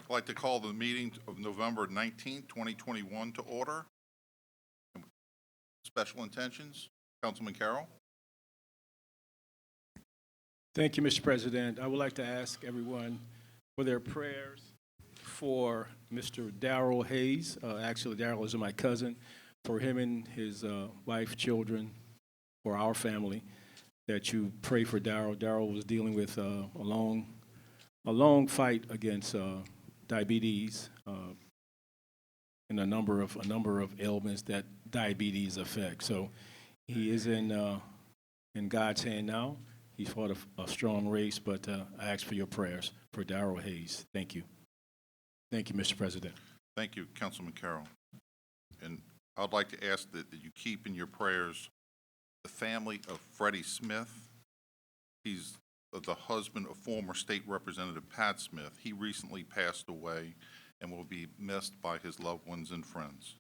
I'd like to call the meeting of November 19th, 2021 to order. Special intentions, Councilman Carroll. Thank you, Mr. President. I would like to ask everyone for their prayers for Mr. Darrell Hayes. Actually, Darrell is my cousin. For him and his wife, children, for our family, that you pray for Darrell. Darrell was dealing with a long fight against diabetes and a number of ailments that diabetes affect. So he is in God's hand now. He fought a strong race, but I ask for your prayers for Darrell Hayes. Thank you. Thank you, Mr. President. Thank you, Councilman Carroll. And I'd like to ask that you keep in your prayers the family of Freddie Smith. He's the husband of former State Representative Pat Smith. He recently passed away and will be missed by his loved ones and friends.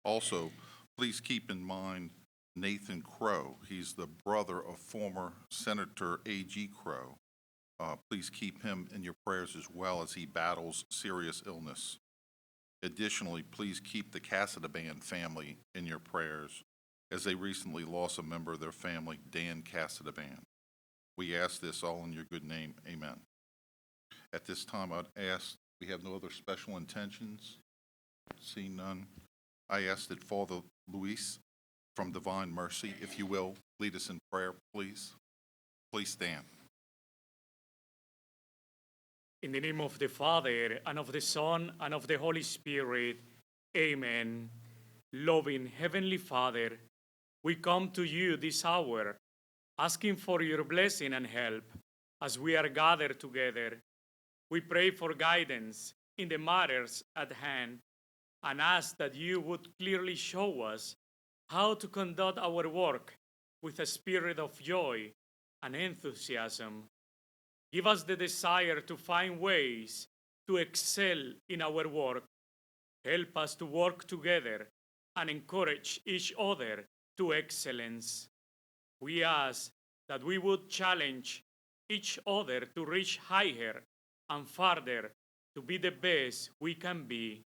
Also, please keep in mind Nathan Crow. He's the brother of former Senator A.G. Crow. Please keep him in your prayers as well as he battles serious illness. Additionally, please keep the Cassadaban family in your prayers as they recently lost a member of their family, Dan Cassadaban. We ask this all in your good name. Amen. At this time, I'd ask, we have no other special intentions. Seeing none, I ask that Father Luis from Divine Mercy, if you will, lead us in prayer, please. Please stand. In the name of the Father, and of the Son, and of the Holy Spirit, amen. Loving Heavenly Father, we come to you this hour, asking for your blessing and help as we are gathered together. We pray for guidance in the matters at hand and ask that you would clearly show us how to conduct our work with a spirit of joy and enthusiasm. Give us the desire to find ways to excel in our work. Help us to work together and encourage each other to excellence. We ask that we would challenge each other to reach higher and farther to be the best we can be.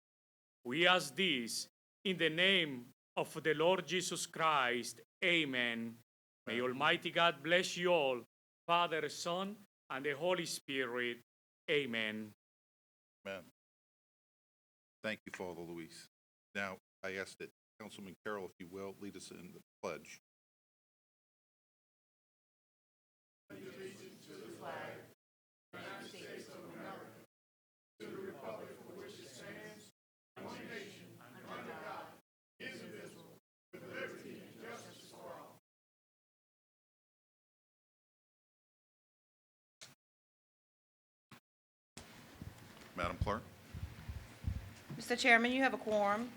We ask this in the name of the Lord Jesus Christ. Amen. May Almighty God bless you all, Father, Son, and the Holy Spirit. Amen. Amen. Thank you, Father Luis. Now, I ask that Councilman Carroll, if you will, lead us in the pledge. Allegiance to the flag of the United States of America, to the republic for which it stands, one nation, under God, indivisible, with liberty and justice for all. Madam Clerk. Mr. Chairman, you have a quorum.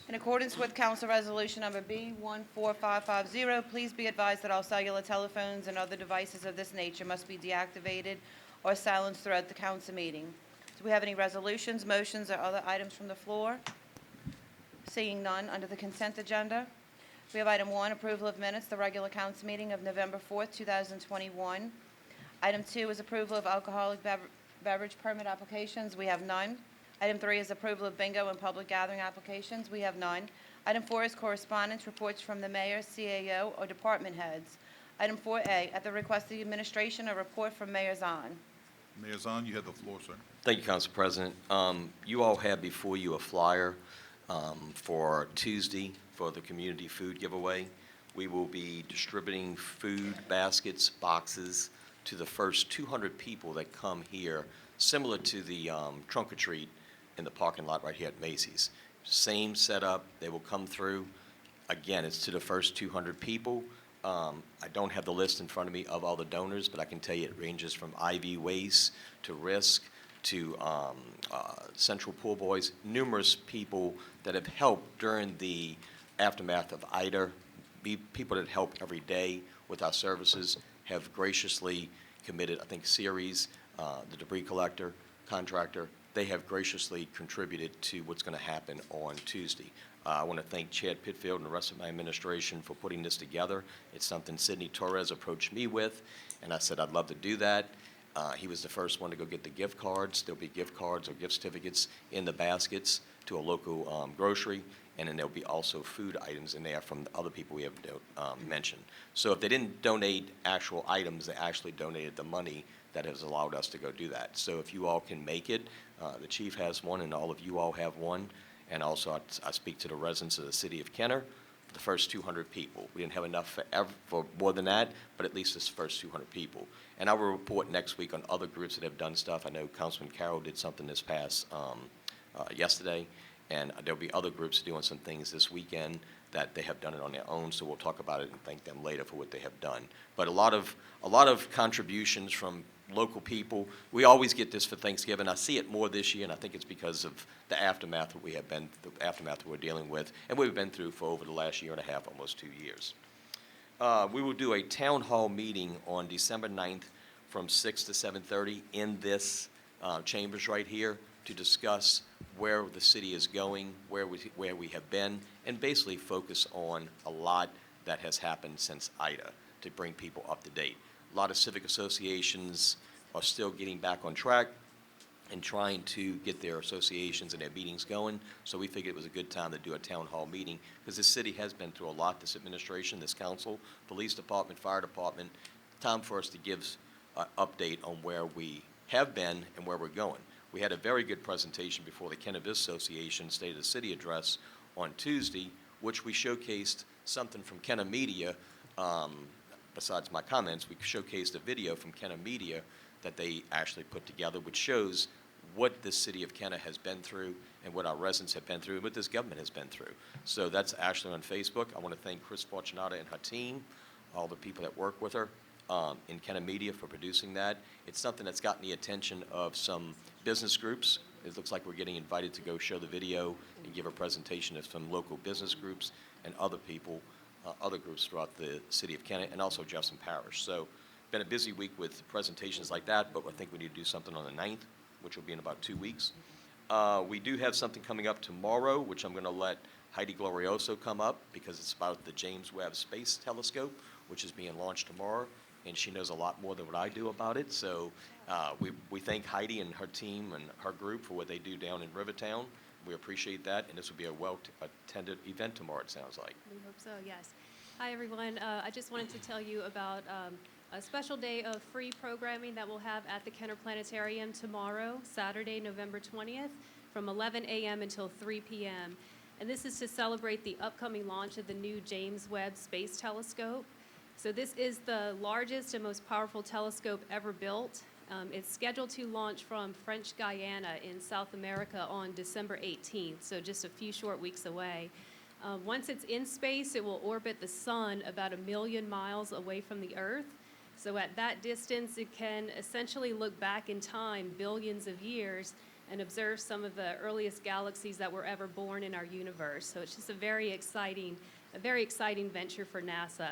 In accordance with Council Resolution Number B14550, please be advised that all cellular telephones and other devices of this nature must be deactivated or silenced throughout the council meeting. Do we have any resolutions, motions, or other items from the floor? Seeing none, under the consent agenda, we have item 1, approval of minutes, the regular council meeting of November 4th, 2021. Item 2 is approval of alcoholic beverage permit applications. We have none. Item 3 is approval of bingo and public gathering applications. We have none. Item 4 is correspondence, reports from the mayor, CAO, or department heads. Item 4A, at the request of the administration, a report from Mayor Zahn. Mayor Zahn, you have the floor, sir. Thank you, Council President. You all have before you a flyer for Tuesday for the community food giveaway. We will be distributing food baskets, boxes to the first 200 people that come here, similar to the trunk or treat in the parking lot right here at Macy's. Same setup, they will come through. Again, it's to the first 200 people. I don't have the list in front of me of all the donors, but I can tell you it ranges from IV Waste to Risk to Central Pool Boys, numerous people that have helped during the aftermath of Ida. People that help every day with our services have graciously committed, I think Ceres, the debris collector, contractor, they have graciously contributed to what's going to happen on Tuesday. I want to thank Chad Pitfield and the rest of my administration for putting this together. It's something Sidney Torres approached me with, and I said I'd love to do that. He was the first one to go get the gift cards. There'll be gift cards or gift certificates in the baskets to a local grocery, and then there'll be also food items in there from the other people we have mentioned. So if they didn't donate actual items, they actually donated the money that has allowed us to go do that. So if you all can make it, the chief has one, and all of you all have one. And also, I speak to the residents of the city of Kenner, the first 200 people. We didn't have enough for more than that, but at least this first 200 people. And I will report next week on other groups that have done stuff. I know Councilman Carroll did something this past yesterday, and there'll be other groups doing some things this weekend that they have done it on their own, so we'll talk about it and thank them later for what they have done. But a lot of contributions from local people. We always get this for Thanksgiving. I see it more this year, and I think it's because of the aftermath that we're dealing with, and we've been through for over the last year and a half, almost 2 years. We will do a town hall meeting on December 9th from 6 to 7:30 in this chambers right here to discuss where the city is going, where we have been, and basically focus on a lot that has happened since Ida to bring people up to date. A lot of civic associations are still getting back on track and trying to get their associations and their meetings going. So we figured it was a good time to do a town hall meeting because this city has been through a lot, this administration, this council, police department, fire department. Time for us to give an update on where we have been and where we're going. We had a very good presentation before the Cannabis Association State of the City address on Tuesday, which we showcased something from Kenner Media. Besides my comments, we showcased a video from Kenner Media that they actually put together, which shows what the city of Kenner has been through and what our residents have been through and what this government has been through. So that's actually on Facebook. I want to thank Chris Fortunata and her team, all the people that work with her in Kenner Media for producing that. It's something that's gotten the attention of some business groups. It looks like we're getting invited to go show the video and give a presentation of some local business groups and other people, other groups throughout the city of Kenner and also Jefferson Parish. So been a busy week with presentations like that, but I think we need to do something on the 9th, which will be in about 2 weeks. We do have something coming up tomorrow, which I'm going to let Heidi Glorioso come up because it's about the James Webb Space Telescope, which is being launched tomorrow, and she knows a lot more than what I do about it. So we thank Heidi and her team and her group for what they do down in Rivertown. We appreciate that, and this will be a well-attended event tomorrow, it sounds like. We hope so, yes. Hi, everyone. I just wanted to tell you about a special day of free programming that we'll have at the Kenner Planetarium tomorrow, Saturday, November 20th, from 11 a.m. until 3 p.m. And this is to celebrate the upcoming launch of the new James Webb Space Telescope. So this is the largest and most powerful telescope ever built. It's scheduled to launch from French Guiana in South America on December 18th, so just a few short weeks away. Once it's in space, it will orbit the sun about 1 million miles away from the Earth. So at that distance, it can essentially look back in time billions of years and observe some of the earliest galaxies that were ever born in our universe. So it's just a very exciting venture for NASA.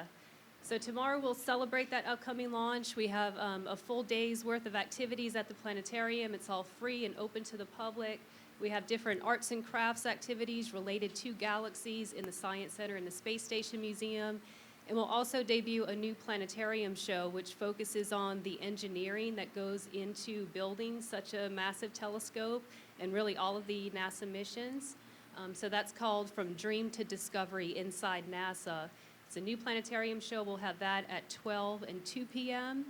So tomorrow we'll celebrate that upcoming launch. We have a full day's worth of activities at the planetarium. It's all free and open to the public. We have different arts and crafts activities related to galaxies in the Science Center and the Space Station Museum. And we'll also debut a new planetarium show which focuses on the engineering that goes into building such a massive telescope and really all of the NASA missions. So that's called From Dream to Discovery Inside NASA. It's a new planetarium show. We'll have that at 12 and 2 p.m.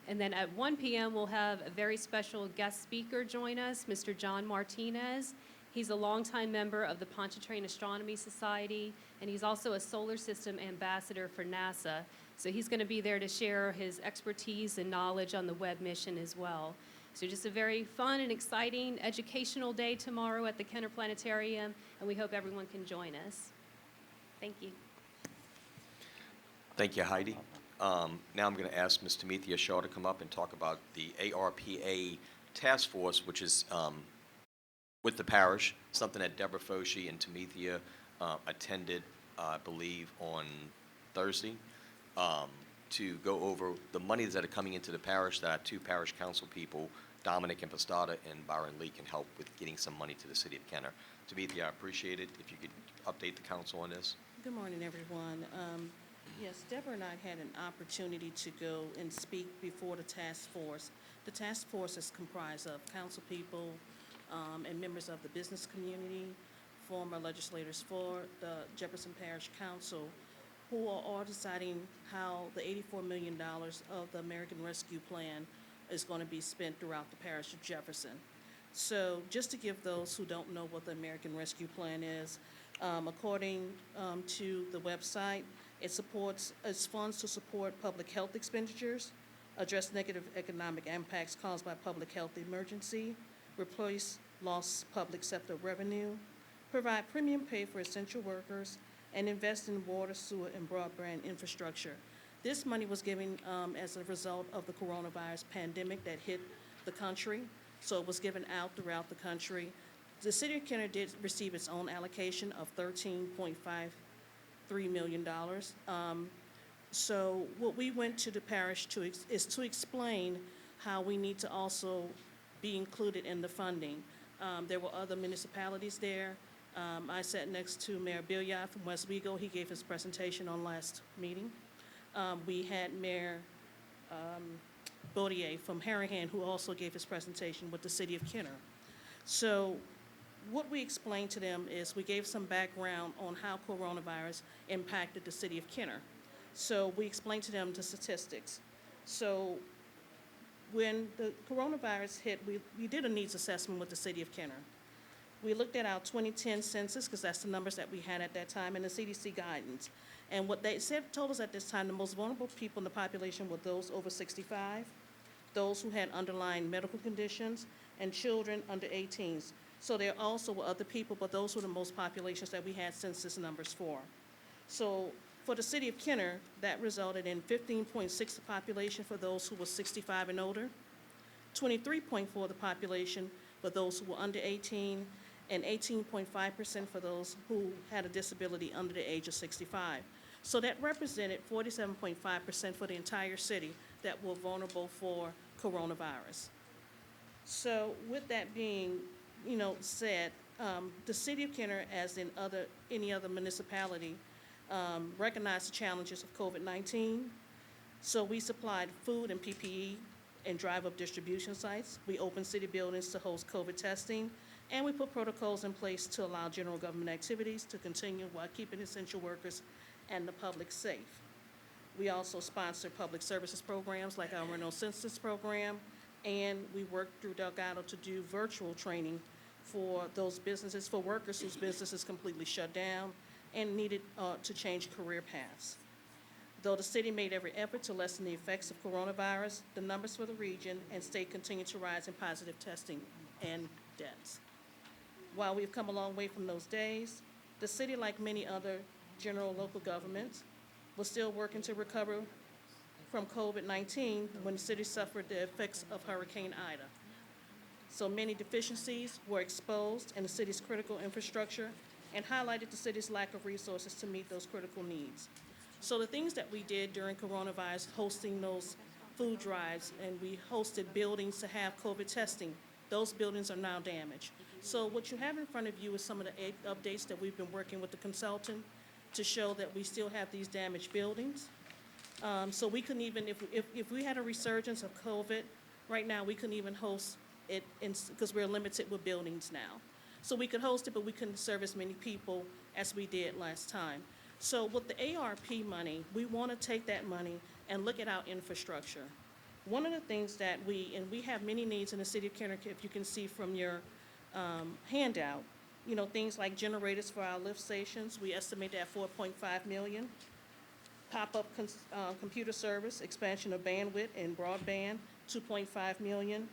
And then at 1 p.m., we'll have a very special guest speaker join us, Mr. John Martinez. He's a longtime member of the Pontchartrain Astronomy Society, and he's also a solar system ambassador for NASA. So he's going to be there to share his expertise and knowledge on the Webb mission as well. So just a very fun and exciting educational day tomorrow at the Kenner Planetarium, and we hope everyone can join us. Thank you. Thank you, Heidi. Now I'm going to ask Ms. Tamithia Shaw to come up and talk about the ARPA task force, which is with the parish, something that Deborah Foshi and Tamithia attended, I believe, on Thursday, to go over the monies that are coming into the parish that our two parish council people, Dominic and Pastata and Byron Lee, can help with getting some money to the city of Kenner. Tamithia, I appreciate it. If you could update the council on this. Good morning, everyone. Yes, Deborah and I had an opportunity to go and speak before the task force. The task force is comprised of council people and members of the business community, former legislators for the Jefferson Parish Council, who are all deciding how the $84 million of the American Rescue Plan is going to be spent throughout the parish of Jefferson. So just to give those who don't know what the American Rescue Plan is, according to the website, it's funds to support public health expenditures, address negative economic impacts caused by public health emergency, replace lost public sector revenue, provide premium pay for essential workers, and invest in water, sewer, and broadband infrastructure. This money was given as a result of the coronavirus pandemic that hit the country, so it was given out throughout the country. The city of Kenner did receive its own allocation of $13.53 million. So what we went to the parish is to explain how we need to also be included in the funding. There were other municipalities there. I sat next to Mayor Billiard from West Wego. He gave his presentation on last meeting. We had Mayor Baudier from Harahan, who also gave his presentation with the city of Kenner. So what we explained to them is we gave some background on how coronavirus impacted the city of Kenner. So we explained to them the statistics. So when the coronavirus hit, we did a needs assessment with the city of Kenner. We looked at our 2010 census, because that's the numbers that we had at that time, and the CDC guidance. And what they told us at this time, the most vulnerable people in the population were those over 65, those who had underlying medical conditions, and children under 18s. So there also were other people, but those were the most populations that we had census numbers for. So for the city of Kenner, that resulted in 15.6 the population for those who were 65 and older, 23.4 the population for those who were under 18, and 18.5% for those who had a disability under the age of 65. So that represented 47.5% for the entire city that were vulnerable for coronavirus. So with that being, said, the city of Kenner, as in any other municipality, recognized the challenges of COVID-19. So we supplied food and PPE and drive-up distribution sites. We opened city buildings to host COVID testing, and we put protocols in place to allow general government activities to continue while keeping essential workers and the public safe. We also sponsor public services programs like our rental census program, and we worked through Delgado to do virtual training for those businesses, for workers whose businesses completely shut down and needed to change career paths. Though the city made every effort to lessen the effects of coronavirus, the numbers for the region and state continue to rise in positive testing and deaths. While we've come a long way from those days, the city, like many other general local governments, was still working to recover from COVID-19 when the city suffered the effects of Hurricane Ida. So many deficiencies were exposed in the city's critical infrastructure and highlighted the city's lack of resources to meet those critical needs. So the things that we did during coronavirus, hosting those food drives, and we hosted buildings to have COVID testing, those buildings are now damaged. So what you have in front of you is some of the updates that we've been working with the consultant to show that we still have these damaged buildings. So we couldn't even, if we had a resurgence of COVID, right now we couldn't even host it because we're limited with buildings now. So we could host it, but we couldn't serve as many people as we did last time. So with the ARP money, we want to take that money and look at our infrastructure. One of the things that we have many needs in the city of Kenner, if you can see from your handout, things like generators for our lift stations, we estimate that 4.5 million. Pop-up computer service, expansion of bandwidth and broadband, 2.5 million.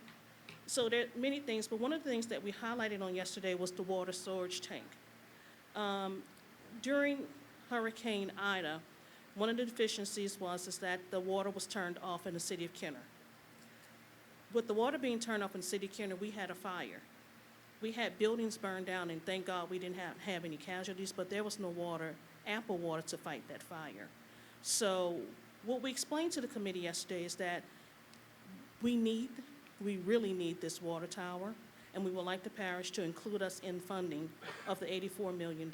So there are many things, but one of the things that we highlighted on yesterday was the water storage tank. During Hurricane Ida, one of the deficiencies is that the water was turned off in the city of Kenner. With the water being turned off in the city of Kenner, we had a fire. We had buildings burned down, and thank God we didn't have any casualties, but there was no water, ample water to fight that fire. So what we explained to the committee yesterday is that we really need this water tower, and we would like the parish to include us in funding of the $84 million.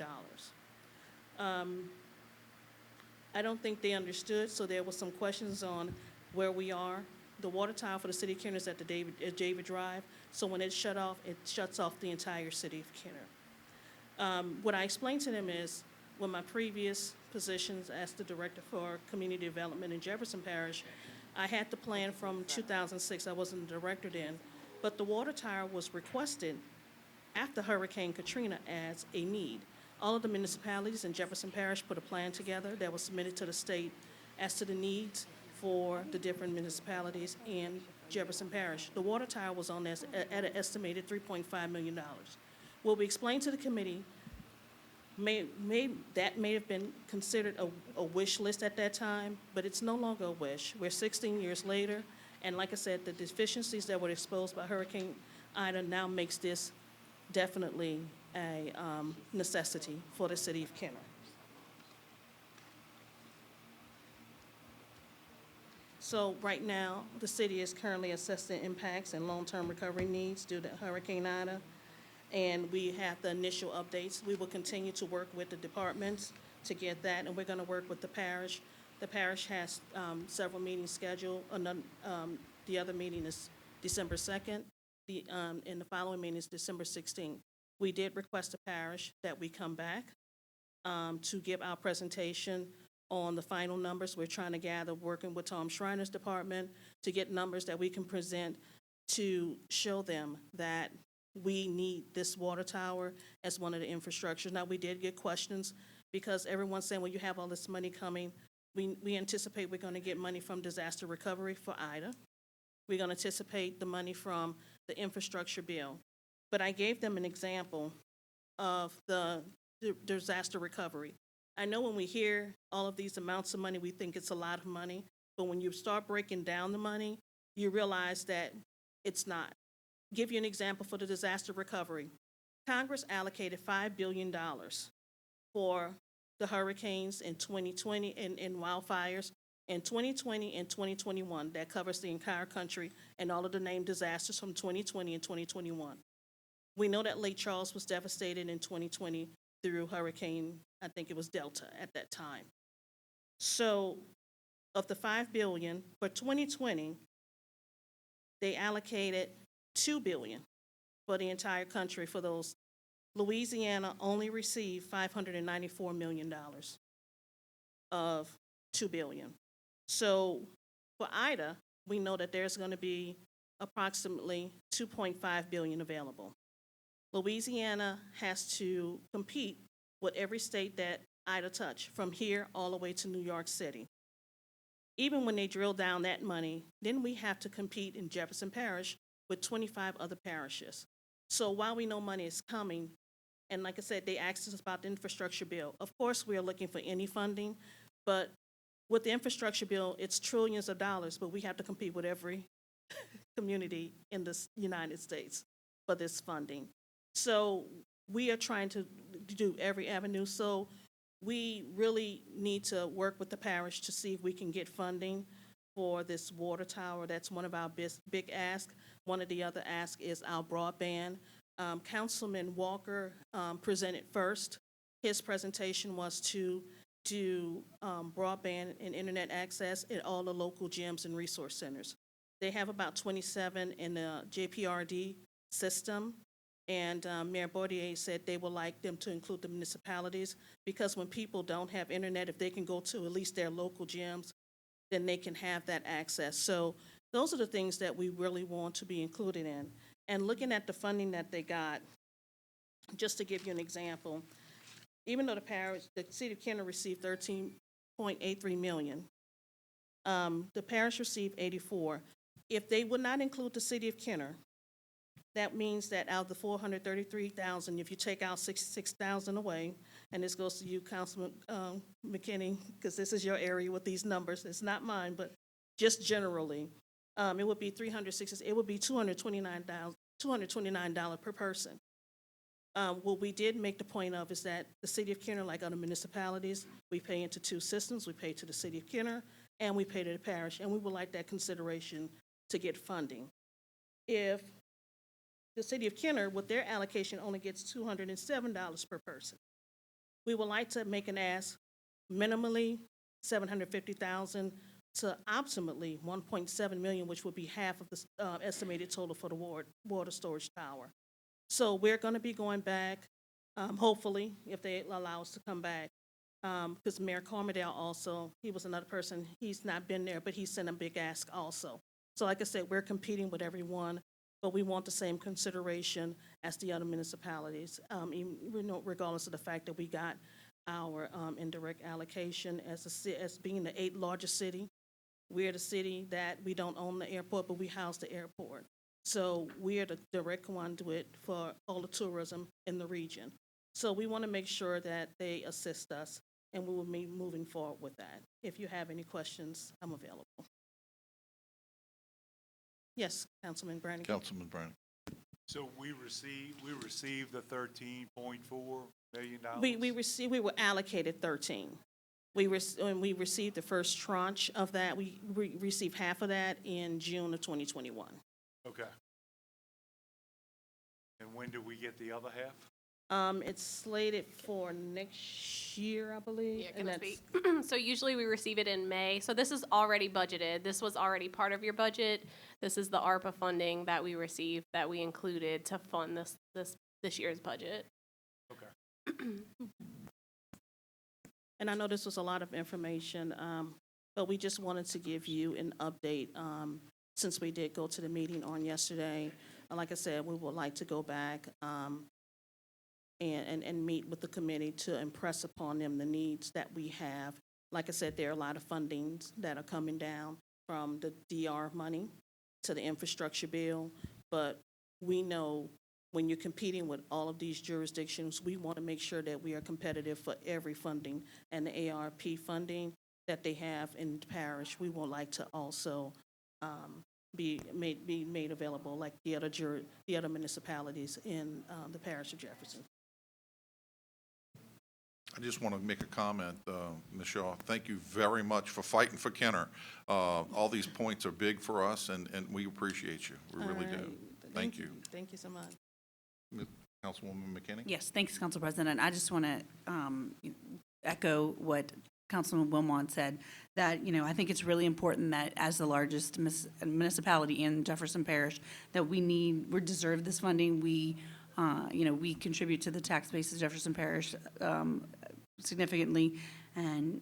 I don't think they understood, so there was some questions on where we are. the water tower for the city of Kenner is at the David Drive, so when it's shut off, it shuts off the entire city of Kenner. What I explained to them is, with my previous positions as the Director for Community Development in Jefferson Parish, I had the plan from 2006, I wasn't the director then, but the water tower was requested after Hurricane Katrina as a need. All of the municipalities in Jefferson Parish put a plan together that was submitted to the state as to the needs for the different municipalities in Jefferson Parish. The water tower was on this at an estimated $3.5 million. What we explained to the committee, that may have been considered a wish list at that time, but it's no longer a wish. We're 16 years later, and like I said, the deficiencies that were exposed by Hurricane Ida now makes this definitely a necessity for the city of Kenner. So right now, the city is currently assessing impacts and long-term recovery needs due to Hurricane Ida, and we have the initial updates. We will continue to work with the departments to get that, and we're going to work with the parish. The parish has several meetings scheduled. The other meeting is December 2nd, and the following meeting is December 16th. We did request the parish that we come back to give our presentation on the final numbers. We're trying to gather, working with Tom Schreiner's department, to get numbers that we can present to show them that we need this water tower as one of the infrastructures. Now, we did get questions because everyone's saying, well, you have all this money coming. We anticipate we're going to get money from disaster recovery for Ida. We're going to anticipate the money from the infrastructure bill. But I gave them an example of the disaster recovery. I know when we hear all of these amounts of money, we think it's a lot of money. But when you start breaking down the money, you realize that it's not. Give you an example for the disaster recovery. Congress allocated $5 billion for the hurricanes in 2020 and wildfires in 2020 and 2021. That covers the entire country and all of the named disasters from 2020 and 2021. We know that Lake Charles was devastated in 2020 through Hurricane, I think it was Delta at that time. So of the $5 billion, for 2020, they allocated $2 billion for the entire country for those. Louisiana only received $594 million of $2 billion. So for Ida, we know that there's going to be approximately $2.5 billion available. Louisiana has to compete with every state that Ida touched, from here all the way to New York City. Even when they drill down that money, then we have to compete in Jefferson Parish with 25 other parishes. So while we know money is coming, and like I said, they asked us about the infrastructure bill. Of course, we are looking for any funding, but with the infrastructure bill, it's trillions of dollars, but we have to compete with every community in the United States for this funding. So we are trying to do every avenue. So we really need to work with the parish to see if we can get funding for this water tower. That's one of our big asks. One of the other asks is our broadband. Councilman Walker presented first. His presentation was to do broadband and internet access at all the local gyms and resource centers. They have about 27 in the JPRD system, and Mayor Bordier said they would like them to include the municipalities, because when people don't have internet, if they can go to at least their local gyms, then they can have that access. So those are the things that we really want to be included in. And looking at the funding that they got, just to give you an example, even though the city of Kenner received $13.83 million, the parish received $84. If they would not include the city of Kenner, that means that out of the $433,000, if you take out $66,000 away, and this goes to you, Councilman McKinney, because this is your area with these numbers. It's not mine, but just generally, it would be $229 per person. What we did make the point of is that the city of Kenner, like other municipalities, we pay into two systems. We pay to the city of Kenner, and we pay to the parish, and we would like that consideration to get funding. If the city of Kenner, with their allocation, only gets $207 per person, we would like to make an ask, minimally $750,000 to optimally 1.7 million, which would be half of the estimated total for the water storage tower. So we're going to be going back, hopefully, if they allow us to come back. Because Mayor Cormerdale also, he was another person, he's not been there, but he sent a big ask also. So like I said, we're competing with everyone, but we want the same consideration as the other municipalities, regardless of the fact that we got our indirect allocation as being the 8th largest city. We're the city that we don't own the airport, but we house the airport. So we're the direct conduit for all the tourism in the region. So we want to make sure that they assist us, and we will be moving forward with that. If you have any questions, I'm available. Yes, Councilman Brannigan. Councilman Brown. So we received the $13.4 million? We were allocated 13. When we received the first tranche of that, we received half of that in June of 2021. Okay. And when do we get the other half? It's slated for next year, I believe. Yeah, and gonna that's- be. So usually we receive it in May. So this is already budgeted. This was already part of your budget. This is the ARPA funding that we received, that we included to fund this year's budget. Okay. And I know this was a lot of information, but we just wanted to give you an update, since we did go to the meeting on yesterday. Like I said, we would like to go back, and meet with the committee to impress upon them the needs that we have. Like I said, there are a lot of fundings that are coming down from the DR money to the infrastructure bill, but we know when you're competing with all of these jurisdictions, we want to make sure that we are competitive for every funding, and the ARP funding that they have in the parish, we would like to also be made available like the other municipalities in the parish of Jefferson. I just want to make a comment, Ms. Shaw. Thank you very much for fighting for Kenner. All these points are big for us, and we appreciate you. We really do. Thank you. Thank you so much. Councilwoman McKinney? Yes, thanks, Council President. I just want to echo what Councilman Wilmot said, that, I think it's really important that as the largest municipality in Jefferson Parish, that we deserve this funding. We contribute to the tax base of Jefferson Parish significantly, and,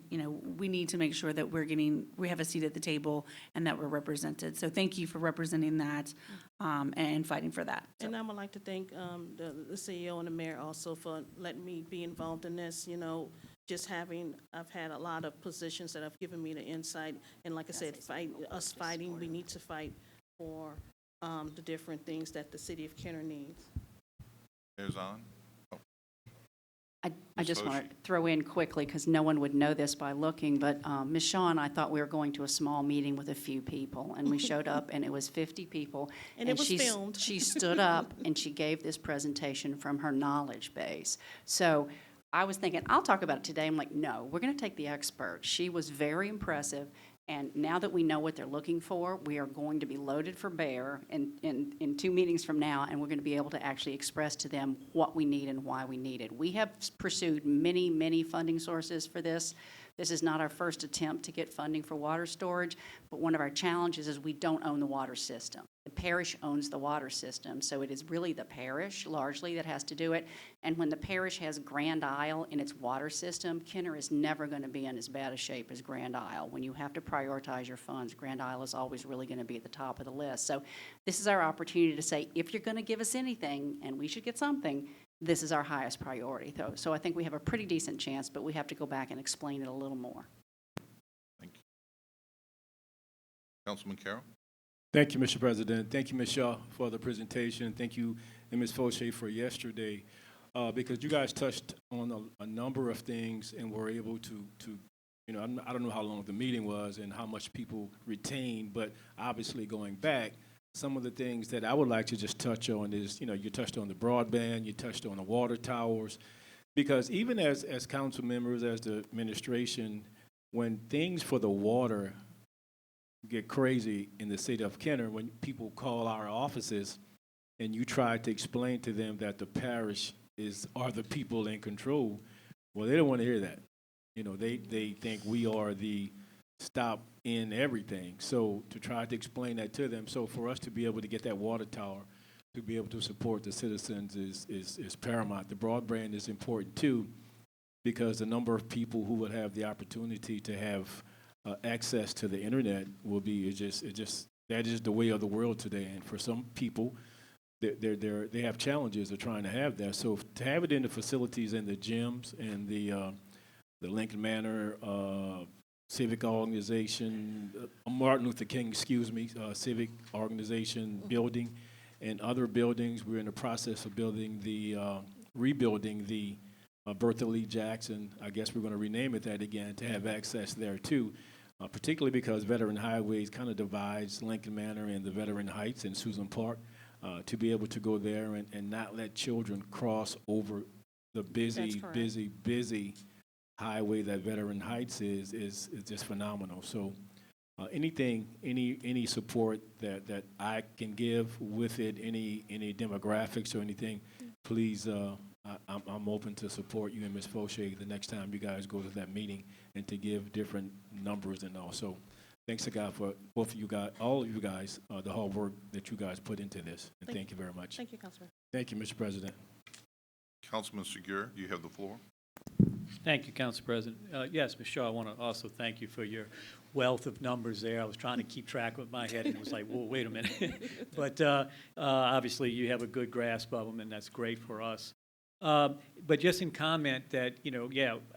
we need to make sure that we have a seat at the table and that we're represented. So thank you for representing that and fighting for that. So. And I would like to thank the CEO and the mayor also for letting me be involved in this. I've had a lot of positions that have given me the insight, and like I said, we need to fight for the different things that the city of Kenner needs. Mayor's on. I just want Boschee. to throw in quickly, because no one would know this by looking, but Ms. Shaw and I thought we were going to a small meeting with a few people, and we showed up, and it was 50 people. And it was filmed. She stood up, and she gave this presentation from her knowledge base. So I was thinking, I'll talk about it today. I'm like, no, we're going to take the expert. She was very impressive, and now that we know what they're looking for, we are going to be loaded for bear in 2 meetings from now, and we're going to be able to actually express to them what we need and why we need it. We have pursued many, many funding sources for this. This is not our first attempt to get funding for water storage, but one of our challenges is we don't own the water system. The parish owns the water system, so it is really the parish largely that has to do it. And when the parish has Grand Isle in its water system, Kenner is never going to be in as bad a shape as Grand Isle. When you have to prioritize your funds, Grand Isle is always really going to be at the top of the list. So this is our opportunity to say, if you're going to give us anything, and we should get something, this is our highest priority. So I think we have a pretty decent chance, but we have to go back and explain it a little more. Thank you. Councilman Carroll? Thank you, Mr. President. Thank you, Ms. Shaw, for the presentation. Thank you, and Ms. Fauché for yesterday, because you guys touched on a number of things and were able to I don't know how long the meeting was and how much people retained, but obviously going back, some of the things that I would like to just touch on is, you touched on the broadband, you touched on the water towers, because even as council members, as the administration, when things for the water get crazy in the city of Kenner, when people call our offices and you try to explain to them that the parish are the people in control, well, they don't want to hear that. They think we are the stop in everything. So to try to explain that to them, so for us to be able to get that water tower, to be able to support the citizens is paramount. The broadband is important too, because the number of people who would have the opportunity to have access to the internet will be, that is the way of the world today. And for some people, they have challenges of trying to have that. So to have it in the facilities and the gyms and the Lincoln Manor Civic Organization, Martin Luther King, Civic Organization building, and other buildings. We're in the process of rebuilding the Bertha Lee Jackson. I guess we're going to rename it that again to have access there too, particularly because Veteran Highways kind of divides Lincoln Manor and the Veteran Heights and Susan Park. To be able to go there and not let children cross over the busy highway that Veteran Heights is just phenomenal. So any support that I can give with it, any demographics or anything, please, I'm open to support you and Ms. Fauché the next time you guys go to that meeting and to give different numbers and all. So thanks to God for both of you guys, all of you guys, the hard work that you guys put into this. And thank you very much. Thank you, Councilman. Thank you, Mr. President. Councilman Segura, you have the floor. Thank you, Council President. Yes, Ms. Shaw, I want to also thank you for your wealth of numbers there. I was trying to keep track with my head, and it was like, whoa, wait a minute. But obviously, you have a good grasp of them, and that's great for us. But just in comment that,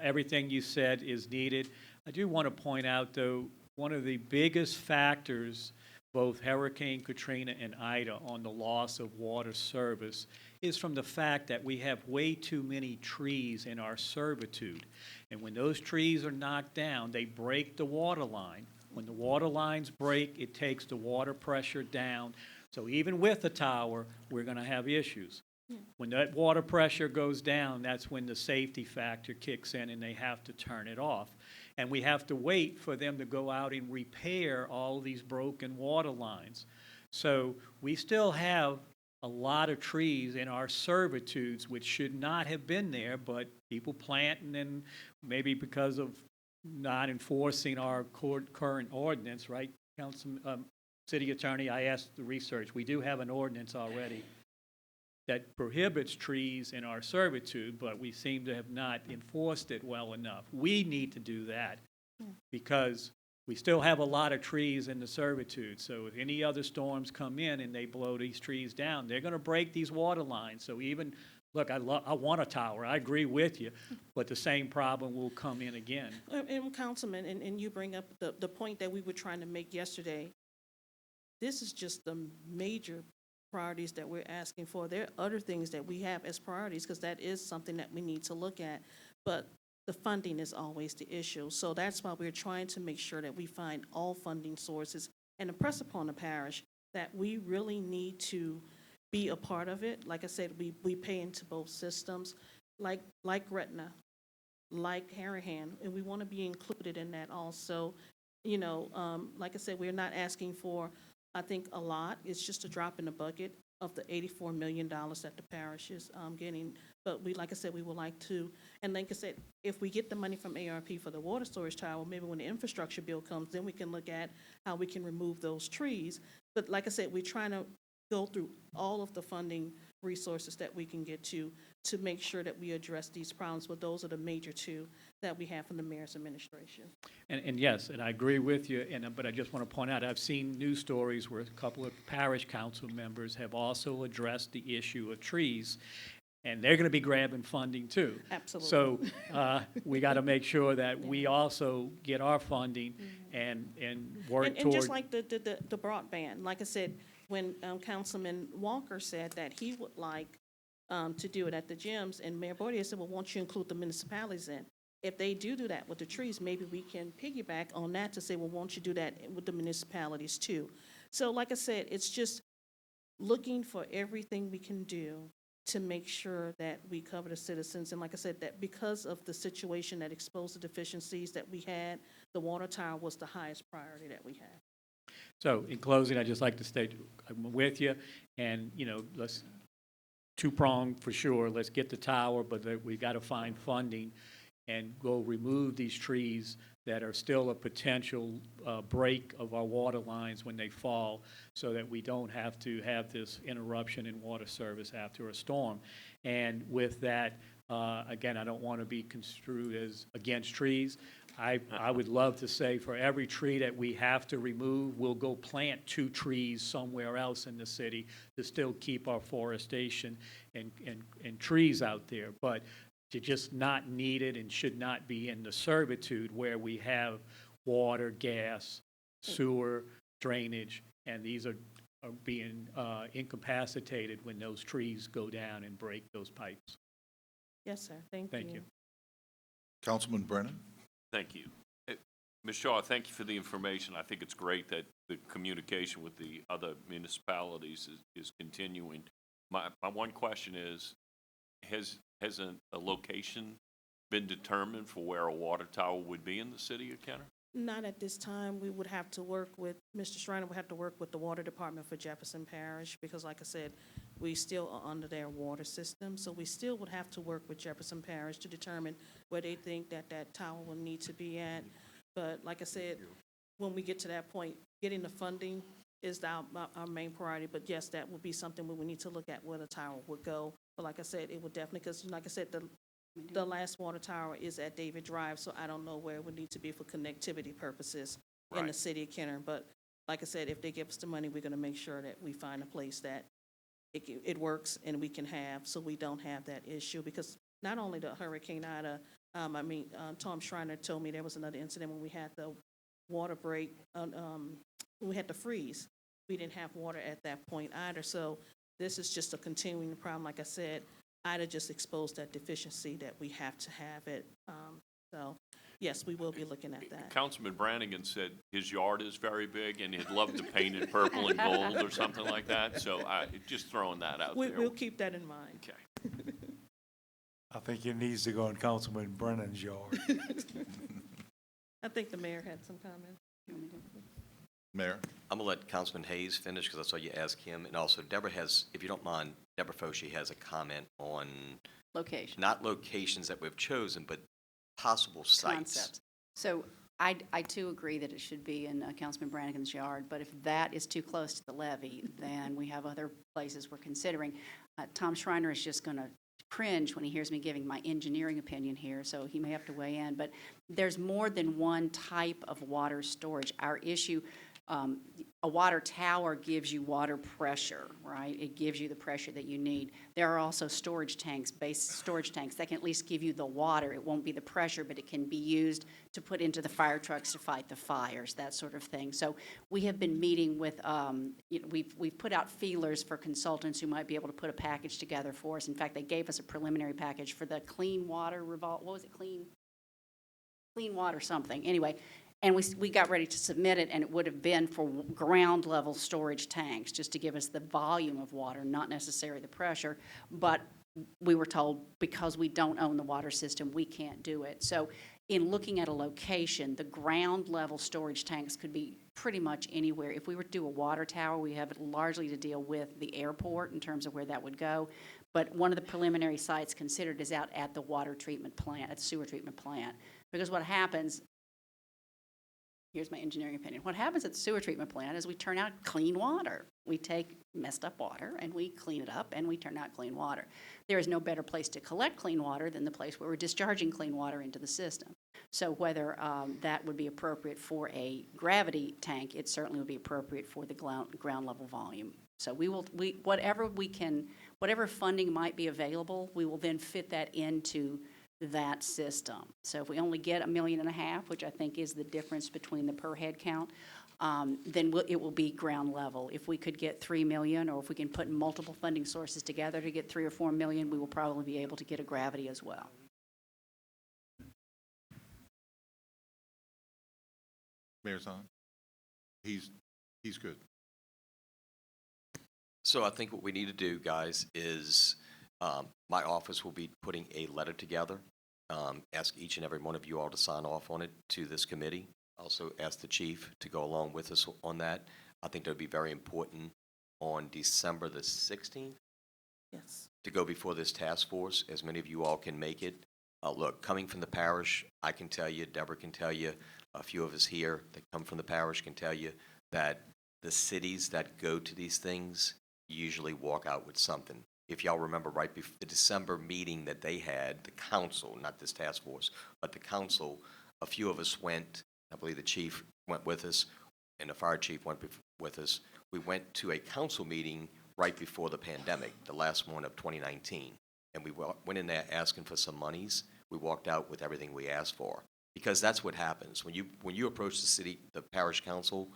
everything you said is needed. I do want to point out, though, one of the biggest factors, both Hurricane Katrina and Ida, on the loss of water service is from the fact that we have way too many trees in our servitude. And when those trees are knocked down, they break the water line. When the water lines break, it takes the water pressure down. So even with the tower, we're going to have issues. When that water pressure goes down, that's when the safety factor kicks in and they have to turn it off. And we have to wait for them to go out and repair all these broken water lines. So we still have a lot of trees in our servitudes which should not have been there, but people plant, and then maybe because of not enforcing our current ordinance, right, City Attorney, I asked the research. We do have an ordinance already that prohibits trees in our servitude, but we seem to have not enforced it well enough. We need to do that because we still have a lot of trees in the servitude. So if any other storms come in and they blow these trees down, they're going to break these water lines. So even, look, I want a tower. I agree with you, but the same problem will come in again. And Councilman, and you bring up the point that we were trying to make yesterday. This is just the major priorities that we're asking for. There are other things that we have as priorities because that is something that we need to look at. But the funding is always the issue. So that's why we're trying to make sure that we find all funding sources and impress upon the parish that we really need to be a part of it. Like I said, we pay into both systems, like Gretna, like Harahan, and we want to be included in that also. Like I said, we're not asking for, I think, a lot. It's just a drop in the bucket of the $84 million that the parish is getting. But like I said, we would like to, and like I said, if we get the money from ARP for the water storage tower, maybe when the infrastructure bill comes, then we can look at how we can remove those trees. But like I said, we're trying to go through all of the funding resources that we can get to make sure that we address these problems. But those are the major two that we have from the mayor's administration. And yes, and I agree with you, but I just want to point out, I've seen news stories where a couple of parish council members have also addressed the issue of trees, and they're going to be grabbing funding too. Absolutely. So we got to make sure that we also get our funding and work toward. And just like the broadband, like I said, when Councilman Walker said that he would like to do it at the gyms, and Mayor Bordia said, well, won't you include the municipalities in? If they do that with the trees, maybe we can piggyback on that to say, well, won't you do that with the municipalities too? So like I said, it's just looking for everything we can do to make sure that we cover the citizens. And like I said, that because of the situation that exposed the deficiencies that we had, the water tower was the highest priority that we had. So in closing, I'd just like to state I'm with you, and let's two-pronged for sure. Let's get the tower, but we got to find funding and go remove these trees that are still a potential break of our water lines when they fall, so that we don't have to have this interruption in water service after a storm. And with that, again, I don't want to be construed as against trees. I would love to say for every tree that we have to remove, we'll go plant 2 trees somewhere else in the city to still keep our forestation and trees out there. But to just not need it and should not be in the servitude where we have water, gas, sewer, drainage, and these are being incapacitated when those trees go down and break those pipes. Yes, sir. Thank you. Thank you. Councilman Brennan? Thank you. Ms. Shaw, thank you for the information. I think it's great that the communication with the other municipalities is continuing. My one question is, has a location been determined for where a water tower would be in the city of Kenner? Not at this time. We would have to work with, Mr. Schreiner would have to work with the Water Department for Jefferson Parish, because like I said, we still are under their water system. So we still would have to work with Jefferson Parish to determine where they think that tower will need to be at. But like I said, when we get to that point, getting the funding is our main priority. But yes, that would be something where we need to look at where the tower would go. But like I said, it would definitely, because like I said, the last water tower is at David Drive, so I don't know where it would need to be for connectivity purposes in the Right. city of Kenner. But like I said, if they give us the money, we're gonna make sure that we find a place that it works and we can have, so we don't have that issue. Because not only the Hurricane Ida, Tom Schreiner told me there was another incident when we had the water break, we had the freeze. We didn't have water at that point either, so this is just a continuing problem. Like I said, Ida just exposed that deficiency that we have to have it. So, yes, we will be looking at that. Councilman Brannigan said his yard is very big and he'd love to paint it purple and gold or something like that. So just throwing that out there. We'll keep that in mind. Okay. I think it needs to go in Councilman Brennan's yard. I think the mayor had some comments. Mayor? I'm going to let Councilman Hayes finish because I saw you ask him. And also Deborah has, if you don't mind, Deborah Foshee has a comment on Location. not locations that we've chosen, but possible sites. Concepts. So I too agree that it should be in Councilman Brannigan's yard, but if that is too close to the levee, then we have other places we're considering. Tom Schreiner is just going to cringe when he hears me giving my engineering opinion here, so he may have to weigh in. But there's more than one type of water storage. Our issue, a water tower gives you water pressure, right? It gives you the pressure that you need. There are also storage tanks, base storage tanks, that can at least give you the water. It won't be the pressure, but it can be used to put into the fire trucks to fight the fires, that sort of thing. So we have been meeting with, we've put out feelers for consultants who might be able to put a package together for us. In fact, they gave us a preliminary package for the clean water what was it, clean water something. Anyway, and we got ready to submit it, and it would have been for ground level storage tanks, just to give us the volume of water, not necessarily the pressure. But we were told, because we don't own the water system, we can't do it. So in looking at a location, the ground level storage tanks could be pretty much anywhere. If we were to do a water tower, we have it largely to deal with the airport in terms of where that would go. But one of the preliminary sites considered is out at the water treatment plant, at the sewer treatment plant. Because what happens, here's my engineering opinion. What happens at the sewer treatment plant is we turn out clean water. We take messed up water and we clean it up and we turn out clean water. There is no better place to collect clean water than the place where we're discharging clean water into the system. So whether that would be appropriate for a gravity tank, it certainly would be appropriate for the ground level volume. So whatever funding might be available, we will then fit that into that system. So if we only get $1.5 million, which I think is the difference between the per head count, then it will be ground level. If we could get $3 million, or if we can put multiple funding sources together to get $3 or $4 million, we will probably be able to get a gravity as well. Mayor Zahn? He's good. So I think what we need to do, guys, is my office will be putting a letter together, ask each and every one of you all to sign off on it to this committee. Also ask the chief to go along with us on that. I think that would be very important on December the 16th Yes. to go before this task force, as many of you all can make it. Look, coming from the parish, I can tell you, Deborah can tell you, a few of us here that come from the parish can tell you that the cities that go to these things usually walk out with something. If y'all remember right before the December meeting that they had, the council, not this task force, but the council, a few of us went, I believe the chief went with us, and the fire chief went with us. We went to a council meeting right before the pandemic, the last one of 2019. And we went in there asking for some monies. We walked out with everything we asked for. Because that's what happens. When you approach the city, the parish council,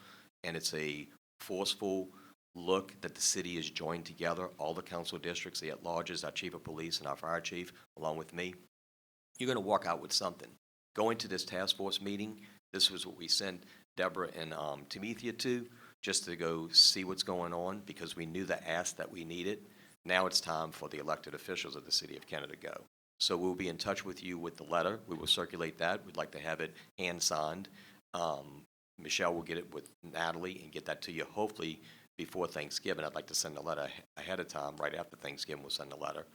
and it's a forceful look that the city is joined together, all the council districts, the at-larges, our chief of police and our fire chief, along with me, you're going to walk out with something. Going to this task force meeting, this was what we sent Deborah and Timethia to, just to go see what's going on, because we knew the ask that we needed. Now it's time for the elected officials of the city of Kenner to go. So we'll be in touch with you with the letter. We will circulate that. We'd like to have it hand-signed. Michelle will get it with Natalie and get that to you hopefully before Thanksgiving. I'd like to send a letter ahead of time. Right after Thanksgiving, we'll send a letter.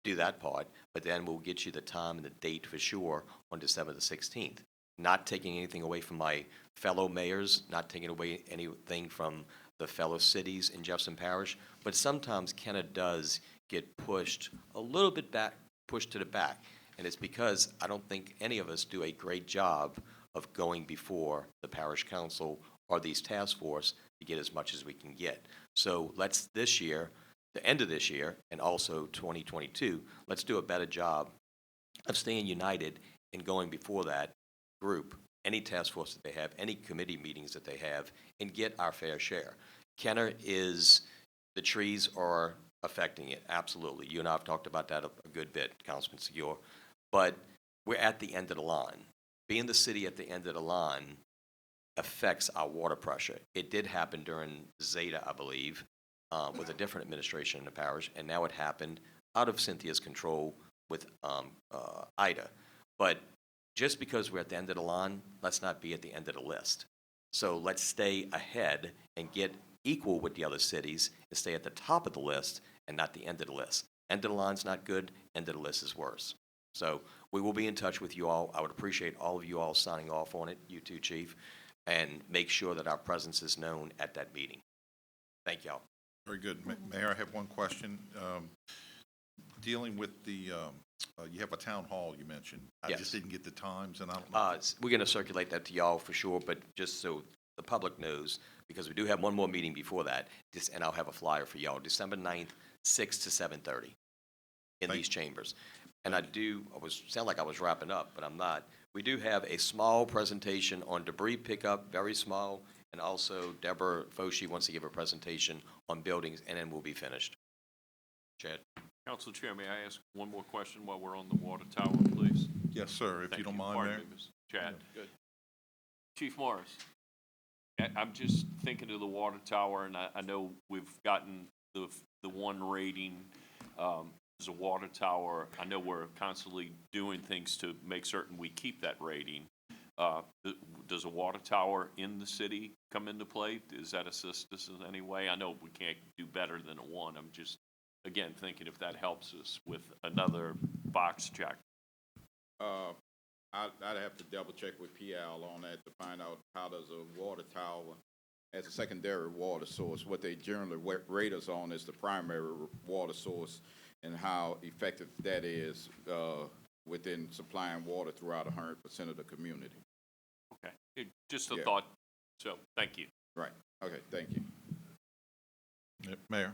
Do that part. But then we'll get you the time and the date for sure on December the 16th. Not taking anything away from my fellow mayors, not taking away anything from the fellow cities in Jefferson Parish, but sometimes Kenner does get pushed a little bit back, pushed to the back. And it's because I don't think any of us do a great job of going before the parish council or these task force to get as much as we can get. So let's this year, the end of this year, and also 2022, let's do a better job of staying united and going before that group, any task force that they have, any committee meetings that they have, and get our fair share. Kenner is, the trees are affecting it, absolutely. You and I have talked about that a good bit, Councilman Segura. But we're at the end of the line. Being the city at the end of the line affects our water pressure. It did happen during Zeta, I believe, with a different administration in the parish, and now it happened out of Cynthia's control with Ida. But just because we're at the end of the line, let's not be at the end of the list. So let's stay ahead and get equal with the other cities and stay at the top of the list and not the end of the list. End of the line's not good, end of the list is worse. So we will be in touch with you all. I would appreciate all of you all signing off on it, you too, Chief, and make sure that our presence is known at that meeting. Thank y'all. Very good. Mayor, I have one question. Dealing with the, you have a town hall you mentioned. I Yes. just didn't get the times, and I don't know. We're going to circulate that to y'all for sure, but just so the public knows, because we do have one more meeting before that, and I'll have a flyer for y'all, December 9th, 6 to 7:30 in these chambers. And sound like I was wrapping up, but I'm not. We do have a small presentation on debris pickup, very small, and also Deborah Foshi wants to give a presentation on buildings, and then we'll be finished. Chad? Council Chair, may I ask one more question while we're on the water tower, please? Yes, sir, if you don't mind, Pardon Mayor. me, Mr. Chad. Good. Chief Morris, I'm just thinking of the water tower, and I know we've gotten the one rating as a water tower. I know we're constantly doing things to make certain we keep that rating. Does a water tower in the city come into play? Does that assist us in any way? I know we can't do better than a 1. I'm just, again, thinking if that helps us with another box check. I'd have to double check with PL on that to find out how does a water tower as a secondary water source, what they generally rate us on is the primary water source and how effective that is within supplying water throughout 100% of the community. Okay, just a thought. So, thank you. Right. Okay, thank you. Yep, Mayor.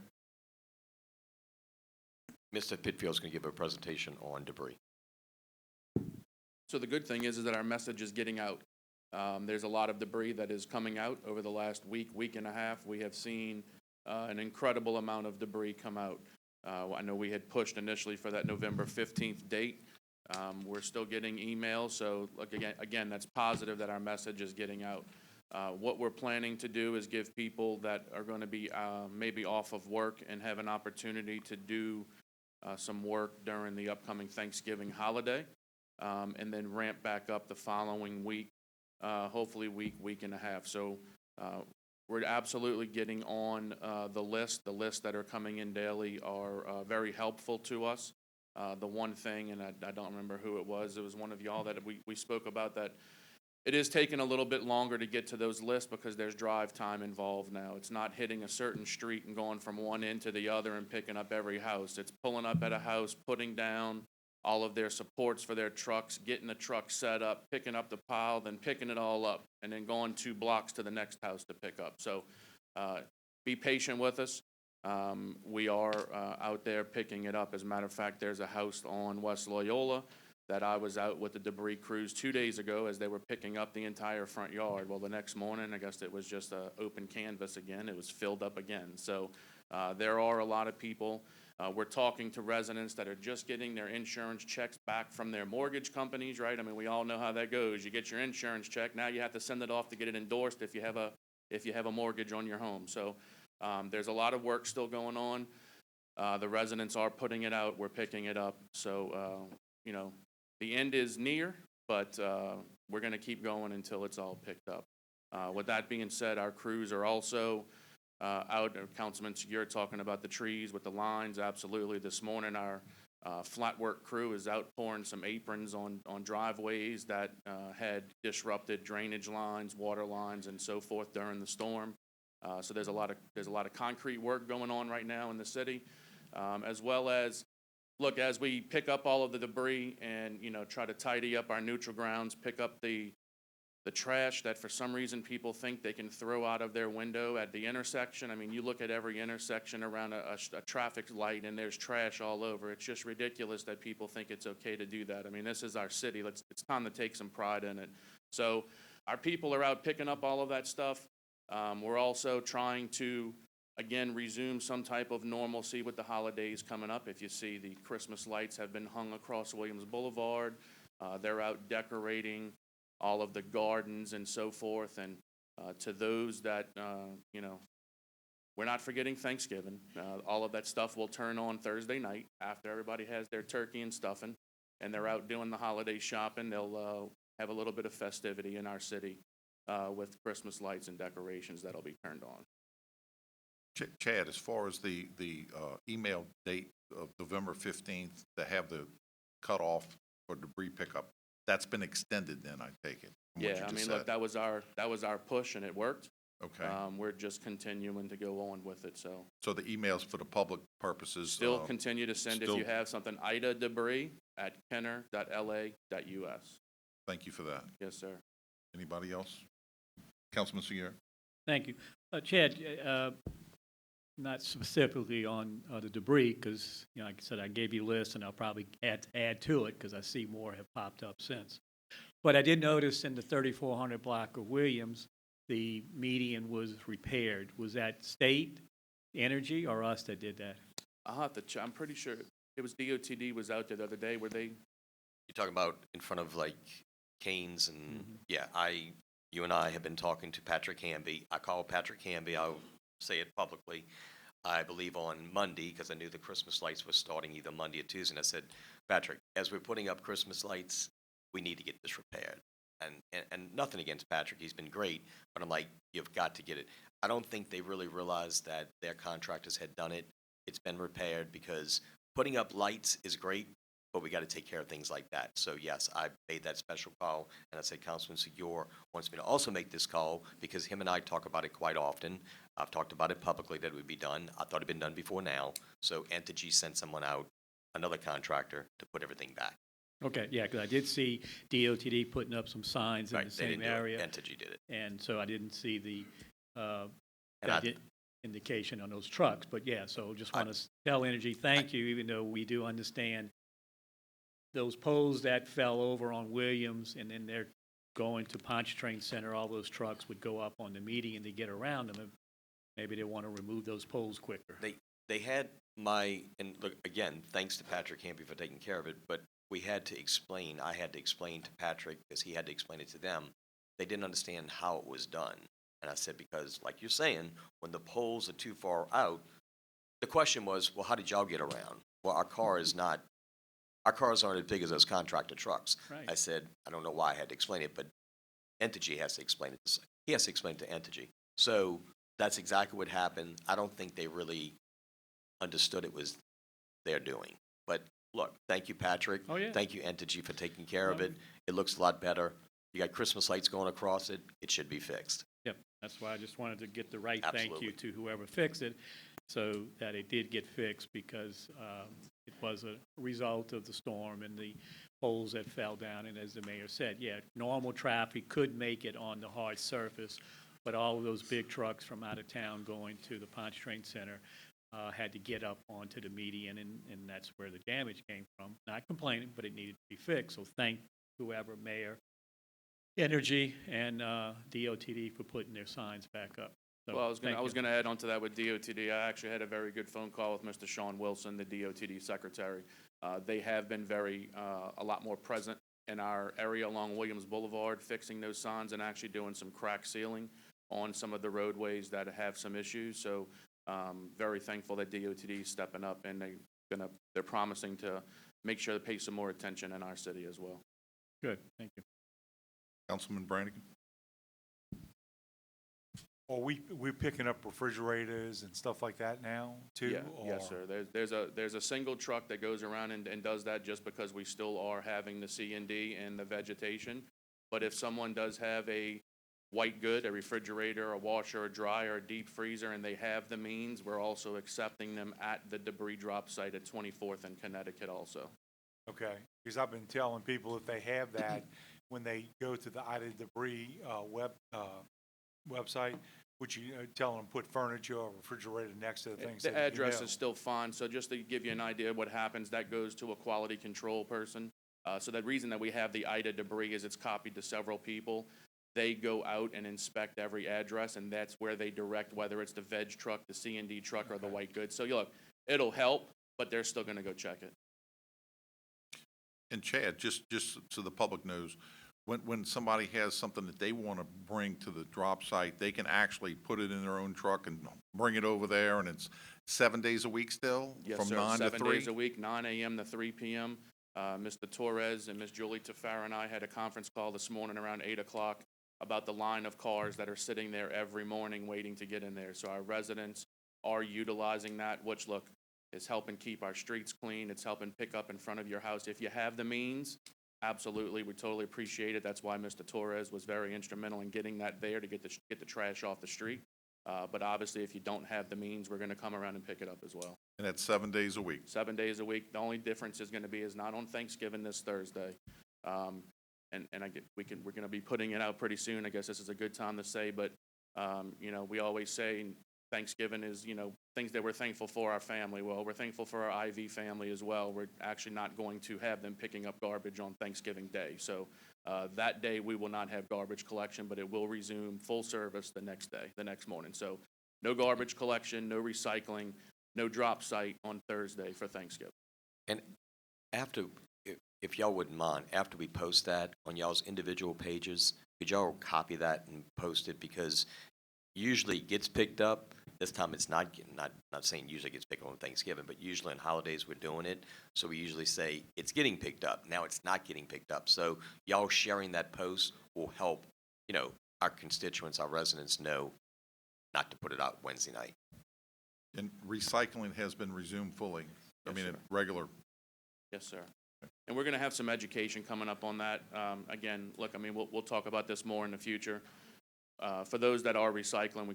Mr. Pitfield's going to give a presentation on debris. So the good thing is that our message is getting out. There's a lot of debris that is coming out over the last week and a half. We have seen an incredible amount of debris come out. I know we had pushed initially for that November 15th date. We're still getting emails, so again, that's positive that our message is getting out. What we're planning to do is give people that are going to be maybe off of work and have an opportunity to do some work during the upcoming Thanksgiving holiday, and then ramp back up the following week, hopefully week and a half. So we're absolutely getting on the list. The lists that are coming in daily are very helpful to us. The one thing, and I don't remember who it was one of y'all that we spoke about that it is taking a little bit longer to get to those lists because there's drive time involved now. It's not hitting a certain street and going from one end to the other and picking up every house. It's pulling up at a house, putting down all of their supports for their trucks, getting the truck set up, picking up the pile, then picking it all up, and then going 2 blocks to the next house to pick up. So be patient with us. We are out there picking it up. As a matter of fact, there's a house on West Loyola that I was out with the debris crews 2 days ago as they were picking up the entire front yard. Well, the next morning, I guess it was just an open canvas again. It was filled up again. So there are a lot of people. We're talking to residents that are just getting their insurance checks back from their mortgage companies, right? I mean, we all know how that goes. You get your insurance check. Now you have to send it off to get it endorsed if you have a mortgage on your home. So there's a lot of work still going on. The residents are putting it out. We're picking it up. So, the end is near, but we're going to keep going until it's all picked up. With that being said, our crews are also out. Councilman Segura talking about the trees with the lines. Absolutely. This morning, our flat work crew is out pouring some aprons on driveways that had disrupted drainage lines, water lines, and so forth during the storm. So there's a lot of concrete work going on right now in the city, as well as, look, as we pick up all of the debris and, try to tidy up our neutral grounds, pick up the trash that for some reason people think they can throw out of their window at the intersection. I mean, you look at every intersection around a traffic light and there's trash all over. It's just ridiculous that people think it's okay to do that. I mean, this is our city. It's time to take some pride in it. So our people are out picking up all of that stuff. We're also trying to, again, resume some type of normalcy with the holidays coming up. If you see, the Christmas lights have been hung across Williams Boulevard. They're out decorating all of the gardens and so forth. And to those that, we're not forgetting Thanksgiving. All of that stuff will turn on Thursday night after everybody has their turkey and stuffing, and they're out doing the holiday shopping. They'll have a little bit of festivity in our city with Christmas lights and decorations that'll be turned on. Chad, as far as the email date of November 15th to have the cutoff for debris pickup, that's been extended then, I take it? from what you Yeah, I just mean, said. look, that was our push and it worked. Okay. We're just continuing to go on with it, so. So the emails for the public purposes? Still continue to send if still- you have something, Ida Debris at kenner.la.us. Thank you for that. Yes, sir. Anybody else? Councilman Segura? Thank you. Chad, not specifically on the debris, because, like I said, I gave you a list, and I'll probably add to it, because I see more have popped up since. But I did notice in the 3400 block of Williams, the median was repaired. Was that state energy or us that did that? I'll have to check. I'm pretty sure it was DOTD was out there the other day where they, You're talking about in front of like Canes and, yeah, you and I have been talking to Patrick Hamby. I called Patrick Hamby, I'll say it publicly, I believe on Monday, because I knew the Christmas lights were starting either Monday or Tuesday, and I said, Patrick, as we're putting up Christmas lights, we need to get this repaired. And nothing against Patrick, he's been great, but I'm like, you've got to get it. I don't think they really realized that their contractors had done it. It's been repaired, because putting up lights is great, but we got to take care of things like that. So yes, I made that special call, and I said Councilman Segura wants me to also make this call, because him and I talk about it quite often. I've talked about it publicly that it would be done. I thought it had been done before now. So Entergy sent someone out, another contractor, to put everything back. Okay, yeah, because I did see DOTD putting up some signs in Right, the they same didn't do it. area. Entergy did it. And so I didn't see the And I- indication on those trucks. But yeah, so just want to tell Energy, thank you, even though we do understand those poles that fell over on Williams, and then they're going to Pontchartrain Center, all those trucks would go up on the median to get around them. And maybe they want to remove those poles quicker. They had and look, again, thanks to Patrick Hamby for taking care of it, but I had to explain to Patrick, because he had to explain it to them. They didn't understand how it was done. And I said, because like you're saying, when the poles are too far out, the question was, well, how did y'all get around? Well, our cars aren't as big as those contractor trucks. Right. I said, I don't know why I had to explain it, but Entergy has to explain it. He has to explain it to Entergy. So that's exactly what happened. I don't think they really understood it was their doing. But look, thank you, Patrick. Oh, yeah. Thank you, Entergy, for taking care of it. It looks a lot better. You got Christmas lights going across it. It should be fixed. Yep, that's why I just wanted to get the right thank you Absolutely. to whoever fixed it, so that it did get fixed, because it was a result of the storm and the poles that fell down. And as the mayor said, yeah, normal traffic could make it on the hard surface, but all of those big trucks from out of town going to the Pontchartrain Center had to get up onto the median, and that's where the damage came from. Not complaining, but it needed to be fixed. So thank whoever, mayor, Energy, and DOTD for putting their signs back up. So, Well, I was thank you. gonna add on to that with DOTD. I actually had a very good phone call with Mr. Sean Wilson, the DOTD secretary. They have been a lot more present in our area along Williams Boulevard, fixing those signs and actually doing some crack sealing on some of the roadways that have some issues. So, very thankful that DOTD is stepping up, and they're promising to make sure they pay some more attention in our city as well. Good, thank you. Councilman Brannigan? Are we picking up refrigerators and stuff like that now, too? Yeah, yes, sir. There's a single truck that goes around and does that, just because we still are having the C&D and the vegetation. But if someone does have a white good, a refrigerator, a washer, a dryer, a deep freezer, and they have the means, we're also accepting them at the debris drop site at 24th and Connecticut also. Okay, because I've been telling people if they have that, when they go to the Ida Debris website, would you tell them to put furniture or refrigerator next to the things? The address is still fine, so just to give you an idea of what happens, that goes to a quality control person. So the reason that we have the Ida Debris is it's copied to several people. They go out and inspect every address, and that's where they direct whether it's the veg truck, the C&D truck, or the white goods. So look, it'll help, but they're still gonna go check it. And Chad, just so the public knows, when somebody has something that they want to bring to the drop site, they can actually put it in their own truck and bring it over there, and it's 7 days a week still? Yes, From sir. 9 to 3? 7 days a week, 9 a.m. to 3 p.m. Mr. Torres and Ms. Julie Tafara and I had a conference call this morning around 8 o'clock about the line of cars that are sitting there every morning waiting to get in there. So our residents are utilizing that, which, look, is helping keep our streets clean. It's helping pick up in front of your house. If you have the means, absolutely, we totally appreciate it. That's why Mr. Torres was very instrumental in getting that there to get the trash off the street. But obviously, if you don't have the means, we're going to come around and pick it up as well. And that's 7 days a week? 7 days a week. The only difference is going to be not on Thanksgiving this Thursday. We're going to be putting it out pretty soon. I guess this is a good time to say, but we always say Thanksgiving is, things that we're thankful for our family. Well, we're thankful for our IV family as well. We're actually not going to have them picking up garbage on Thanksgiving Day. So that day we will not have garbage collection, but it will resume full service the next day, the next morning. So no garbage collection, no recycling, no drop site on Thursday for Thanksgiving. And after, if y'all wouldn't mind, after we post that on y'all's individual pages, could y'all copy that and post it? Because usually it gets picked up. This time it's not saying usually it gets picked up on Thanksgiving, but usually on holidays we're doing it. So we usually say it's getting picked up. Now it's not getting picked up. So y'all sharing that post will help, our constituents, our residents know not to put it out Wednesday night. And recycling has been resumed fully? Yes, I mean, sir. at regular? Yes, sir. And we're going to have some education coming up on that. Again, look, we'll talk about this more in the future. For those that are recycling, we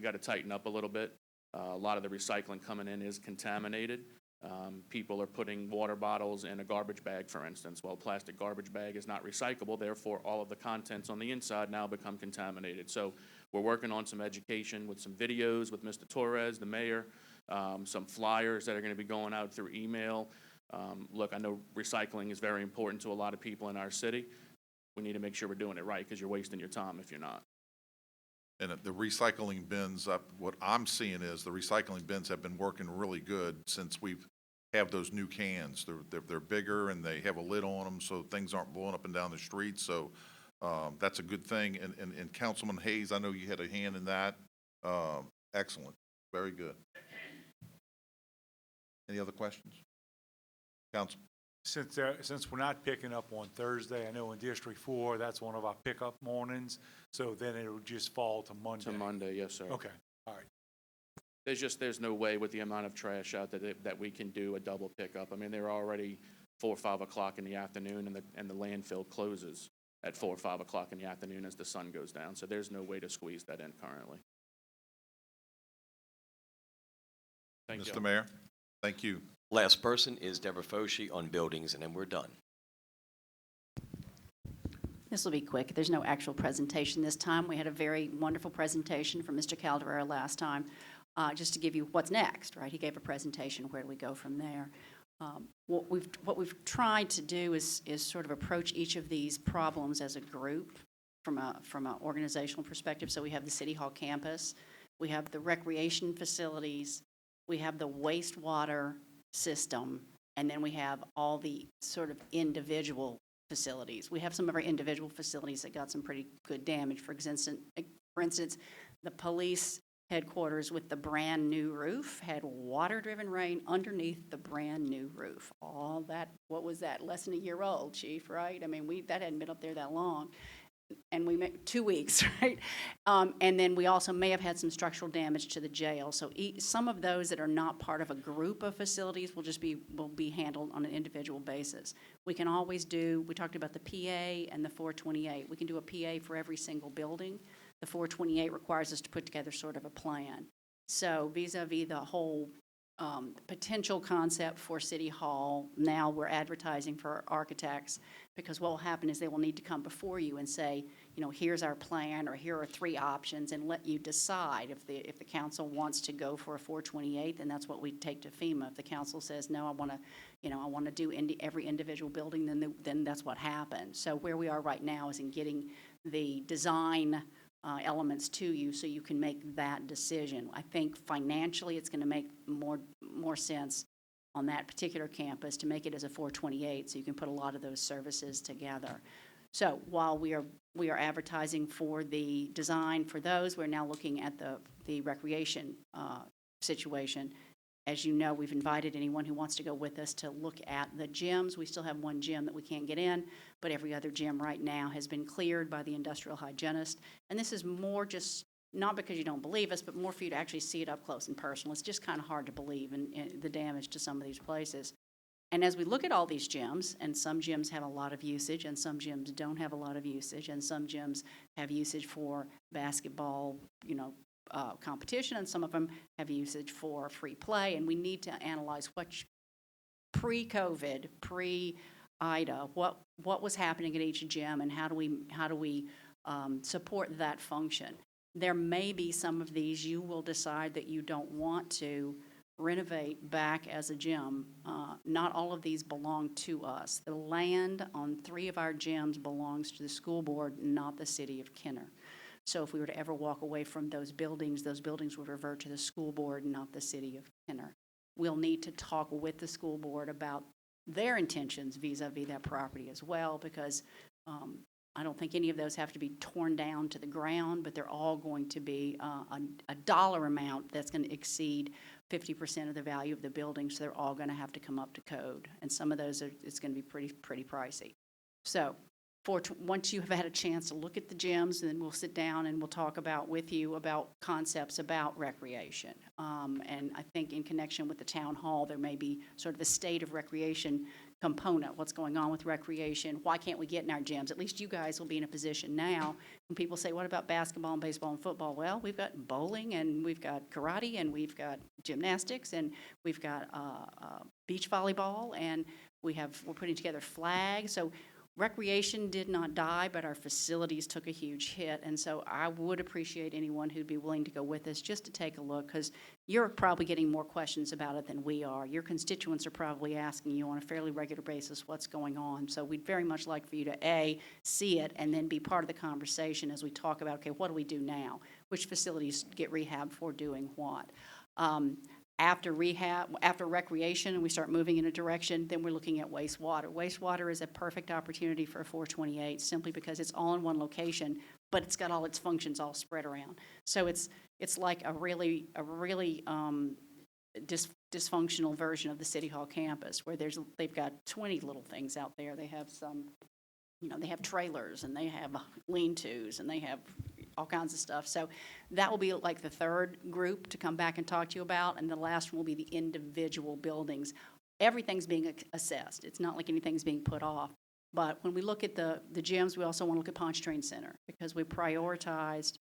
got to tighten up a little bit. A lot of the recycling coming in is contaminated. People are putting water bottles in a garbage bag, for instance. Well, a plastic garbage bag is not recyclable, therefore all of the contents on the inside now become contaminated. So we're working on some education with some videos with Mr. Torres, the mayor, some flyers that are going to be going out through email. Look, I know recycling is very important to a lot of people in our city. We need to make sure we're doing it right, because you're wasting your time if you're not. And the recycling bins, what I'm seeing is the recycling bins have been working really good since we have those new cans. They're bigger and they have a lid on them, so things aren't blowing up and down the street. So that's a good thing. And Councilman Hayes, I know you had a hand in that. Excellent. Very good. Any other questions? Council. Since we're not picking up on Thursday, I know in District 4, that's one of our pickup mornings, so then it'll just fall to Monday. To Monday, yes, sir. Okay, all right. there's no way with the amount of trash out that we can do a double pickup. I mean, they're already 4 or 5 o'clock in the afternoon, and the landfill closes at 4 or 5 o'clock in the afternoon as the sun goes down. So there's no way to squeeze that in currently. Thank you. Mr. Mayor, thank you. Last person is Deborah Foshee on buildings, and then we're done. This will be quick. There's no actual presentation this time. We had a very wonderful presentation from Mr. Caldera last time, just to give you what's next, right? He gave a presentation. Where do we go from there? What we've tried to do is sort of approach each of these problems as a group from an organizational perspective. So we have the City Hall campus, we have the recreation facilities, we have the wastewater system, and then we have all the sort of individual facilities. We have some of our individual facilities that got some pretty good damage. For instance, the police headquarters with the brand-new roof had water-driven rain underneath the brand-new roof. All that, what was that, less than a year old, Chief, right? I mean, that hadn't been up there that long. And we made 2 weeks, right? And then we also may have had some structural damage to the jail. So some of those that are not part of a group of facilities will be handled on an individual basis. We can always we talked about the PA and the 428. We can do a PA for every single building. The 428 requires us to put together sort of a plan. So vis-a-vis the whole potential concept for City Hall, now we're advertising for architects, because what will happen is they will need to come before you and say, you know, here's our plan, or here are 3 options, and let you decide. If the council wants to go for a 428, then that's what we take to FEMA. If the council says, no, I want to do every individual building, then that's what happens. So where we are right now is in getting the design elements to you so you can make that decision. I think financially it's going to make more sense on that particular campus to make it as a 428, so you can put a lot of those services together. So while we are advertising for the design for those, we're now looking at the recreation situation. As you know, we've invited anyone who wants to go with us to look at the gyms. We still have one gym that we can't get in, but every other gym right now has been cleared by the industrial hygienist. And this is more just, not because you don't believe us, but more for you to actually see it up close and personal. It's just kind of hard to believe in the damage to some of these places. And as we look at all these gyms, and some gyms have a lot of usage, and some gyms don't have a lot of usage, and some gyms have usage for basketball, competition, and some of them have usage for free play, and we need to analyze what pre-COVID, pre-IDA, what was happening at each gym, and how do we support that function. There may be some of these you will decide that you don't want to renovate back as a gym. Not all of these belong to us. The land on 3 of our gyms belongs to the school board, not the city of Kenner. So if we were to ever walk away from those buildings would revert to the school board, not the city of Kenner. We'll need to talk with the school board about their intentions vis-a-vis that property as well, because I don't think any of those have to be torn down to the ground, but they're all going to be a dollar amount that's going to exceed 50% of the value of the building, so they're all going to have to come up to code. And some of those it's going to be pretty pricey. So once you have had a chance to look at the gyms, then we'll sit down and we'll talk with you about concepts about recreation. And I think in connection with the town hall, there may be sort of a state of recreation component. What's going on with recreation? Why can't we get in our gyms? At least you guys will be in a position now when people say, what about basketball and baseball and football? Well, we've got bowling, and we've got karate, and we've got gymnastics, and we've got beach volleyball, and we're putting together flags. So recreation did not die, but our facilities took a huge hit, and so I would appreciate anyone who'd be willing to go with us just to take a look, because you're probably getting more questions about it than we are. Your constituents are probably asking you on a fairly regular basis what's going on, so we'd very much like for you to, see it, and then be part of the conversation as we talk about, okay, what do we do now? Which facilities get rehab for doing what? After recreation, and we start moving in a direction, then we're looking at wastewater. Wastewater is a perfect opportunity for a 428, simply because it's all in one location, but it's got all its functions all spread around. So it's like a really dysfunctional version of the City Hall campus, where they've got 20 little things out there. They have some, they have trailers, and they have lean-tos, and they have all kinds of stuff. So that will be like the third group to come back and talk to you about, and the last one will be the individual buildings. Everything's being assessed. It's not like anything's being put off. But when we look at the gyms, we also want to look at Pontchartrain Center, because we prioritized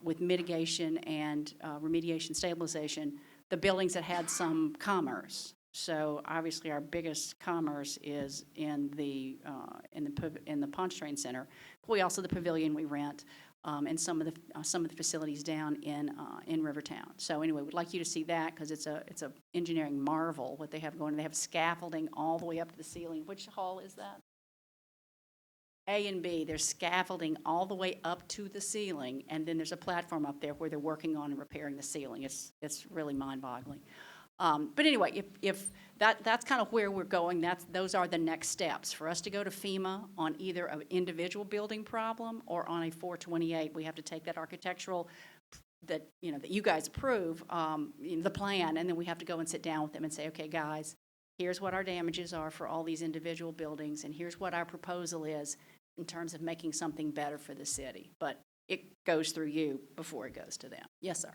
with mitigation and remediation stabilization, the buildings that had some commerce. So obviously, our biggest commerce is in the Pontchartrain Center. But we also the pavilion we rent, and some of the facilities down in Rivertown. So anyway, we'd like you to see that, because it's a engineering marvel what they have going. They have scaffolding all the way up to the ceiling. Which hall is that? A and B. There's scaffolding all the way up to the ceiling, and then there's a platform up there where they're working on and repairing the ceiling. It's really mind-boggling. But anyway, if that's kind of where we're going, those are the next steps. For us to go to FEMA on either an individual building problem or on a 428, we have to take that architectural that you guys approve, the plan, and then we have to go and sit down with them and say, okay, guys, here's what our damages are for all these individual buildings, and here's what our proposal is in terms of making something better for the city. But it goes through you before it goes to them. Yes, sir.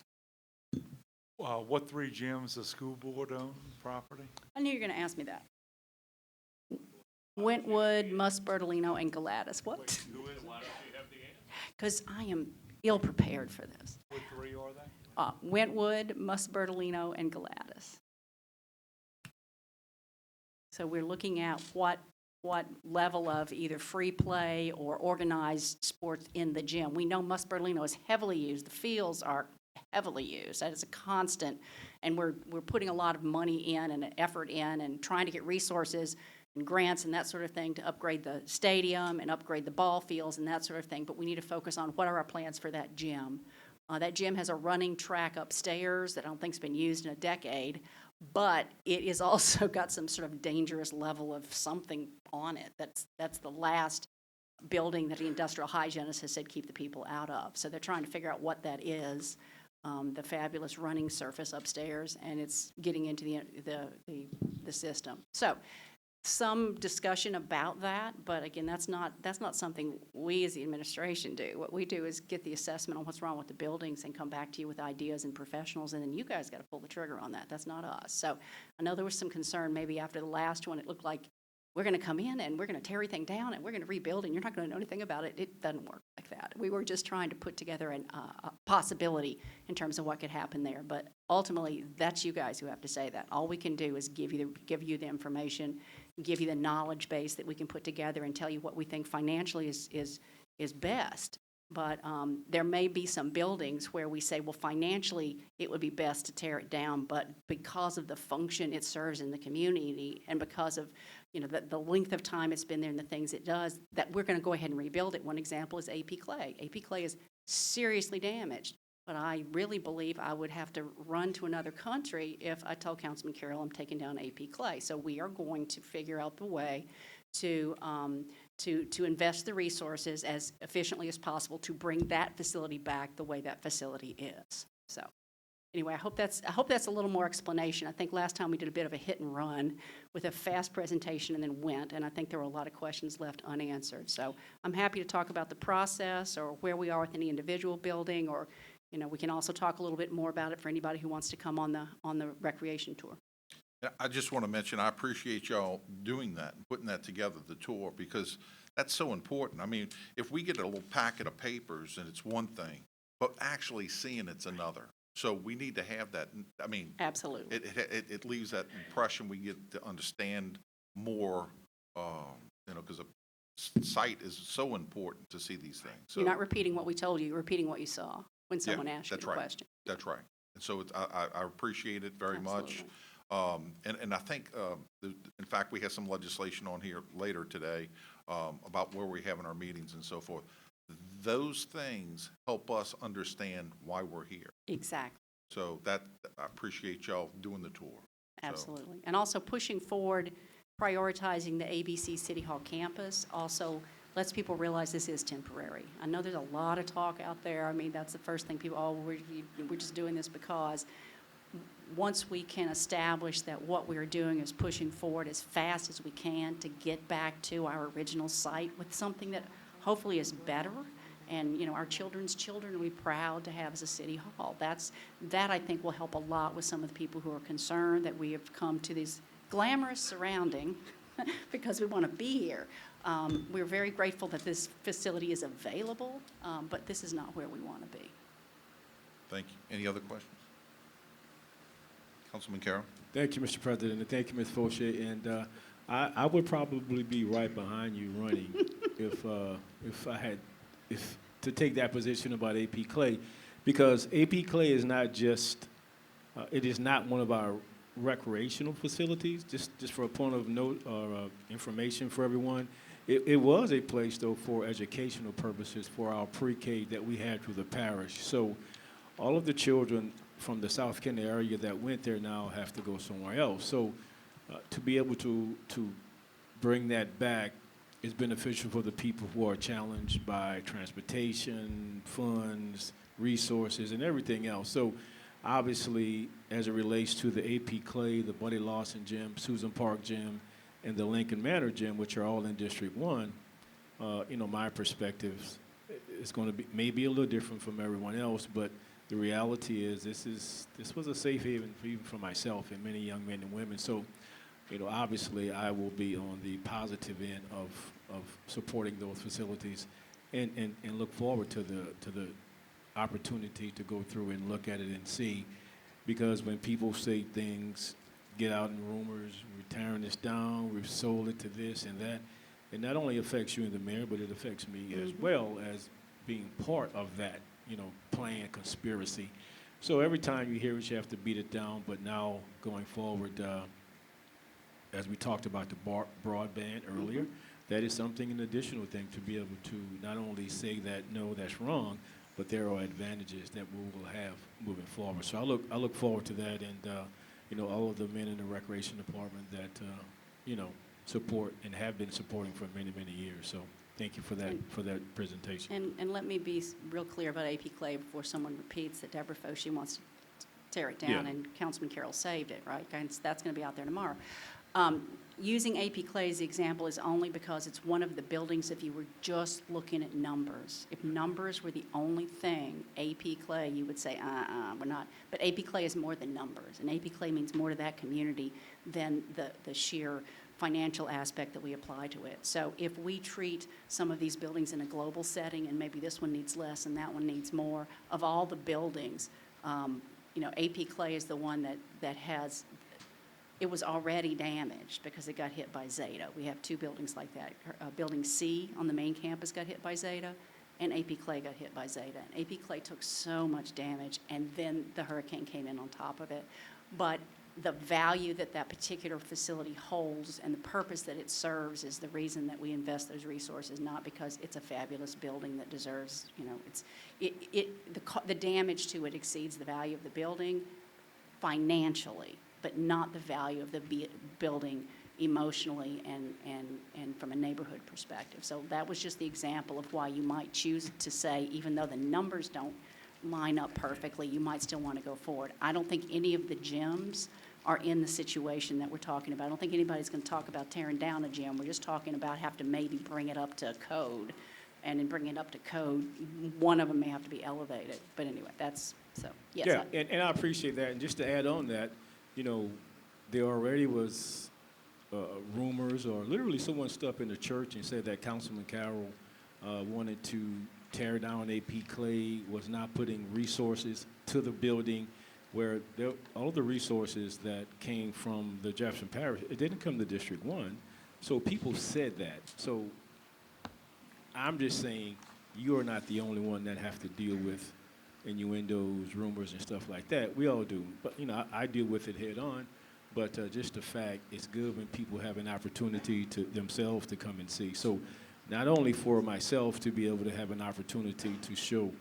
What 3 gyms does school board own property? I knew you were going to ask me that. Wentwood, Musbertolino, and Galatas. What? Why don't you have the answer? Because I am ill-prepared for this. What 3 are they? Wentwood, Musbertolino, and Galatas. So we're looking at what level of either free play or organized sports in the gym. We know Musbertolino is heavily used. The fields are heavily used. That is a constant, and we're putting a lot of money in and effort in and trying to get resources and grants and that sort of thing to upgrade the stadium and upgrade the ball fields and that sort of thing. But we need to focus on what are our plans for that gym. That gym has a running track upstairs that I don't think's been used in a decade, but it is also got some sort of dangerous level of something on it. That's the last building that the industrial hygienist has said keep the people out of. So they're trying to figure out what that is. The fabulous running surface upstairs, and it's getting into the system. So some discussion about that, but again, that's not something we as the administration do. What we do is get the assessment on what's wrong with the buildings and come back to you with ideas and professionals, and then you guys got to pull the trigger on that. That's not us. So I know there was some concern maybe after the last one. It looked like we're going to come in and we're going to tear everything down and we're going to rebuild and you're not going to know anything about it. It doesn't work like that. We were just trying to put together a possibility in terms of what could happen there. But ultimately, that's you guys who have to say that. All we can do is give you the information, give you the knowledge base that we can put together and tell you what we think financially is best. But there may be some buildings where we say, well, financially, it would be best to tear it down, but because of the function it serves in the community and because of the length of time it's been there and the things it does, that we're going to go ahead and rebuild it. One example is AP Clay. AP Clay is seriously damaged, but I really believe I would have to run to another country if I told Councilman Carroll I'm taking down AP Clay. So we are going to figure out the way to invest the resources as efficiently as possible to bring that facility back the way that facility is. So anyway, I hope that's a little more explanation. I think last time we did a bit of a hit and run with a fast presentation and then went, and I think there were a lot of questions left unanswered. So I'm happy to talk about the process or where we are with any individual building, or we can also talk a little bit more about it for anybody who wants to come on the recreation tour. I just want to mention, I appreciate y'all doing that, and putting that together, the tour, because that's so important. I mean, if we get a little packet of papers and it's one thing, but actually seeing it's another. So we need to have that. I mean, absolutely. It leaves that impression. We get to understand more, because a site is so important to see these things. So, you're not repeating what we told you, you're repeating what you saw when someone asked you the question. That's right. And so I appreciate it very much. And I think, in fact, we have some legislation on here later today about where we're having our meetings and so forth. Those things help us understand why we're here. Exactly. So I appreciate y'all doing the tour. Absolutely. And also pushing forward, prioritizing the ABC City Hall campus also lets people realize this is temporary. I know there's a lot of talk out there. I mean, that's the first thing people, we're just doing this because. Once we can establish that what we're doing is pushing forward as fast as we can to get back to our original site with something that hopefully is better and, you know, our children's children will be proud to have as a city hall. That I think will help a lot with some of the people who are concerned that we have come to this glamorous surrounding because we want to be here. We're very grateful that this facility is available, but this is not where we want to be. Thank you. Any other questions? Councilman Carroll? Thank you, Mr. President, and thank you, Ms. Fauché. And I would probably be right behind you running if to take that position about AP Clay, because AP Clay is not just it is not one of our recreational facilities. Just for a point of note or information for everyone, it was a place though for educational purposes for our pre-K that we had through the parish. So all of the children from the South Kent area that went there now have to go somewhere else. So to be able to bring that back is beneficial for the people who are challenged by transportation, funds, resources, and everything else. So obviously, as it relates to the AP Clay, the Buddy Lawson Gym, Susan Park Gym, and the Lincoln Manor Gym, which are all in District 1, you know, my perspective is going to be maybe a little different from everyone else, but the reality is this was a safe haven even for myself and many young men and women. So, you know, obviously I will be on the positive end of supporting those facilities and look forward to the opportunity to go through and look at it and see, because when people say things, get out in rumors, we're tearing this down, we've sold it to this and that, it not only affects you and the mayor, but it affects me as well as being part of that, you know, plan, conspiracy. So every time you hear it, you have to beat it down. But now going forward, as we talked about the broadband earlier, that is something, an additional thing to be able to not only say that, no, that's wrong, but there are advantages that we will have moving forward. So I look forward to that, and you know, all of the men in the recreation department that you know, support and have been supporting for many, many years. So thank you for that presentation. And let me be real clear about AP Clay before someone repeats that Deborah Fauché wants to tear it down, Yeah. and Councilman Carroll saved it, right? And that's going to be out there tomorrow. Using AP Clay as the example is only because it's one of the buildings, if you were just looking at numbers. If numbers were the only thing, AP Clay, you would say, we're not. But AP Clay is more than numbers, and AP Clay means more to that community than the sheer financial aspect that we apply to it. So if we treat some of these buildings in a global setting, and maybe this one needs less and that one needs more, of all the buildings, you know, AP Clay is the one that has, it was already damaged because it got hit by Zeta. We have two buildings like that. Building C on the main campus got hit by Zeta, and AP Clay got hit by Zeta. And AP Clay took so much damage, and then the hurricane came in on top of it. But the value that that particular facility holds and the purpose that it serves is the reason that we invest those resources, not because it's a fabulous building that deserves, you know, the damage to it exceeds the value of the building financially, but not the value of the building emotionally and from a neighborhood perspective. So that was just the example of why you might choose to say, even though the numbers don't line up perfectly, you might still want to go forward. I don't think any of the gyms are in the situation that we're talking about. I don't think anybody's going to talk about tearing down a gym. We're just talking about have to maybe bring it up to code. And in bringing it up to code, one of them may have to be elevated. But anyway, that's, so, yes. Yeah, and I appreciate that. And just to add on that, you know, there already was rumors, or literally someone stood up in the church and said that Councilman Carroll wanted to tear down AP Clay, was not putting resources to the building, where all the resources that came from the Jefferson Parish, it didn't come to District 1. So people said that. So I'm just saying you are not the only one that have to deal with innuendos, rumors, and stuff like that. We all do. But, you know, I deal with it head on. But just the fact, it's good when people have an opportunity to themselves to come and see. So not only for myself to be able to have an opportunity to show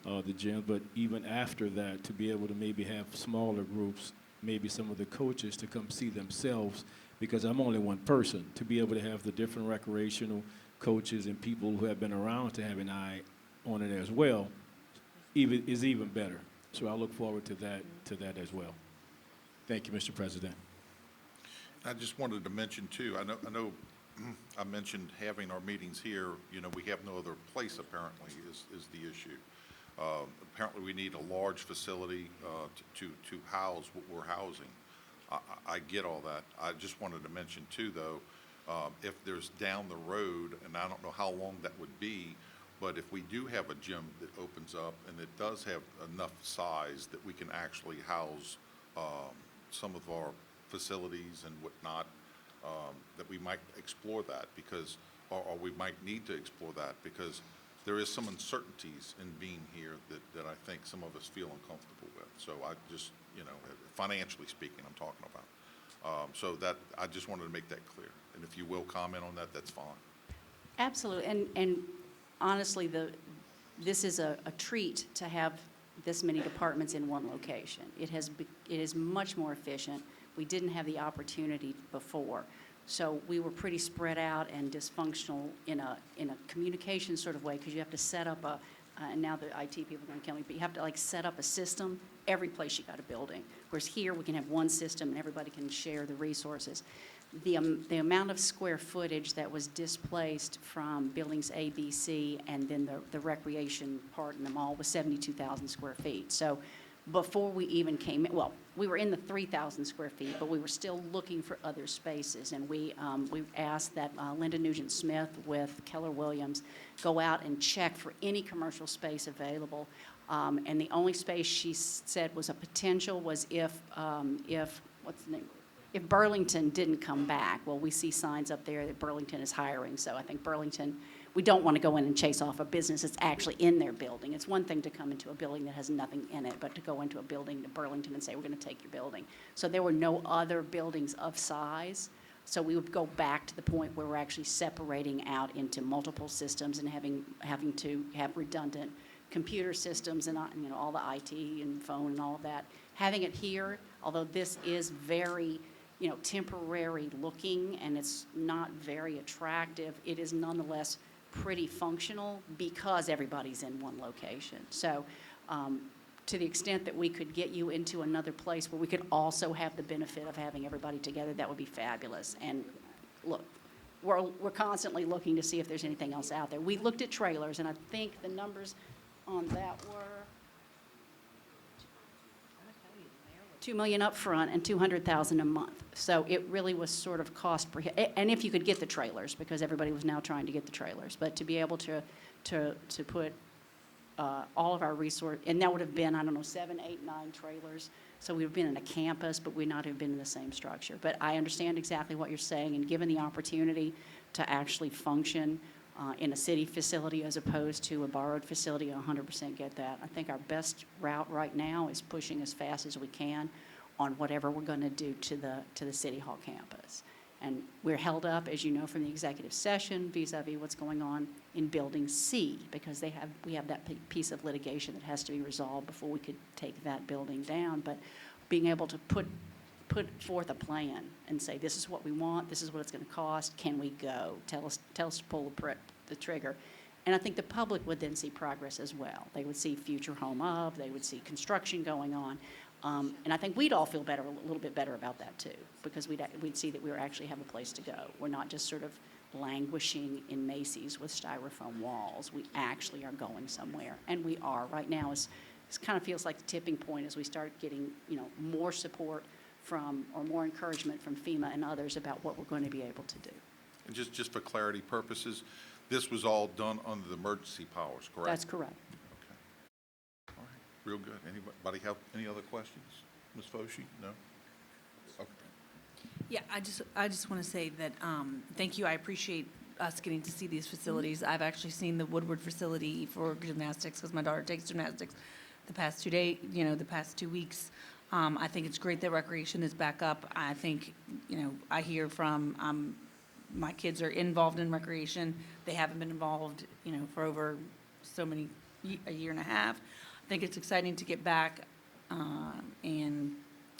the gym, but even after that, to be able to maybe have smaller groups, maybe some of the coaches to come see themselves, because I'm only one person, to be able to have the different recreational coaches and people who have been around to have an eye on it as well, is even better. So I look forward to that as well. Thank you, Mr. President. I just wanted to mention too, I know I mentioned having our meetings here, you know, we have no other place apparently is the issue. Apparently, we need a large facility to house what we're housing. I get all that. I just wanted to mention too, though, if there's down the road, and I don't know how long that would be, but if we do have a gym that opens up and it does have enough size that we can actually house some of our facilities and whatnot, that we might explore that because, or we might need to explore that because there is some uncertainties in being here that I think some of us feel uncomfortable with. So I just, you know, financially speaking, I'm talking about. So that, I just wanted to make that clear. And if you will comment on that, that's fine. Absolutely, and honestly, this is a treat to have this many departments in one location. It is much more efficient. We didn't have the opportunity before. So we were pretty spread out and dysfunctional in a communication sort of way, because you have to set up and now the IT people are going to kill me, but you have to like set up a system every place you got a building. Whereas here, we can have one system and everybody can share the resources. The amount of square footage that was displaced from buildings A, B, C, and then the recreation part in the mall was 72,000 square feet. So before we even came in, well, we were in the 3,000 square feet, but we were still looking for other spaces. And we asked that Linda Nugent-Smith with Keller Williams go out and check for any commercial space available. And the only space she said was a potential was if what's the name? If Burlington didn't come back. Well, we see signs up there that Burlington is hiring. So I think Burlington, we don't want to go in and chase off a business that's actually in their building. It's one thing to come into a building that has nothing in it, but to go into a building to Burlington and say, we're going to take your building. So there were no other buildings of size. So we would go back to the point where we're actually separating out into multiple systems and having to have redundant computer systems and you know all the IT and phone and all of that. Having it here, although this is very temporary looking and it's not very attractive, it is nonetheless pretty functional because everybody's in one location. So to the extent that we could get you into another place where we could also have the benefit of having everybody together, that would be fabulous. And look, we're constantly looking to see if there's anything else out there. We looked at trailers, and I think the numbers on that were $2 million up front and $200,000 a month. So it really was sort of cost prohibitive. And if you could get the trailers, because everybody was now trying to get the trailers, but to be able to put all of our resource, and that would have been, 7, 8, 9 trailers. So we would have been in a campus, but we not have been in the same structure. But I understand exactly what you're saying, and given the opportunity to actually function in a city facility as opposed to a borrowed facility, I 100% get that. I think our best route right now is pushing as fast as we can on whatever we're going to do to the City Hall campus. And we're held up, as you know, from the executive session vis-a-vis what's going on in Building C, because we have that piece of litigation that has to be resolved before we could take that building down. But being able to put forth a plan and say, this is what we want, this is what it's going to cost, can we go? Tell us to pull the trigger. And I think the public would then see progress as well. They would see future home of, they would see construction going on. And I think we'd all feel better, a little bit better about that too, because we'd see that we actually have a place to go. We're not just sort of languishing in Macy's with styrofoam walls. We actually are going somewhere, and we are. Right now, it kind of feels like the tipping point as we start getting more support from, or more encouragement from FEMA and others about what we're going to be able to do. And just for clarity purposes, this was all done under the emergency powers, correct? That's correct. Okay. All right, real good. Anybody have any other questions? Ms. Foshee? No? Okay. Yeah, I just want to say that thank you. I appreciate us getting to see these facilities. I've actually seen the Woodward facility for gymnastics because my daughter takes gymnastics the past 2 weeks. I think it's great that recreation is back up. I think, I hear from my kids are involved in recreation. They haven't been involved, for over a year and a half. I think it's exciting to get back and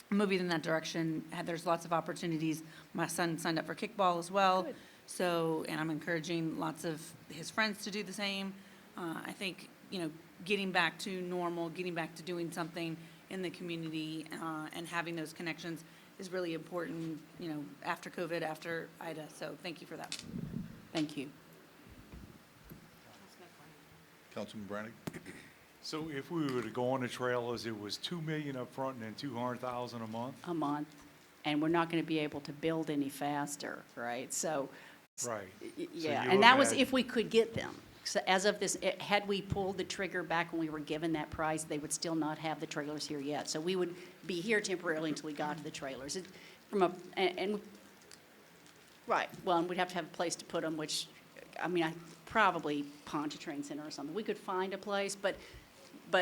moving in that direction. There's lots of opportunities. My son signed up for kickball as well. Good. So, and I'm encouraging lots of his friends to do the same. I think, getting back to normal, getting back to doing something in the community and having those connections is really important, you know, after COVID, after Ida. So thank you for that. Thank you. Councilman Brannigan? So if we were to go on the trailers, it was 2 million up front and then 200,000 a month? A month, and we're not going to be able to build any faster, right? So, Right. yeah, you're and that looking was at- if we could get them. So as of this, had we pulled the trigger back when we were given that price, they would still not have the trailers here yet. So we would be here temporarily until we got to the trailers. From a, and right, well, and we'd have to have a place to put them, which, I mean, probably Pontchartrain Center or something. We could find a place, but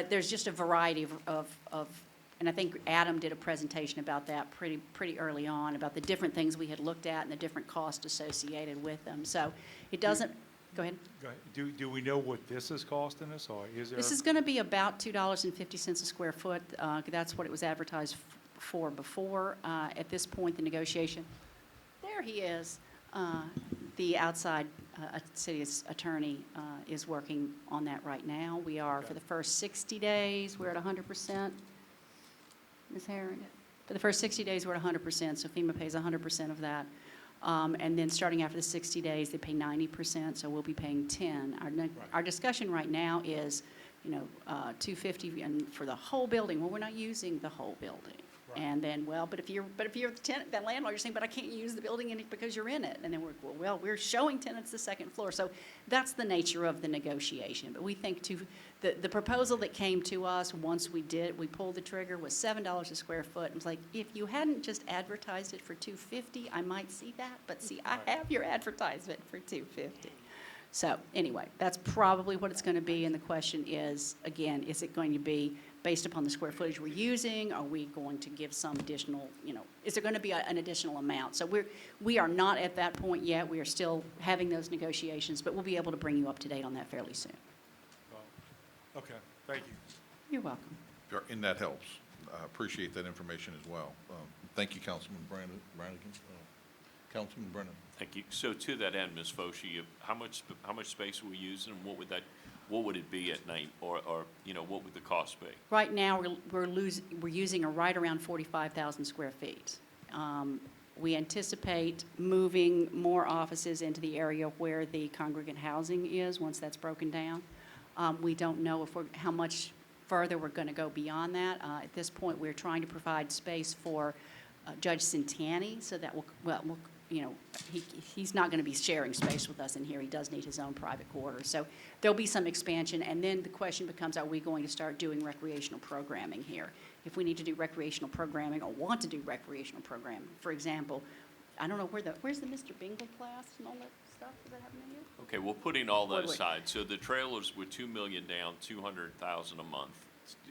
there's just a variety of, and I think Adam did a presentation about that pretty early on, about the different things we had looked at and the different costs associated with them. So it doesn't, go ahead. Go ahead. Do we know what this is costing us, or is there? This is going to be about $2.50 a square foot. That's what it was advertised for before. At this point, the negotiation, there he is. The outside city attorney is working on that right now. We are, for the first 60 days, we're at 100%. Ms. Herring? For the first 60 days, we're at 100%, so FEMA pays 100% of that. And then starting after the 60 days, they pay 90%, so we'll be paying 10. Our discussion right now is, you know, $250 and for the whole building. Well, we're not using the whole building. And then, well, but if you're the tenant, that landlord, you're saying, but I can't use the building because you're in it. And then we're showing tenants the second floor. So that's the nature of the negotiation. But we think the proposal that came to us once we pulled the trigger was $7 a square foot. It was like, if you hadn't just advertised it for $250, I might see that. But see, I have your advertisement for $250. So anyway, that's probably what it's going to be. And the question is, again, is it going to be based upon the square footage we're using? Are we going to give some additional, you know, is there going to be an additional amount? So we are not at that point yet. We are still having those negotiations, but we'll be able to bring you up to date on that fairly soon. Okay, thank you. You're welcome. Sure, and that helps. I appreciate that information as well. Thank you, Councilman Brannigan. Councilman Brennan. Thank you. So to that end, Ms. Foshee, how much space are we using, and what would it be at night, or you know, what would the cost be? Right now, we're using right around 45,000 square feet. We anticipate moving more offices into the area where the congregant housing is once that's broken down. We don't know how much further we're going to go beyond that. At this point, we're trying to provide space for Judge Santani, so that we'll you know, he's not going to be sharing space with us in here. He does need his own private quarters. So there'll be some expansion, and then the question becomes, are we going to start doing recreational programming here? If we need to do recreational programming or want to do recreational programming, for example, I don't know where's the Mr. Bingle class and all that stuff? Does that happen in here? Okay, well, putting all that Wait. aside, so the trailers were $2 million down, $200,000 a month.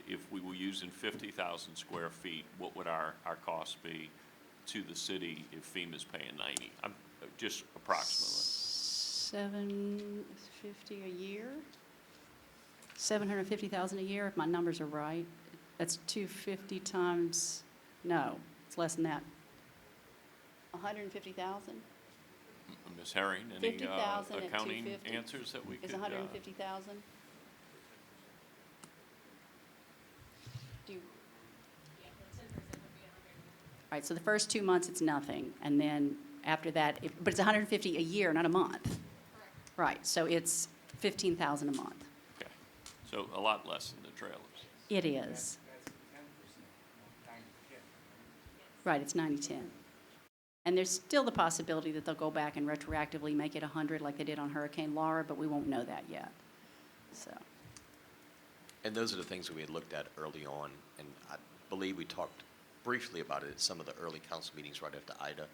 If we were using 50,000 square feet, what would our cost be to the city if FEMA's paying 90? I'm just approximately. $750 a year? $750,000 a year, if my numbers are right. That's 250 times, no, it's less than that. 150,000? Ms. Herring, any 50,000 at accounting 250 answers that we could? Is 150,000? All right, so the first 2 months, it's nothing, and then after that, but it's 150 a year, not a month. Right, so it's 15,000 a month. Okay, so a lot less than the trailers. It is. Right, it's 90/10. And there's still the possibility that they'll go back and retroactively make it 100 like they did on Hurricane Laura, but we won't know that yet, so. And those are the things that we had looked at early on, and I believe we talked briefly about it at some of the early council meetings right after Ida.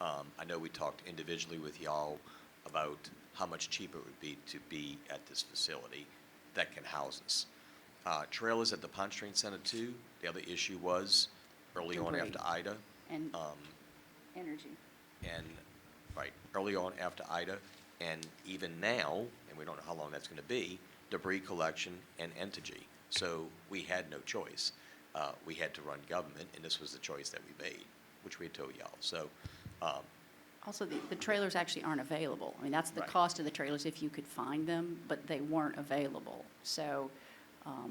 I know we talked individually with y'all about how much cheaper it would be to be at this facility that can house us. Trailers at the Pontchartrain Center too, the other issue was early on after Ida. And energy. And, right, early on after Ida, and even now, and we don't know how long that's going to be, debris collection and energy. So we had no choice. We had to run government, and this was the choice that we made, which we had told y'all. So, Also, the trailers actually aren't available. I mean, that's the Right. cost of the trailers if you could find them, but they weren't available. So, I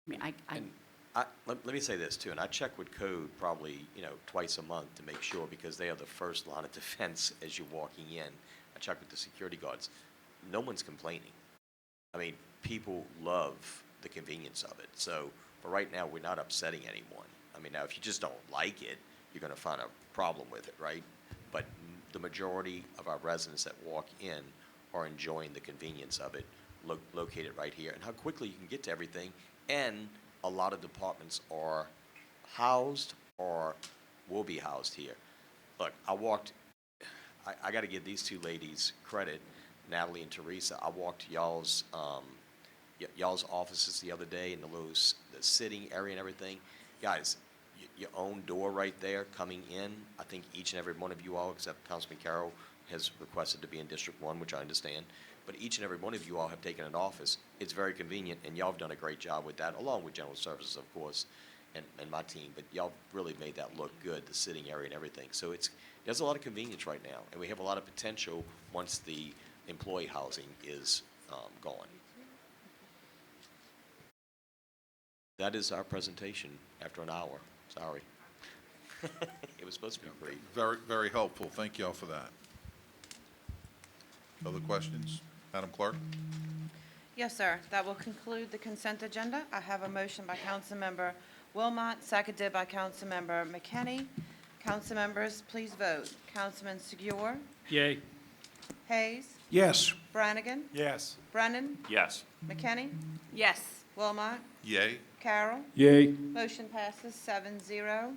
mean, and Let me say this too, and I check with code probably, twice a month to make sure, because they are the first line of defense as you're walking in. I check with the security guards. No one's complaining. I mean, people love the convenience of it. So for right now, we're not upsetting anyone. I mean, now if you just don't like it, you're going to find a problem with it, right? But the majority of our residents that walk in are enjoying the convenience of it, located right here, and how quickly you can get to everything. And a lot of departments are housed or will be housed here. Look, I got to give these two ladies credit, Natalie and Teresa. I walked y'all's offices the other day in the the sitting area and everything. Guys, your own door right there coming in. I think each and every one of you all, except Councilman Carroll, has requested to be in District 1, which I understand. But each and every one of you all have taken an office. It's very convenient, and y'all have done a great job with that, along with General Services, of course, and my team. But y'all really made that look good, the sitting area and everything. So there's a lot of convenience right now, and we have a lot of potential once the employee housing is gone. That is our presentation after an hour. Sorry. It was supposed to be brief. Very, very helpful. Thank you all for that. Other questions? Madam Clerk? Yes, sir. That will conclude the consent agenda. I have a motion by Councilmember Wilmot, seconded by Councilmember McKinney. Council members, please vote. Councilman Segura? Yay. Hayes? Yes. Brannigan? Yes. Brennan? Yes. McKinney? Yes. Wilmot? Yay. Carroll? Yay. Motion passes 7-0.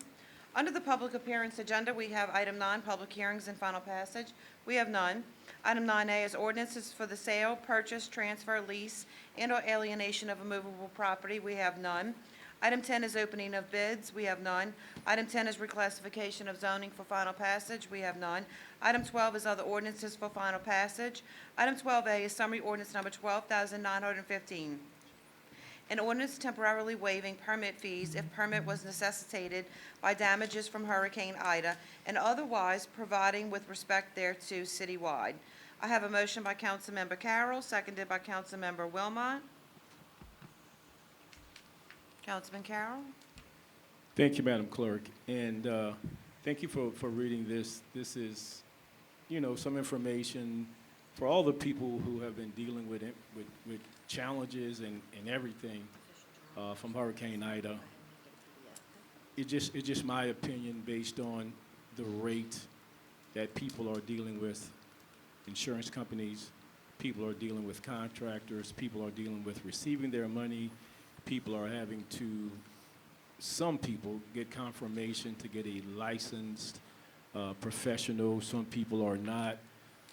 Under the public appearance agenda, we have item 9, public hearings and final passage. We have none. Item 9A is ordinances for the sale, purchase, transfer, lease, and/or alienation of a movable property. We have none. Item 10 is opening of bids. We have none. Item 10 is reclassification of zoning for final passage. We have none. Item 12 is other ordinances for final passage. Item 12A is summary ordinance number 12,915. An ordinance temporarily waiving permit fees if permit was necessitated by damages from Hurricane Ida and otherwise providing with respect thereto citywide. I have a motion by Councilmember Carroll, seconded by Councilmember Wilmot. Councilman Carroll? Thank you, Madam Clerk, and thank you for reading this. This is, some information for all the people who have been dealing with challenges and everything from Hurricane Ida. It's just my opinion based on the rate that people are dealing with insurance companies, people are dealing with contractors, people are dealing with receiving their money, people are having to, some people get confirmation to get a licensed professional, some people are not.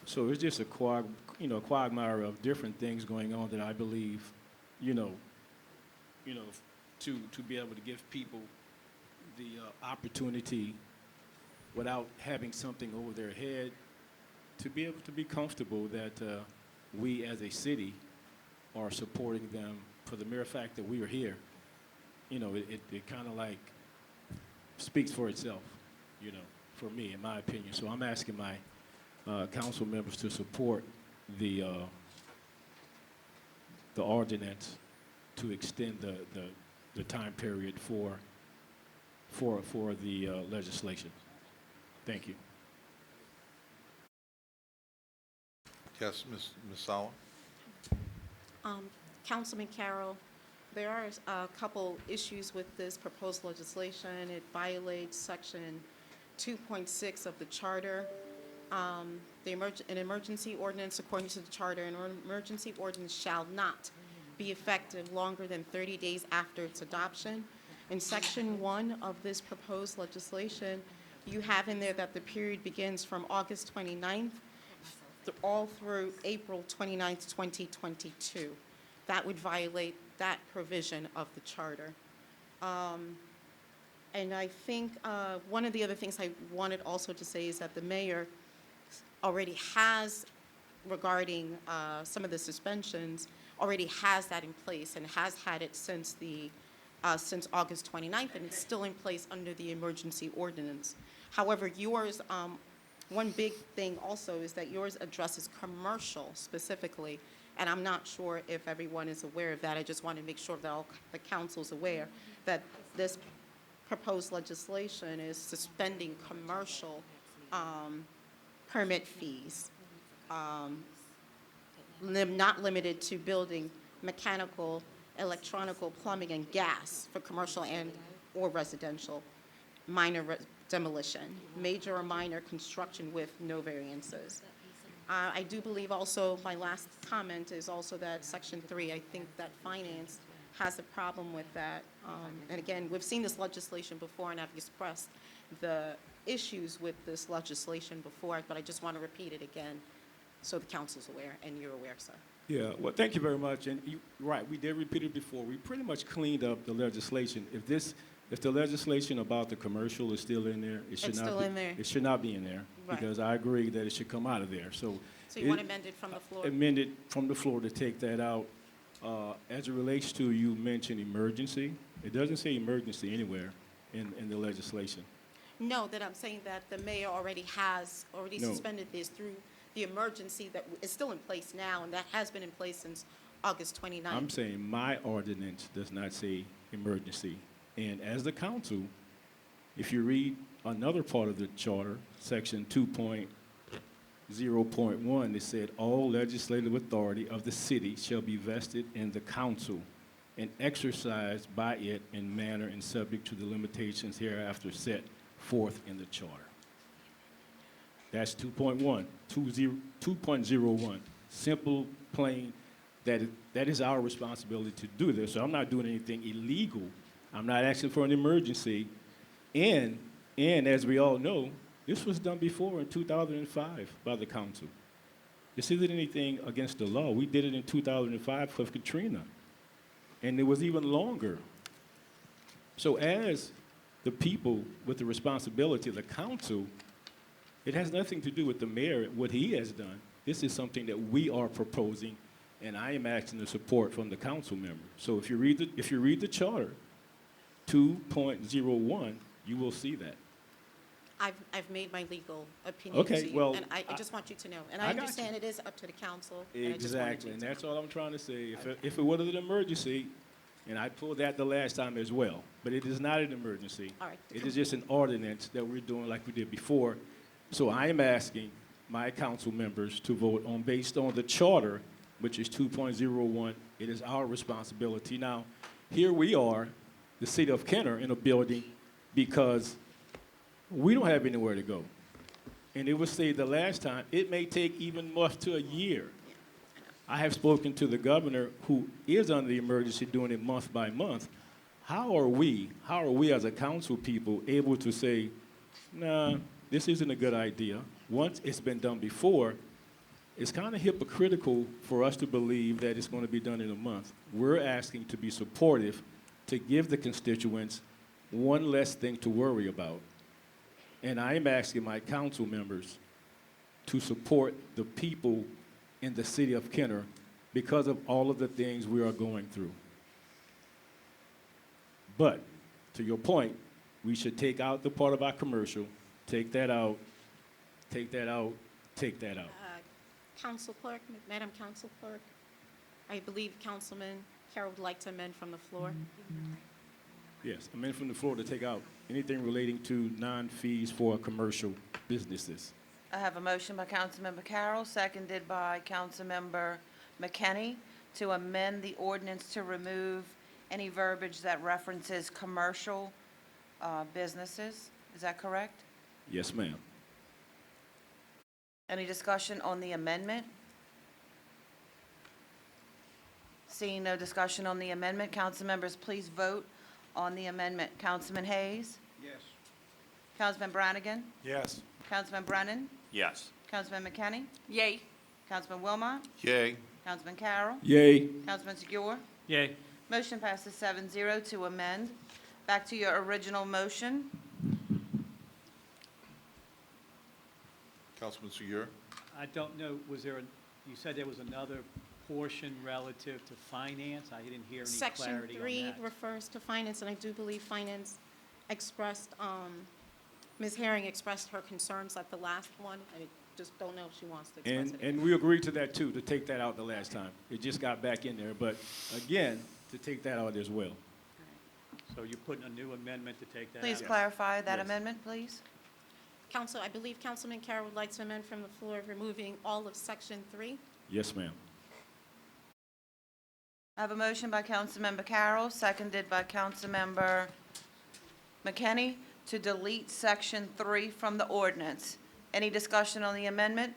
So it's just a quagmire of different things going on that I believe, to be able to give people the opportunity without having something over their head, to be able to be comfortable that we as a city are supporting them for the mere fact that we are here. It kind of like speaks for itself, for me, in my opinion. So I'm asking my council members to support the ordinance to extend the time period for the legislation. Thank you. Yes, Ms. Sala? Councilman Carroll, there are a couple issues with this proposed legislation. It violates Section 2.6 of the Charter. An emergency ordinance, according to the Charter, an emergency ordinance shall not be effective longer than 30 days after its adoption. In Section 1 of this proposed legislation, you have in there that the period begins from August 29th all through April 29th, 2022. That would violate that provision of the Charter. And I think one of the other things I wanted also to say is that the mayor already has, regarding some of the suspensions, already has that in place and has had it since August 29th, and it's still in place under the emergency ordinance. However, yours, one big thing also is that yours addresses commercial specifically, And I'm not sure if everyone is aware of that. I just want to make sure that all the council's aware that this proposed legislation is suspending commercial permit fees, not limited to building, mechanical, electronical, plumbing, and gas for commercial and/or residential, minor demolition, major or minor construction with no variances. I do believe also, my last comment is also that Section 3, I think that finance has a problem with that. And again, we've seen this legislation before, and I've expressed the issues with this legislation before, but I just want to repeat it again so the council's aware and you're aware, sir. Yeah, well, thank you very much. And right, we did repeat it before. We pretty much cleaned up the legislation. If the legislation about the commercial is still in there, it should It's not still be. in there. It should not be in there. Right. Because I agree that it should come out of there. So So you want to amend it from the floor? amend it from the floor to take that out. As it relates to, you mentioned emergency. It doesn't say emergency anywhere in the legislation. No, that I'm saying that the mayor already No. suspended this through the emergency that is still in place now, and that has been in place since August 29th. I'm saying my ordinance does not say emergency. And as the council, if you read another part of the charter, section 2.0.1, it said, all legislative authority of the city shall be vested in the council and exercised by it in manner and subject to the limitations hereafter set forth in the charter. That's 2.01. Simple, plain, that is our responsibility to do this. So I'm not doing anything illegal. I'm not asking for an emergency. And as we all know, this was done before in 2005 by the council. This isn't anything against the law. We did it in 2005 for Katrina. And it was even longer. So as the people with the responsibility of the council, it has nothing to do with the mayor, what he has done. This is something that we are proposing, and I am asking the support from the council members. So if you read the charter, 2.01, you will see that. I've made my legal opinion Okay, to you, well, and I just want you to know. And I I got understand it is up to the council. and I just wanted Exactly, you and to that's know. all I'm trying to say. If it was an emergency, and I pulled that the last time as well, but it is not an emergency. All right. It is just an ordinance that we're doing like we did before. So I am asking my council members to vote on, based on the charter, which is 2.01. It is our responsibility. Now, here we are, the city of Kenner, in a building because we don't have anywhere to go. And it was said the last time, it may take even more to a year. I have spoken to the governor, who is under the emergency, doing it month by month. How are we as a council people able to say, nah, this isn't a good idea? Once it's been done before, it's kind of hypocritical for us to believe that it's going to be done in a month. We're asking to be supportive, to give the constituents one less thing to worry about. And I am asking my council members to support the people in the city of Kenner because of all of the things we are going through. But, to your point, we should take out the part of our commercial, take that out, take that out, take that out. Council Clerk, Madam Council Clerk, I believe Councilman Carroll would like to amend from the floor. Yes, amend from the floor to take out anything relating to non-fees for commercial businesses. I have a motion by Councilmember Carroll, seconded by Councilmember McKinney, to amend the ordinance to remove any verbiage that references commercial businesses. Is that correct? Yes, ma'am. Any discussion on the amendment? Seeing no discussion on the amendment, council members, please vote on the amendment. Councilman Hayes? Yes. Councilman Brannigan? Yes. Councilman Brennan? Yes. Councilman McKinney? Yay. Councilman Wilmot? Yay. Councilman Carroll? Yay. Councilman Segura? Yay. Motion passes 7-0 to amend. Back to your original motion. Councilman Segura? I don't know, you said there was another portion relative to finance? I didn't hear any Section clarity on 3 that. refers to finance, and I do believe finance expressed Ms. Herring expressed her concerns at the last one. I just don't know if she wants to express And, it again. and we agreed to that too, to take that out the last time. It just got back in there, but again, to take that out as well. So you're putting a new amendment to take that out? Please clarify that Yes. amendment, please. Council, I believe Councilman Carroll would like to amend from the floor, removing all of Section 3. Yes, ma'am. I have a motion by Councilmember Carroll, seconded by Councilmember McKinney, to delete Section 3 from the ordinance. Any discussion on the amendment?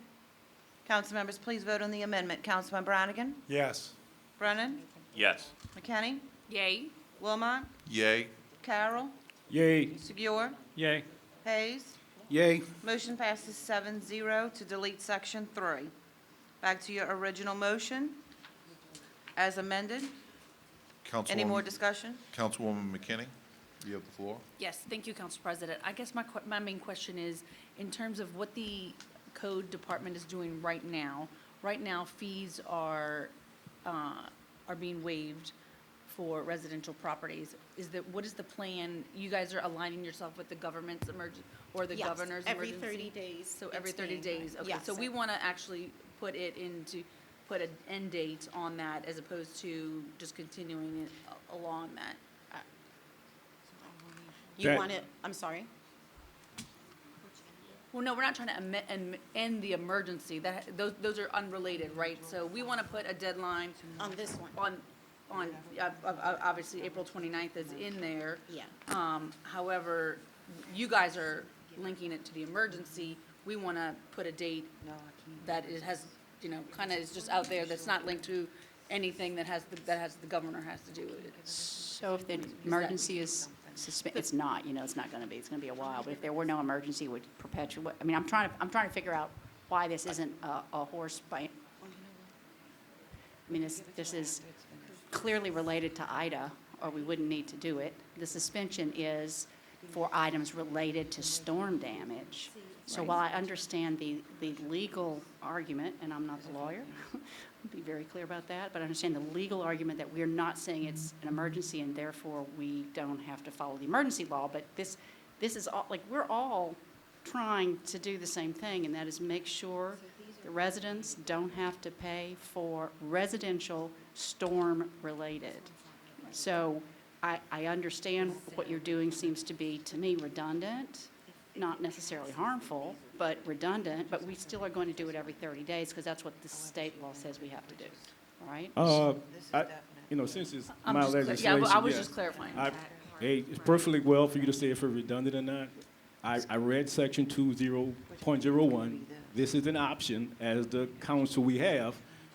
Council members, please vote on the amendment. Councilman Brannigan? Yes. Brennan? Yes. McKinney? Yay. Wilmot? Yay. Carroll? Yay. Segura? Yay. Hayes? Yay. Motion passes 7-0 to delete Section 3. Back to your original motion as amended. Any more discussion? Councilwoman McKinney, you have the floor. Yes, thank you, Council President. I guess my main question is, in terms of what the code department is doing right now fees are being waived for residential properties. What is the plan? You guys are aligning yourself with the government's or the Yes, governor's every emergency? 30 days. So every it's 30 being days, done. okay. Yes, So we want to actually put an end date on that as opposed to just continuing it along that. You That- want it, I'm sorry? Well, no, we're not trying to end the emergency. Those are unrelated, right? So we want to put a deadline On this one? obviously, April 29th is in there. Yeah. However, you guys are linking it to the emergency. We want to put a date that it has, kind of is just out there, that's not linked to anything that the governor has to do with it. So if the emergency is it's not, it's not going to be. It's going to be a while. But if there were no emergency, would perpetuate. I mean, I'm trying to figure out why this isn't a horse fight. I mean, this is clearly related to Ida, or we wouldn't need to do it. The suspension is for items related to storm damage. So while I understand the legal argument, and I'm not the lawyer, I'll be very clear about that, but I understand the legal argument that we're not saying it's an emergency and therefore we don't have to follow the emergency law, but this is all, like, we're all trying to do the same thing, and that is make sure the residents don't have to pay for residential storm-related. So I understand what you're doing seems to be, to me, redundant, not necessarily harmful, but redundant, but we still are going to do it every 30 days because that's what the state law says we have to do, all right? Since it's I'm my just- legislation. yeah, I was yes. just clarifying. Hey, it's perfectly well for you to say if it's redundant or not. I read section 20.01. This is an option as the council we have.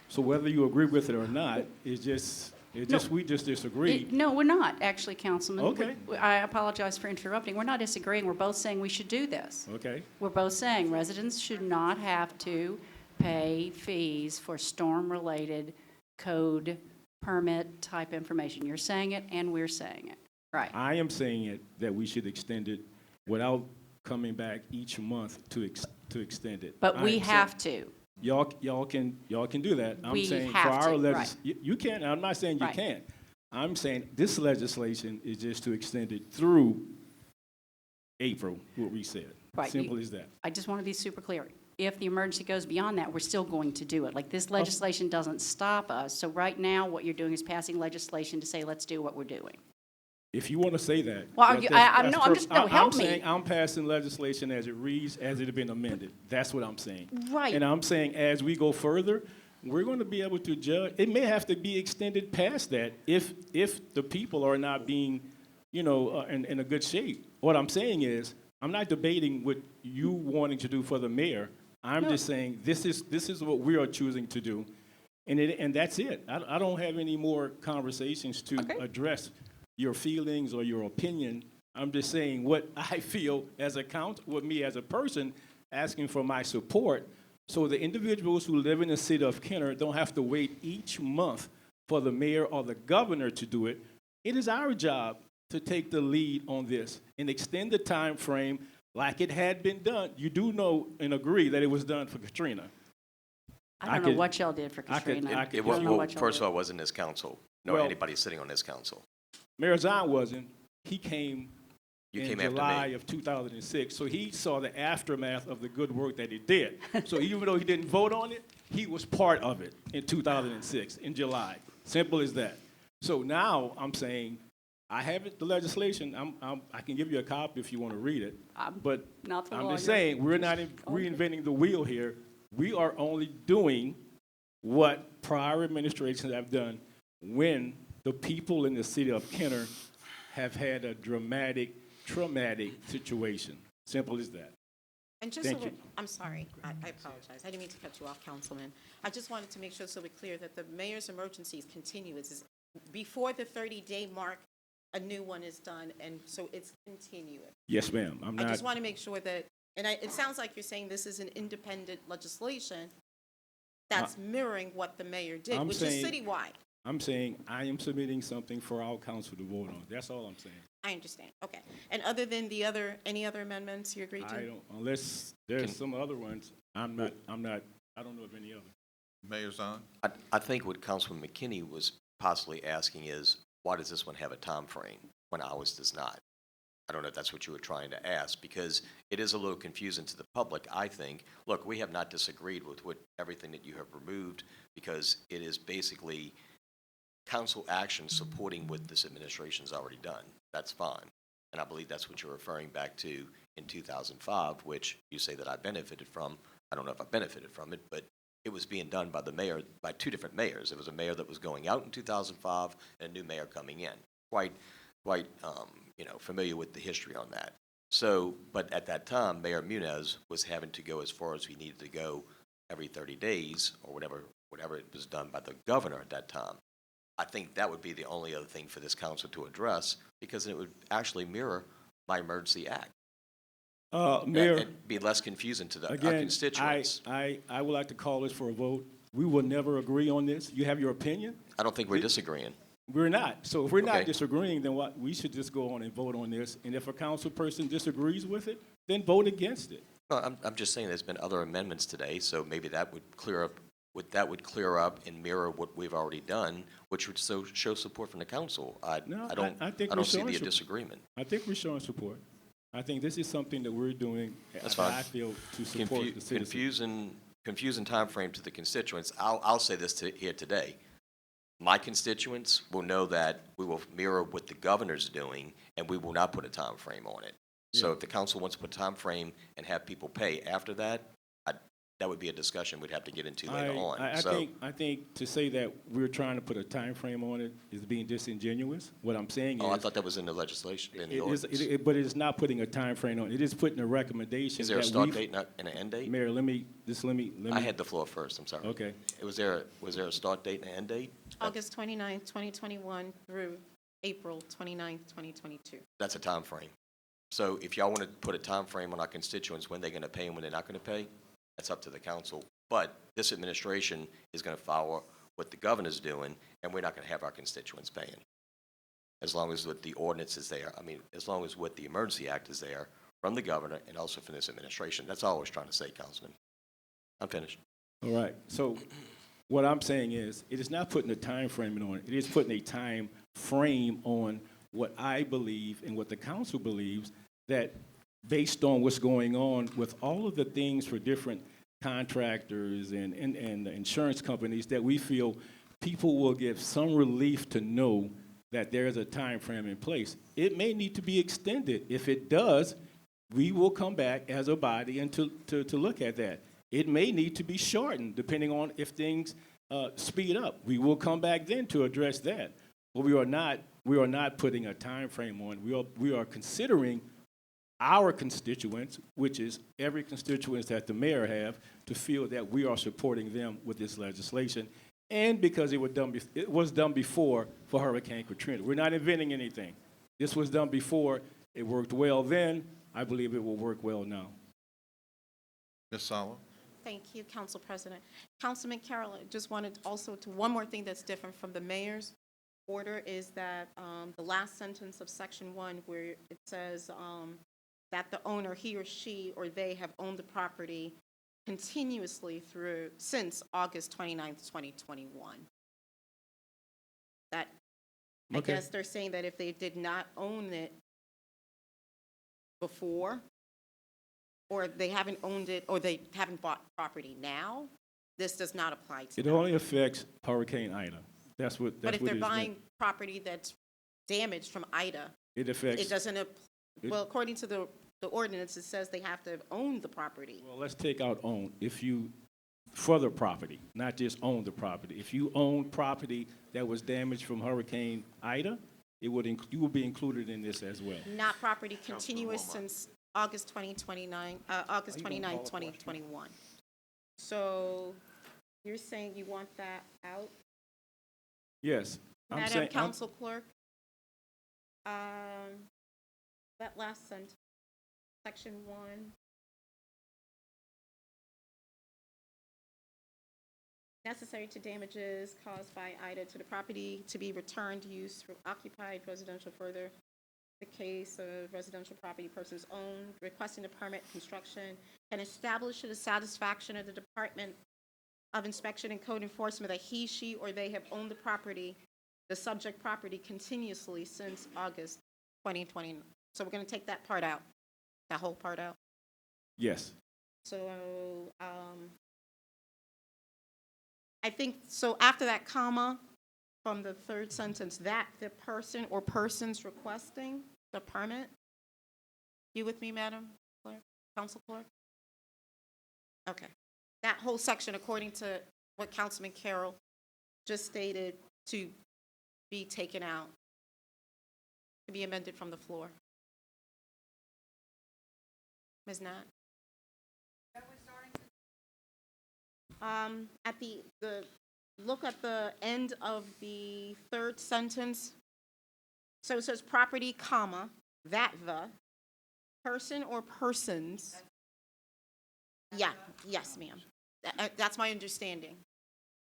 So whether you agree with it or not, we just disagree. No, we're not, actually, Councilman. Okay. I apologize for interrupting. We're not disagreeing. We're both saying we should do this. Okay. We're both saying residents should not have to pay fees for storm-related code permit type information. You're saying it, and we're saying it. Right. I am saying it that we should extend it without coming back each month to extend it. But I we am have saying- to. Y'all can do that. I'm We saying have for our to, right. legislation, you can. I'm not saying you Right. can't. I'm saying this legislation is just to extend it through April, what we said. Right. Simple as that. I just want to be super clear. If the emergency goes beyond that, we're still going to do it. Like, this legislation doesn't stop us. So right now, what you're doing is passing legislation to say, let's do what we're doing. If you want to say that. Well, that- are you- that's- I'm that's no, I'm per- just- no, I'm help me. saying I'm passing legislation as it reads, as it had been amended. That's what I'm saying. Right. And I'm saying as we go further, we're going to be able to judge. It may have to be extended past that if the people are not being, in a good shape. What I'm saying is, I'm not debating what you wanting to do for the mayor. I'm just saying this is what we are choosing to do, and that's it. I don't have any more conversations to address your feelings or your opinion. I'm just saying what I feel as a with me as a person, asking for my support, so the individuals who live in the city of Kenner don't have to wait each month for the mayor or the governor to do it. It is our job to take the lead on this and extend the time frame like it had been done. You do know and agree that it was done for Katrina. I don't know what y'all did for Katrina. I could- It I was, don't know well, what y'all first did. of all, it wasn't this council, nor Well- anybody sitting on this council. Mayor Zahn wasn't. He came You in came after me. July of 2006. So he saw the aftermath of the good work that he did. So even though he didn't vote on it, he was part of it in 2006, in July. Simple as that. So now I'm saying, I have it, the legislation. I can give you a copy if you want to read it. But not the I'm lawyer. just saying, we're not reinventing the wheel here. We are only doing what prior administrations have done when the people in the city of Kenner have had a traumatic situation. Simple as that. And just Thank so you. I'm sorry, I apologize. I didn't mean to cut you off, Councilman. I just wanted to make sure so we're clear that the mayor's emergencies continue. It's before the 30-day mark, a new one is done, and so it's continuous. Yes, ma'am. I'm I not. just want to make sure that, and it sounds like you're saying this is an independent legislation that's mirroring what the mayor did, I'm which saying- is citywide. I'm saying I am submitting something for our council to vote on. That's all I'm saying. I understand, okay. And other than any other amendments you agreed to? I don't, unless there's some other ones, I don't know of any other. Mayor Zahn? I think what Councilman McKinney was possibly asking is, why does this one have a time frame when ours does not? I don't know if that's what you were trying to ask, because it is a little confusing to the public, I think. Look, we have not disagreed with everything that you have removed, because it is basically council action supporting what this administration's already done. That's fine. And I believe that's what you're referring back to in 2005, which you say that I benefited from. I don't know if I benefited from it, but it was being done by the mayor, by two different mayors. There was a mayor that was going out in 2005 and a new mayor coming in. Quite familiar with the history on that. So, but at that time, Mayor Muniz was having to go as far as he needed to go every 30 days or whatever it was done by the governor at that time. I think that would be the only other thing for this council to address, because it would actually mirror my emergency act. Mayor, It'd be less confusing to our again, constituents. I would like to call this for a vote. We will never agree on this. You have your opinion? I don't think we're disagreeing. We're not. So if we're not Okay. disagreeing, then we should just go on and vote on this. And if a council person disagrees with it, then vote against it. Well, I'm just saying there's been other amendments today, so maybe that would clear up, and mirror what we've already done, which would show support from the council. I think don't we're see showing the support. disagreement. I think we're showing support. I think this is something that we're doing, That's fine. I feel, to support the citizens. Confusing timeframe to the constituents. I'll say this here today. My constituents will know that we will mirror what the governor's doing, and we will not put a time frame on it. So Yeah. if the council wants to put a time frame and have people pay after that, that would be a discussion we'd have to get into later on. I think to say that we're trying to put a time frame on it is being disingenuous. What I'm saying I is, thought that was in the legislation, in the it is, ordinance. but it is not putting a time frame on it. It is putting a recommendation. Is there a that start we've- date and an end date? Mayor, let me. I had the floor first, I'm sorry. Okay. Was there a start date and an end date? August 29th, 2021 through April 29th, 2022. That's a time frame. So if y'all want to put a time frame on our constituents, when they're going to pay and when they're not going to pay, that's up to the council. But this administration is going to follow what the governor's doing, and we're not going to have our constituents paying. As long as what the ordinance is there, as long as what the Emergency Act is there from the governor and also from this administration. That's all I was trying to say, Councilman. I'm finished. All right. So what I'm saying is, it is not putting a time frame on it. It is putting a time frame on what I believe and what the council believes, that based on what's going on with all of the things for different contractors and the insurance companies, that we feel people will get some relief to know that there's a time frame in place. It may need to be extended. If it does, we will come back as a body and to look at that. It may need to be shortened depending on if things speed up. We will come back then to address that. But we are not putting a time frame on. We are considering our constituents, which is every constituent that the mayor have, to feel that we are supporting them with this legislation, and because it was done before for Hurricane Katrina. We're not inventing anything. This was done before. It worked well then. I believe it will work well now. Ms. Sala? Thank you, Council President. Councilman Carroll, I just wanted also to, one more thing that's different from the mayor's order is that the last sentence of Section 1, where it says that the owner, he or she or they have owned the property continuously since August 29th, 2021. That, I Okay. guess they're saying that if they did not own it before, or they haven't owned it, or they haven't bought property now, this does not apply to It them. only affects Hurricane Ida. That's what But if it they're is. buying property that's damaged from Ida, It affects. it doesn't, it- well, according to the ordinance, it says they have to own the property. Well, let's take out own. If you, for the property, not just own the property. If you own property that was damaged from Hurricane Ida, you will be included in this as well. Not property continuous since August 2029, August 29, 2021. So you're saying you want that out? Yes. I'm Madam saying, Council Clerk, that last sentence, section 1. Necessary to damages caused by Ida to the property to be returned, used for occupied residential further. The case of residential property persons owned, requesting a permit construction, can establish to the satisfaction of the Department of Inspection and Code Enforcement that he, she, or they have owned the property, the subject property continuously since August 2020. So we're going to take that part out, that whole part out. yes. So, I think, so after that comma, from the third sentence, that the person or persons requesting the permit. You with me, Madam Clerk, Council Clerk? Okay. That whole section, according to what Councilman Carroll just stated, to be taken out, to be amended from the floor. Ms. Nat? At look at the end of the third sentence. So it says property, comma, that the person or persons. Yeah, yes, ma'am. That's my understanding.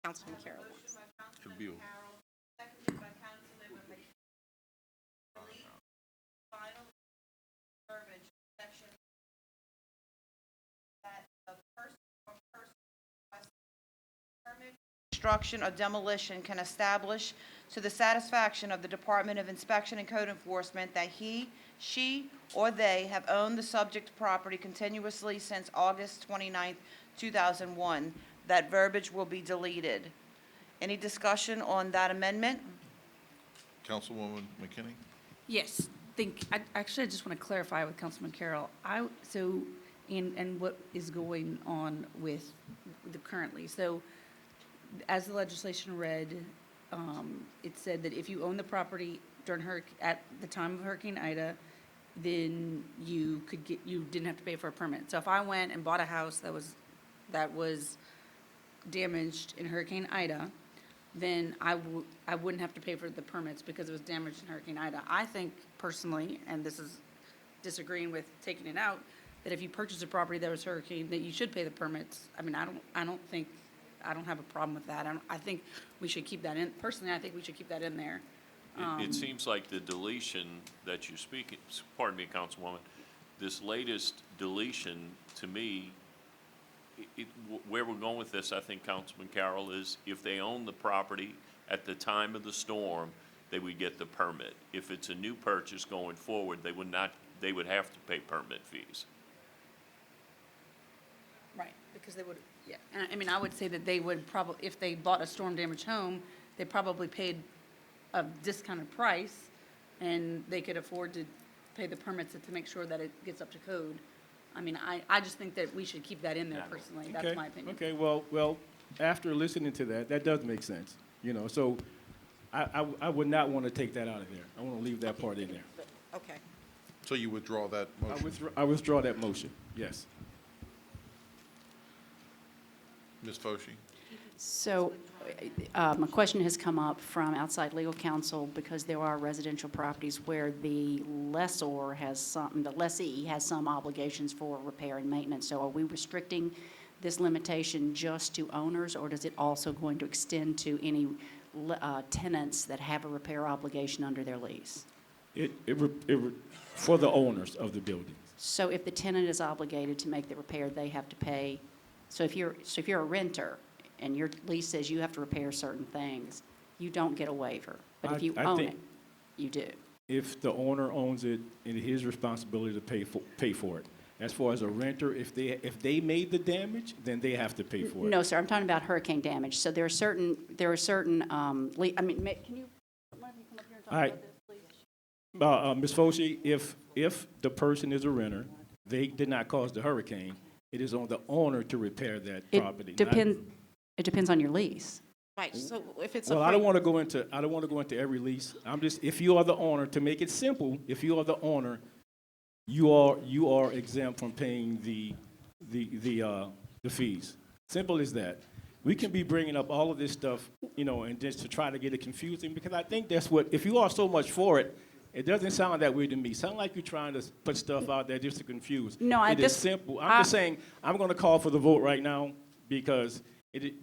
Councilman Carroll. Construction or demolition can establish to the satisfaction of the Department of Inspection and Code Enforcement that he, she, or they have owned the subject property continuously since August 29, 2001. That verbiage will be deleted. Any discussion on that amendment? Councilwoman McKinney? Yes, actually, I just want to clarify with Councilman Carroll. And what is going on with the currently. So as the legislation read, it said that if you own the property at the time of Hurricane Ida, then you didn't have to pay for a permit. So if I went and bought a house that was damaged in Hurricane Ida, then I wouldn't have to pay for the permits because it was damaged in Hurricane Ida. I think personally, and this is disagreeing with taking it out, that if you purchase a property that was hurricane, that you should pay the permits. I mean, I don't have a problem with that. I think we should keep that in. Personally, I think we should keep that in there. It seems like the deletion that you're speaking, pardon me, Councilwoman, this latest deletion, to me, where we're going with this, I think, Councilman Carroll, is if they own the property at the time of the storm, they would get the permit. If it's a new purchase going forward, they would have to pay permit fees. Right, because they would, yeah. And I mean, I would say that they would probably, if they bought a storm-damaged home, they probably paid a discounted price, and they could afford to pay the permits to make sure that it gets up to code. I mean, I just think that we should keep that in there personally. That's Okay, my opinion. Okay, well, after listening to that does make sense, so I would not want to take that out of there. I want to leave that part in there. Okay. So you withdraw that motion? I withdraw that motion, yes. Ms. Foshee? So, a question has come up from outside legal counsel because there are residential properties where the lessee has some obligations for repair and maintenance. So are we restricting this limitation just to owners, or does it also going to extend to any tenants that have a repair obligation under their lease? For the owners of the buildings. So if the tenant is obligated to make the repair, they have to pay. So if you're a renter and your lease says you have to repair certain things, you don't get a waiver. But if you own it, you do. if the owner owns it, it's his responsibility to pay for it. As far as a renter, if they made the damage, then they have to pay for it. No, sir, I'm talking about hurricane damage. So there are certain, I mean, can you, one of you come up here and talk All right. about this, please? Ms. Foshee, if the person is a renter, they did not cause the hurricane, it is on the owner to repair that property. It depends on your lease. Right, so if it's Well, I don't want to go into every lease. I'm just, if you are the owner, to make it simple, if you are the owner, you are exempt from paying the fees. Simple as that. We can be bringing up all of this stuff, and just to try to get it confusing, because I think that's what, if you are so much for it, it doesn't sound that way to me. Sound like you're trying to put stuff out there just to confuse. No, It is simple. I'm just saying, I'm going to call for the vote right now, because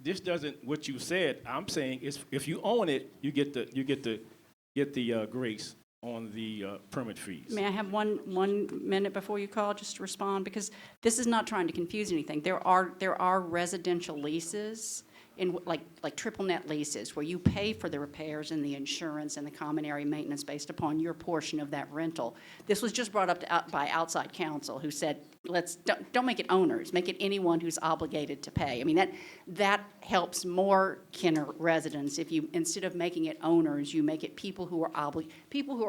this doesn't, what you said, I'm saying, is if you own it, you get the grace on the permit fees. May I have one minute before you call, just to respond? Because this is not trying to confuse anything. There are residential leases, in like triple net leases, where you pay for the repairs and the insurance and the common area maintenance based upon your portion of that rental. This was just brought up by outside counsel, who said, don't make it owners, make it anyone who's obligated to pay. I mean, that helps more Kenner residents if you, instead of making it owners, you make it people who are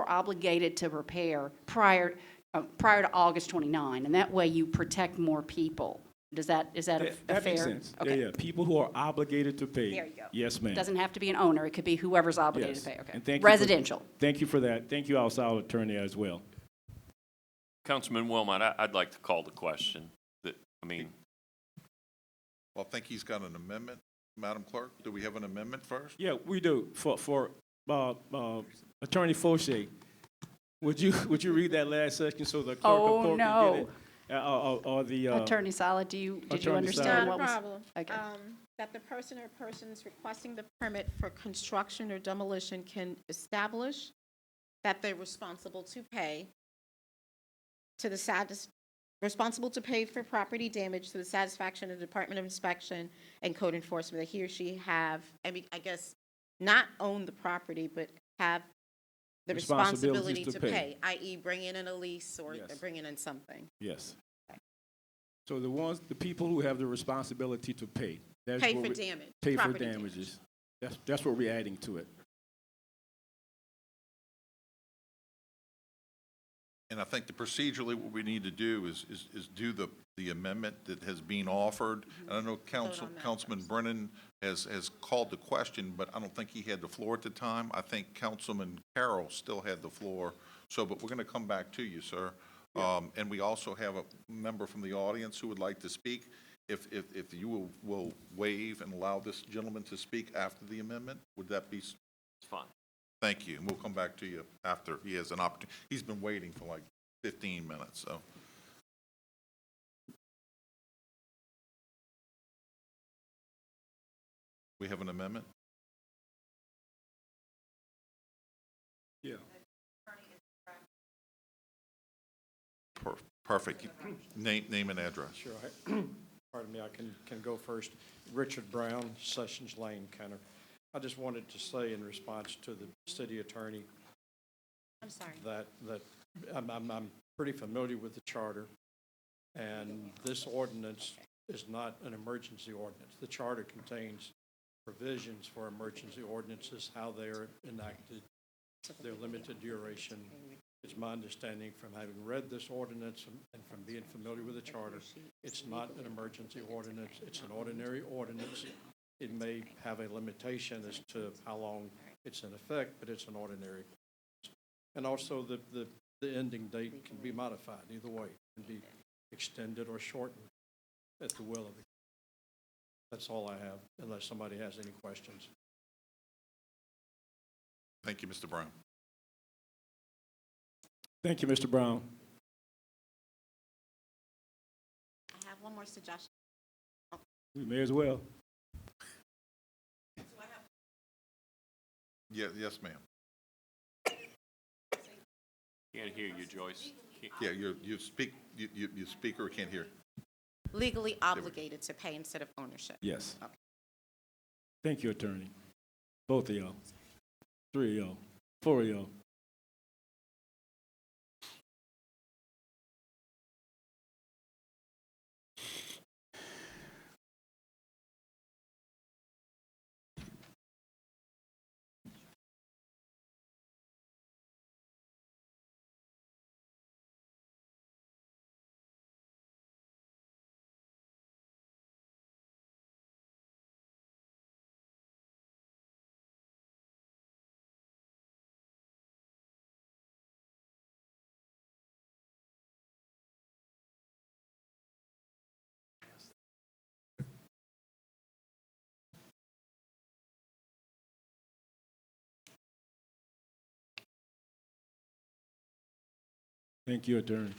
obligated to repair prior to August 29, and that way you protect more people. Is that a fair? That makes sense. Okay. Yeah, people who are obligated to pay. There you go. Yes, ma'am. Doesn't have to be an owner. It could be whoever's obligated Yes. to pay. Okay. And thank you Residential. Thank you for that. Thank you, outside attorney, as well. Councilman Wilmot, I'd like to call the question. Well, I think he's got an amendment, Madam Clerk. Do we have an amendment first? Yeah, we do. For Attorney Foshee, would you read that last section so the clerk of court can no. get it? Or the Attorney Sala, did you Attorney understand Sala. what was? problem. Okay. That the person or persons requesting the permit for construction or demolition can establish that they're responsible to pay for property damage to the satisfaction of the Department of Inspection and Code Enforcement, that he or she have, I guess, not own the property, but have the responsibility to pay, i.e. bringing in a lease or Yes. bringing in something. Yes. So the people who have the responsibility to pay. That's Pay what for we- damage. Pay for property damages. That's what we're adding to it. And I think procedurally, what we need to do is do the amendment that has been offered. And I know Councilman Brennan has called the question, but I don't think he had the floor at the time. I think Councilman Carroll still had the floor. So, but we're going to come back to you, sir. And we also have a member from the audience who would like to speak. If you will waive and allow this gentleman to speak after the amendment, would that be? It's fine. Thank you, and we'll come back to you after he has an opportunity. He's been waiting for like 15 minutes, so. We have an amendment? Yeah. Perfect. Name and address. Sure. Pardon me, I can go first. Richard Brown, Sessions Lane, Kenner. I just wanted to say in response to the city attorney I'm sorry. that I'm pretty familiar with the charter, and this ordinance is not an emergency ordinance. The charter contains provisions for emergency ordinances, how they're enacted, their limited duration. It's my understanding from having read this ordinance and from being familiar with the charter, it's not an emergency ordinance. It's an ordinary ordinance. It may have a limitation as to how long it's in effect, but it's an ordinary. And also the ending date can be modified either way. It can be extended or shortened at the will of the. That's all I have, unless somebody has any questions. Thank you, Mr. Brown. Thank you, Mr. Brown. I have one more suggestion. We may as well. Yes, ma'am. Can't hear you, Joyce. Yeah, you speaker can't hear. Legally obligated to pay instead of ownership. Yes. Okay. Thank you, attorney. Both of y'all. 3 of y'all. 4 of y'all. Thank you, Attorney.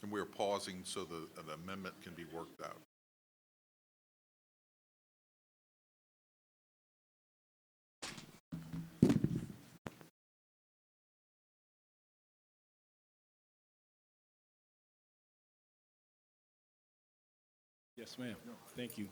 And we're pausing so an amendment can be worked out. Yes, ma'am. Thank you.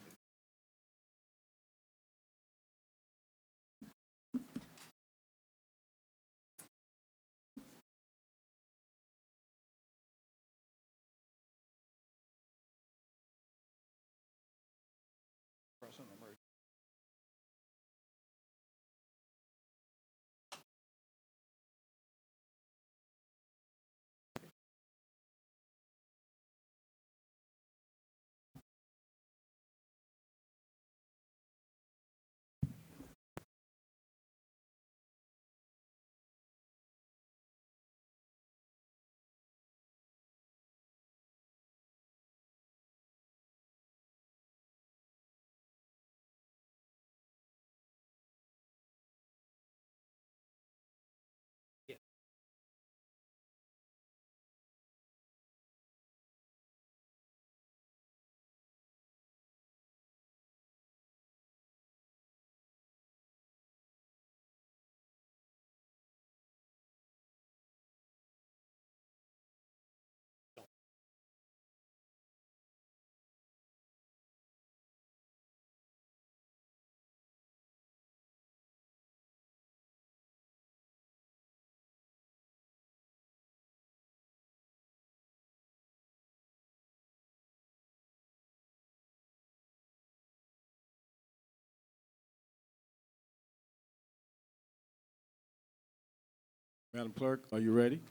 Madam Clerk, are you ready?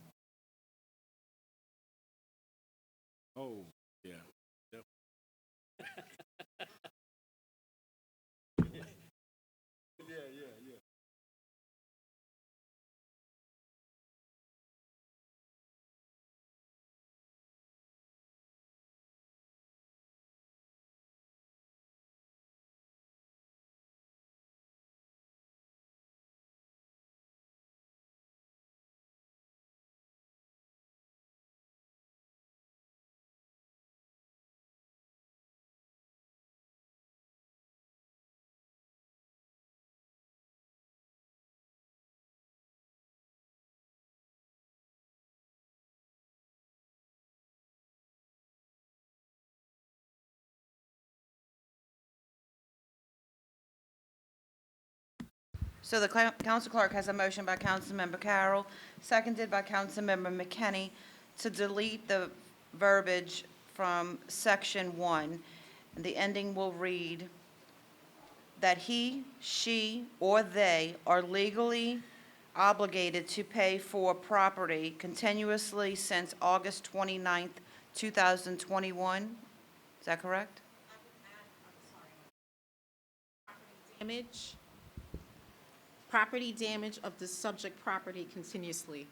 Oh, yeah. Yep. Yeah. So the council clerk has a motion by Councilmember Carroll, seconded by Councilmember McKinney, to delete the verbiage from Section 1. And the ending will read that he, she, or they are legally obligated to pay for property continuously since August 29th, 2021. Is that correct? Property damage of the subject property continuously.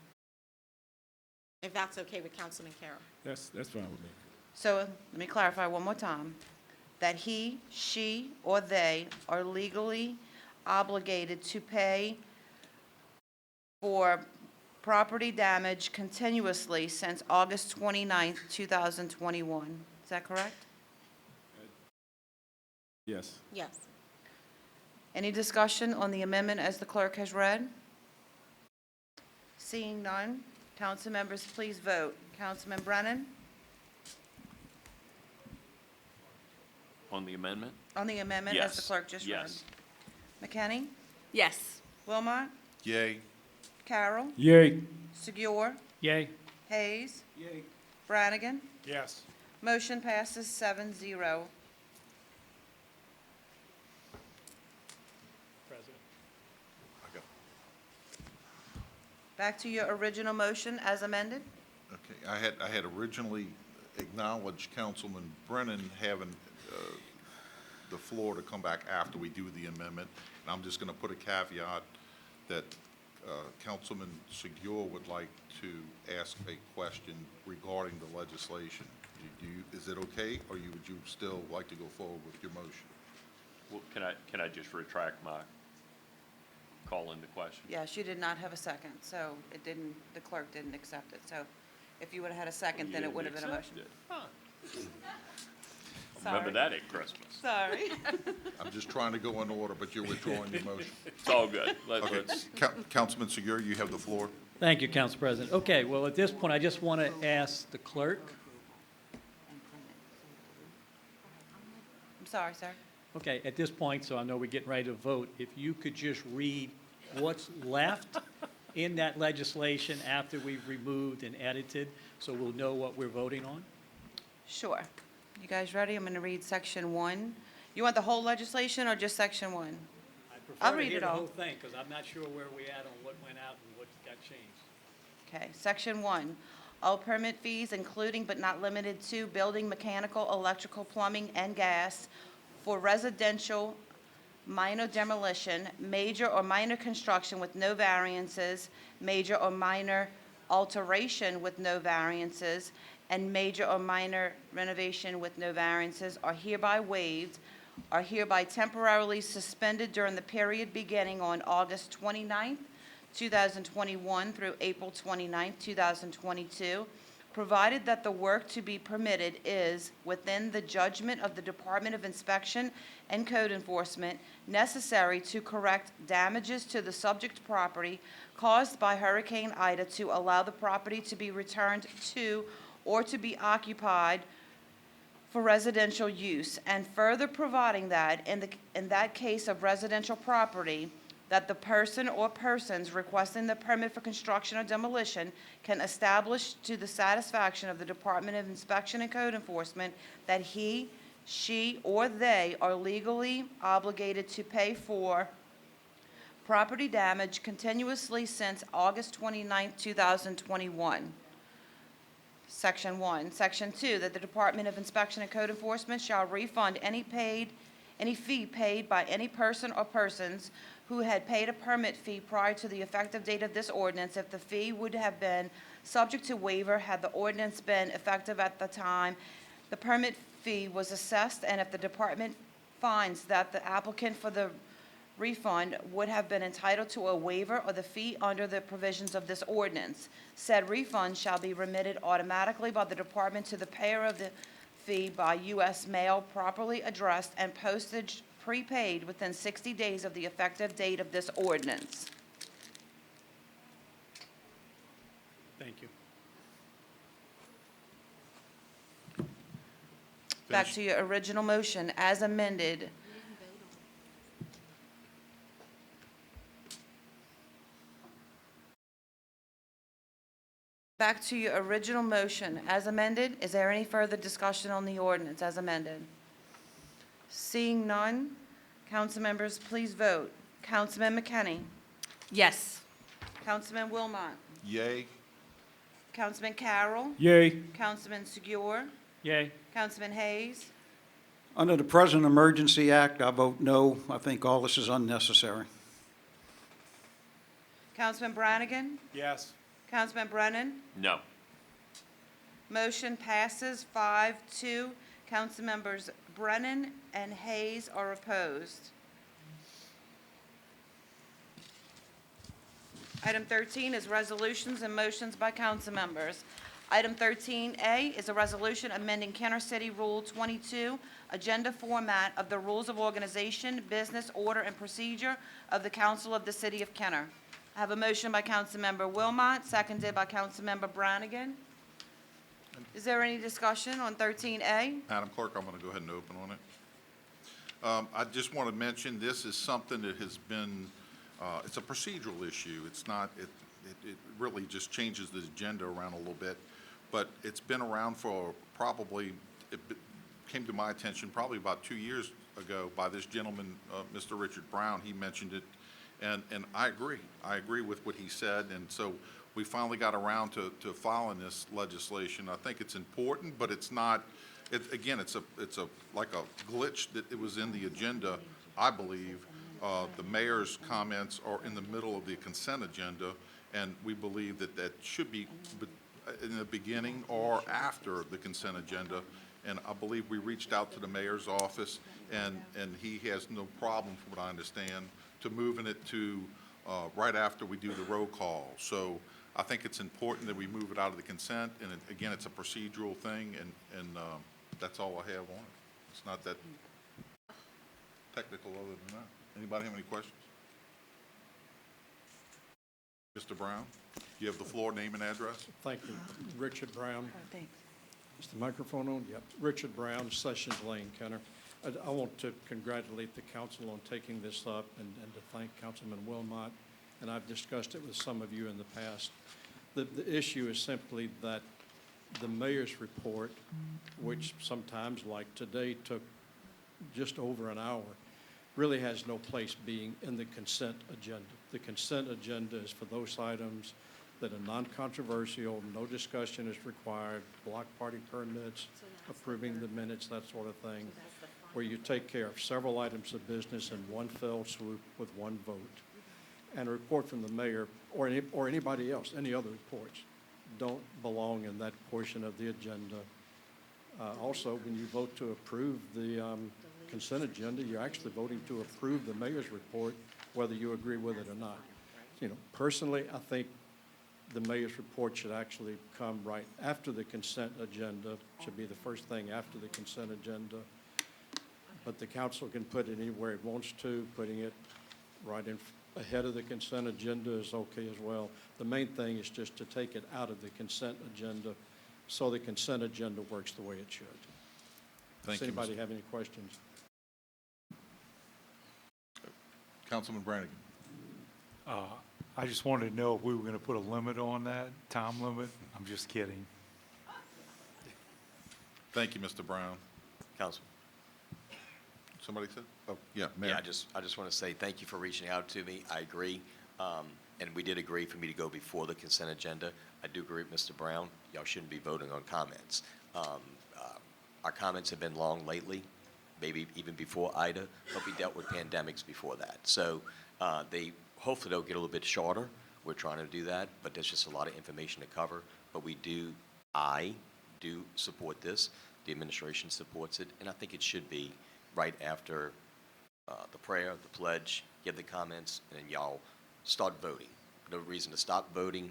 If that's okay with Councilman Carroll. That's fine with me. So let me clarify one more time. That he, she, or they are legally obligated to pay for property damage continuously since August 29th, 2021. Is that correct? Yes. Yes. Any discussion on the amendment as the clerk has read? Seeing none, council members, please vote. Councilman Brennan? On the amendment? On the amendment as the Yes. clerk just read. Yes. McKinney? Yes. Wilmot? Yay. Carroll? Yay. Segur? Yay. Hayes? Yay. Brannigan? Yes. Motion passes 7-0. I got, Back to your original motion as amended? okay, I had originally acknowledged Councilman Brennan having the floor to come back after we do the amendment. And I'm just going to put a caveat that Councilman Segur would like to ask a question regarding the legislation. Is it okay, or would you still like to go forward with your motion? Well, can I just retract my call into question? Yes, you did not have a second, so it didn't, the clerk didn't accept it. So if you would have had a second, then it would have been a motion. Remember that at Christmas. Sorry. I'm just trying to go in order, but you're withdrawing your motion. It's all good. Okay, Councilman Segura, you have the floor. Thank you, Council President. Okay, well, at this point, I just want to ask the clerk. I'm sorry, sir. Okay, at this point, so I know we're getting ready to vote, if you could just read what's left in that legislation after we've removed and edited, so we'll know what we're voting on? Sure. You guys ready? I'm going to read section 1. You want the whole legislation or just section 1? I'll read it the all. whole thing, because I'm not sure where we at on what went out and what got changed. Okay, section 1. All permit fees, including but not limited to building, mechanical, electrical, plumbing, and gas for residential minor demolition, major or minor construction with no variances, major or minor alteration with no variances, and major or minor renovation with no variances are hereby waived, are hereby temporarily suspended during the period beginning on August 29th, 2021 through April 29th, 2022, provided that the work to be permitted is within the judgment of the Department of Inspection and Code Enforcement necessary to correct damages to the subject property caused by Hurricane Ida to allow the property to be returned to or to be occupied for residential use, and further providing that in that case of residential property, that the person or persons requesting the permit for construction or demolition can establish to the satisfaction of the Department of Inspection and Code Enforcement that he, she, or they are legally obligated to pay for property damage continuously since August 29, 2021. Section 1. Section 2, that the Department of Inspection and Code Enforcement shall refund any fee paid by any person or persons who had paid a permit fee prior to the effective date of this ordinance if the fee would have been subject to waiver had the ordinance been effective at the time the permit fee was assessed, and if the department finds that the applicant for the refund would have been entitled to a waiver or the fee under the provisions of this ordinance. Said refund shall be remitted automatically by the department to the payer of the fee by U.S. mail, properly addressed and postage prepaid within 60 days of the effective date of this ordinance. Thank you. Back to your original motion as amended. Back to your original motion as amended. Is there any further discussion on the ordinance as amended? Seeing none, council members, please vote. Councilman McKinney. Yes. Councilman Wilmot. Yay. Councilman Carroll. Yay. Councilman Segura. Yay. Councilman Hayes. Under the Present Emergency Act, I vote no. I think all this is unnecessary. Councilman Brannigan. Yes. Councilman Brennan. No. Motion passes 5-2. Councilmembers Brennan and Hayes are opposed. Item 13 is resolutions and motions by council members. Item 13A is a resolution amending Kenner City Rule 22, agenda format of the Rules of Organization, Business, Order, and Procedure of the Council of the City of Kenner. I have a motion by Councilmember Wilmot, seconded by Councilmember Brannigan. Is there any discussion on 13A? Madam Clerk, I'm going to go ahead and open on it. I just want to mention, this is something that has been, it's a procedural issue. It's not, it really just changes the agenda around a little bit, but it's been around for probably, it came to my attention probably about 2 years ago by this gentleman, Mr. Richard Brown. He mentioned it, and I agree. I agree with what he said, and so we finally got around to filing this legislation. I think it's important, but it's not, again, it's like a glitch that it was in the agenda, I believe. The mayor's comments are in the middle of the consent agenda, and we believe that that should be in the beginning or after the consent agenda. And I believe we reached out to the mayor's office, and he has no problem, from what I understand, to moving it to right after we do the roll call. So I think it's important that we move it out of the consent, and again, it's a procedural thing, and that's all I have on it. It's not that technical other than that. Anybody have any questions? Mr. Brown, you have the floor, name and address. Thank you. Richard Brown. Oh, thanks. Is the microphone on? Yep. Richard Brown, Sessions Lane, Kenner. I want to congratulate the council on taking this up and to thank Councilman Wilmot, and I've discussed it with some of you in the past. The issue is simply that the mayor's report, which sometimes, like today, took just over an hour, really has no place being in the consent agenda. The consent agenda is for those items that are non-controversial, no discussion is required, block party permits, approving the minutes, that sort of thing, where you take care of several items of business in one fell swoop with one vote. And a report from the mayor or anybody else, any other reports, don't belong in that portion of the agenda. Also, when you vote to approve the consent agenda, you're actually voting to approve the mayor's report, whether you agree with it or not. You know, personally, I think the mayor's report should actually come right after the consent agenda, should be the first thing after the consent agenda. But the council can put it anywhere it wants to. Putting it right in ahead of the consent agenda is okay as well. The main thing is just to take it out of the consent agenda so the consent agenda works the way it should. Thank Does you, anybody have any questions? Councilman Brannigan. I just wanted to know if we were going to put a limit on that, time limit. I'm just kidding. Thank you, Mr. Brown. Council. Somebody said? Oh, yeah, Mayor. Yeah, I just want to say thank you for reaching out to me. I agree. And we did agree for me to go before the consent agenda. I do agree with Mr. Brown. Y'all shouldn't be voting on comments. Our comments have been long lately, maybe even before Ida, but we dealt with pandemics before that. So hopefully they'll get a little bit shorter. We're trying to do that, but there's just a lot of information to cover. But I do support this. The administration supports it, and I think it should be right after the prayer, the pledge, give the comments, and then y'all start voting. No reason to stop voting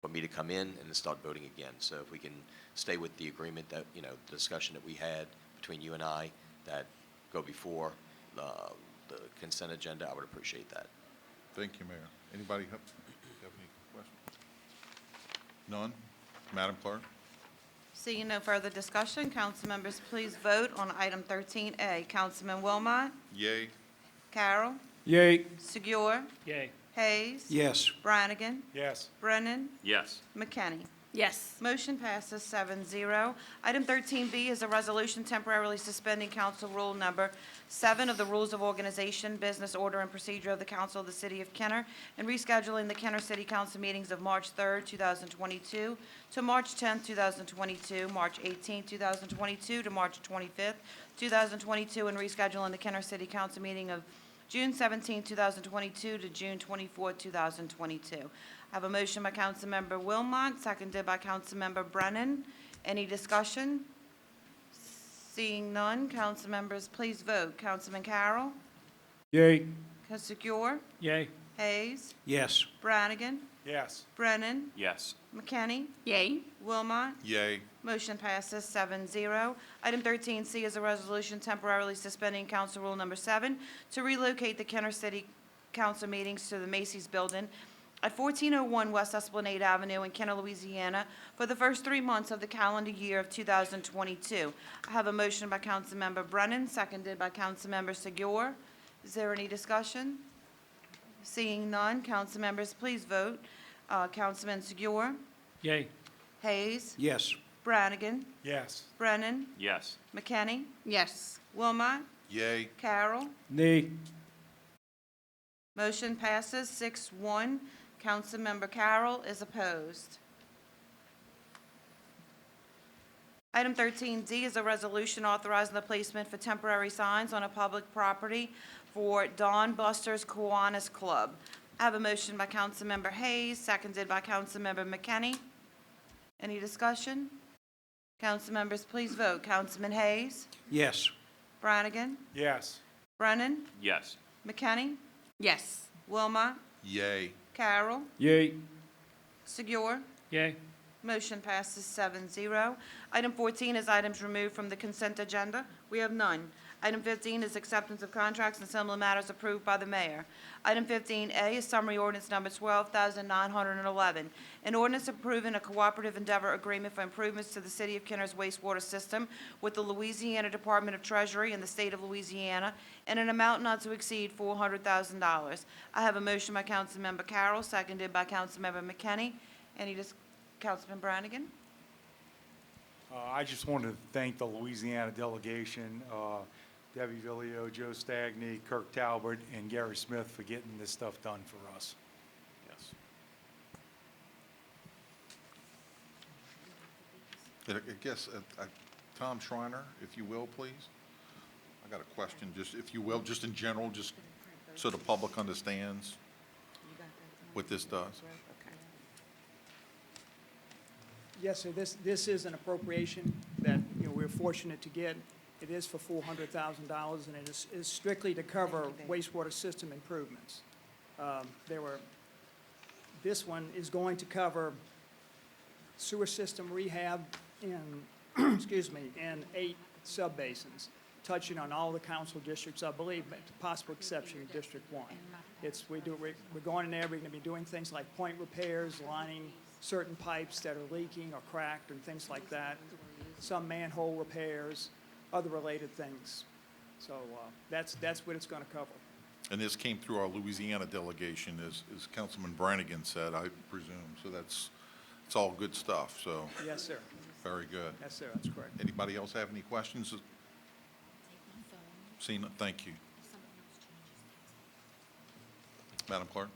for me to come in and then start voting again. So if we can stay with the agreement that, the discussion that we had between you and I, that go before the consent agenda, I would appreciate that. Thank you, Mayor. Anybody have any questions? None? Madam Clerk? Seeing no further discussion, council members, please vote on item 13A. Councilman Wilmot? Yay. Carroll? Yay. Segur? Yay. Hayes? Yes. Brannigan? Yes. Brennan? Yes. McKinney? Yes. Motion passes 7-0. Item 13B is a resolution temporarily suspending Council Rule Number 7 of the Rules of Organization, Business Order, and Procedure of the Council of the City of Kenner, and rescheduling the Kenner City Council meetings of March 3rd, 2022 to March 10th, 2022, March 18th, 2022 to March 25th, 2022, and rescheduling the Kenner City Council meeting of June 17th, 2022 to June 24th, 2022. I have a motion by Councilmember Wilmot, seconded by Councilmember Brennan. Any discussion? Seeing none, council members, please vote. Councilman Carroll? Yay. Segur? Yay. Hayes? Yes. Brannigan? Yes. Brennan? Yes. McKinney? Yay. Wilmot? Yay. Motion passes 7-0. Item 13C is a resolution temporarily suspending Council Rule Number 7 to relocate the Kenner City Council meetings to the Macy's Building at 1401 West Esplanade Avenue in Kenner, Louisiana, for the first 3 months of the calendar year of 2022. I have a motion by Councilmember Brennan, seconded by Councilmember Segur. Is there any discussion? Seeing none, council members, please vote. Councilman Segur? Yay. Hayes? Yes. Brannigan? Yes. Brennan? Yes. McKinney? Yes. Wilmot? Yay. Carroll? Nay. Motion passes 6-1. Councilmember Carroll is opposed. Item 13D is a resolution authorizing the placement for temporary signs on a public property for Don Buster's Kiwanis Club. I have a motion by Councilmember Hayes, seconded by Councilmember McKinney. Any discussion? Council members, please vote. Councilman Hayes? Yes. Brannigan? Yes. Brennan? Yes. McKenney? Yes. Wilmot? Yay. Carroll? Yay. Segur? Yay. Motion passes 7-0. Item 14 is items removed from the consent agenda. We have none. Item 15 is acceptance of contracts and similar matters approved by the mayor. Item 15A is summary ordinance number 12,911. An ordinance approving a cooperative endeavor agreement for improvements to the City of Kenner's wastewater system with the Louisiana Department of Treasury and the State of Louisiana in an amount not to exceed $400,000. I have a motion by Councilmember Carroll, seconded by Councilmember McKenney. Councilman Brannigan? I just wanted to thank the Louisiana delegation, Debbie Villio, Joe Stagney, Kirk Talbot, and Gary Smith for getting this stuff done for us. Yes. I guess, Tom Schreiner, if you will, please. I got a question, just if you will, just in general, just so the public understands what this does. Yes, sir, this is an appropriation that, we're fortunate to get. It is for $400,000, and it is strictly to cover wastewater system improvements. This one is going to cover sewer system rehab in, in 8 subbasins, touching on all the council districts, I believe, with the possible exception of District 1. We're going in there, we're going to be doing things like point repairs, lining certain pipes that are leaking or cracked and things like that, some manhole repairs, other related things. So that's what it's going to cover. And this came through our Louisiana delegation, as Councilman Brannigan said, I presume. So it's all good stuff, so. Yes, sir. Very good. Yes, sir, that's correct. Anybody else have any questions? Seeing, thank you. Madam Clerk?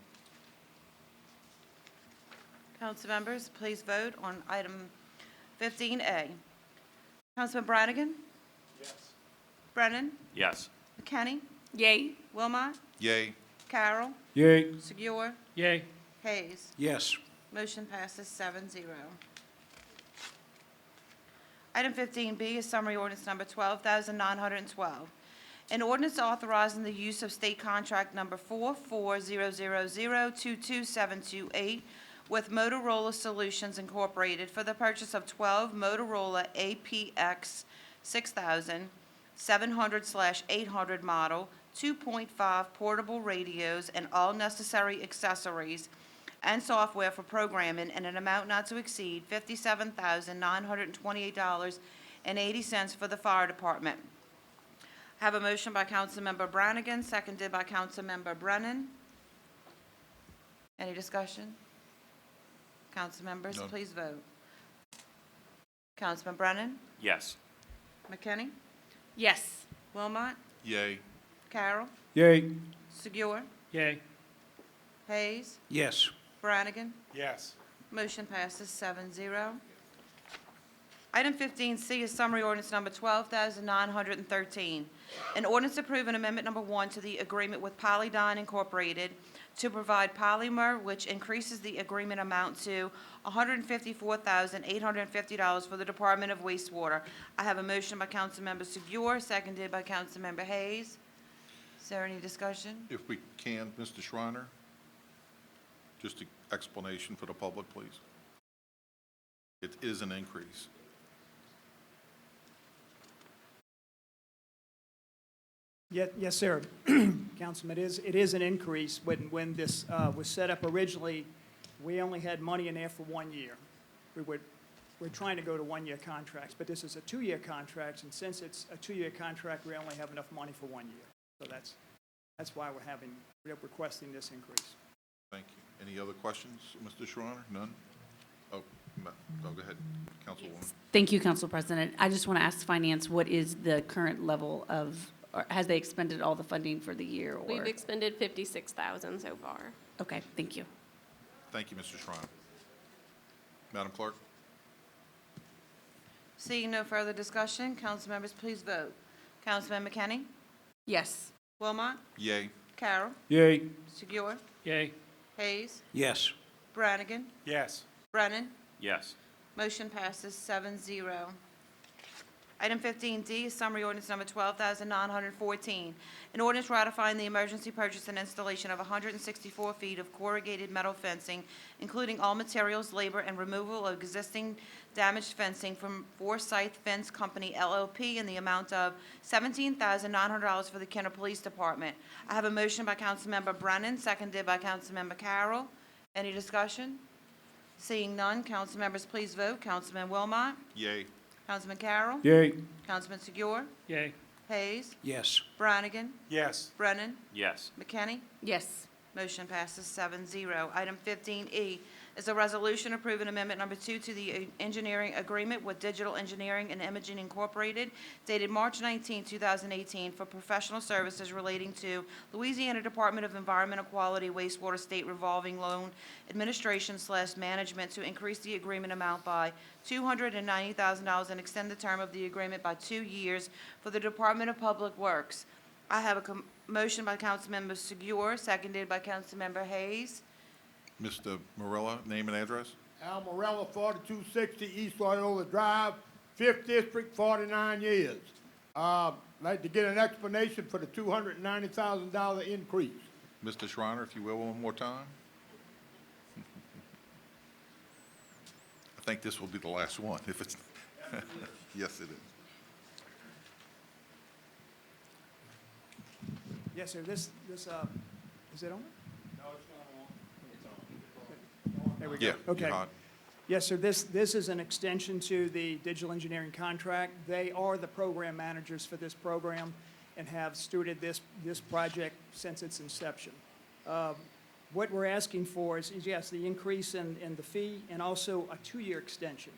Council members, please vote on item 15A. Councilman Brannigan? Yes. Brennan? Yes. McKenney? Yay. Wilmot? Yay. Carroll? Yay. Segur? Yay. Hayes? Yes. Motion passes 7-0. Item 15B is summary ordinance number 12,912. An ordinance authorizing the use of state contract number 44000222728 with Motorola Solutions Incorporated for the purchase of 12 Motorola APX 6000 700/800 model 2.5 portable radios and all necessary accessories and software for programming in an amount not to exceed $57,928.80 for the fire department. I have a motion by Councilmember Brannigan, seconded by Councilmember Brennan. Any discussion? Council members, None. please vote. Councilman Brennan? Yes. McKenney? Yes. Wilmot? Yay. Carroll? Yay. Segur? Yay. Hayes? Yes. Brannigan? Yes. Motion passes 7-0. Item 15C is summary ordinance number 12,913. An ordinance approving amendment number 1 to the agreement with Polydyne Incorporated to provide polymer, which increases the agreement amount to $154,850 for the Department of Wastewater. I have a motion by Councilmember Segur, seconded by Councilmember Hayes. Is there any discussion? If we can, Mr. Schreiner, just an explanation for the public, please. It is an increase. Yes, sir. Councilman, it is an increase. When this was set up originally, we only had money in there for 1 year. We're trying to go to 1-year contracts, but this is a 2-year contract, and since it's a 2-year contract, we only have enough money for 1 year. So that's why we're requesting this increase. Thank you. Any other questions, Mr. Schreiner? None? Oh, go ahead, Councilwoman. Thank you, Council President. I just want to ask Finance, what is the current level of, or has they expended all the funding for the year? Or We've expended 56,000 so far. Okay, thank you. Thank you, Mr. Schreiner. Madam Clerk? Seeing no further discussion, council members, please vote. Councilman McKenney? Yes. Wilmot? Yay. Carroll? Yay. Segur? Yay. Hayes? Yes. Brannigan? Yes. Brennan? Yes. Motion passes 7-0. Item 15D is summary ordinance number 12,914. An ordinance ratifying the emergency purchase and installation of 164 feet of corrugated metal fencing, including all materials, labor, and removal of existing damaged fencing from Forsyth Fence Company LLP in the amount of $17,900 for the Kenner Police Department. I have a motion by Councilmember Brennan, seconded by Councilmember Carroll. Any discussion? Seeing none, council members, please vote. Councilman Wilmot? Yay. Councilman Carroll? Yay. Councilman Segura? Yay. Hayes? Yes. Brannigan? Yes. Brennan? Yes. McKinney? Yes. Motion passes 7-0. Item 15E is a resolution approving amendment number 2 to the engineering agreement with Digital Engineering and Imaging Incorporated dated March 19, 2018 for professional services relating to Louisiana Department of Environmental Quality Wastewater State Revolving Loan Administration/Management to increase the agreement amount by $290,000 and extend the term of the agreement by 2 years for the Department of Public Works. I have a motion by Councilmember Segura, seconded by Councilmember Hayes. Mr. Marilla, name and address? Al Morella, 4260 East Loyola Drive, 5th District, 49 years. Like to get an explanation for the $290,000 increase. Mr. Shriner, if you will, one more time. I think this will be the last one, if it's, yes, it is. Yes, sir, is it on? No, it's not on. It's on. There we go. Yeah, Okay. you're hot. Yes, sir, this is an extension to the digital engineering contract. They are the program managers for this program and have stewarded this project since its inception. What we're asking for is yes, the increase in the fee and also a 2-year extension.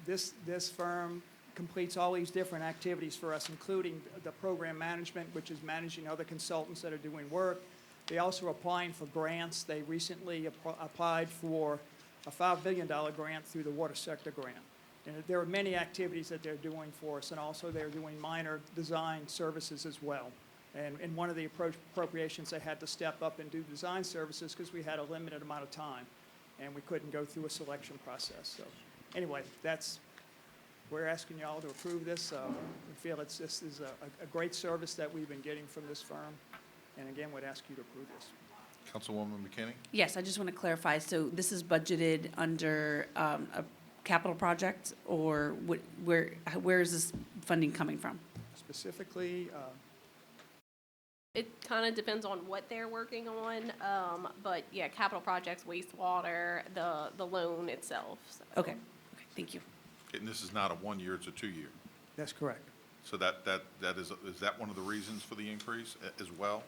This firm completes all these different activities for us, including the program management, which is managing other consultants that are doing work. They also are applying for grants. They recently applied for a $5 billion grant through the water sector grant. And there are many activities that they're doing for us, and also they're doing minor design services as well. And in one of the appropriations, they had to step up and do design services because we had a limited amount of time, and we couldn't go through a selection process. So anyway, we're asking y'all to approve this. We feel this is a great service that we've been getting from this firm. And again, we'd ask you to approve this. Councilwoman McKinney? Yes, I just want to clarify, so this is budgeted under a capital project, or where is this funding coming from? Specifically, It kind of depends on what they're working on, but yeah, capital projects, wastewater, the loan itself. So. Okay, thank you. And this is not a 1 year, it's a 2 year. that's correct. So that is that one of the reasons for the increase as well?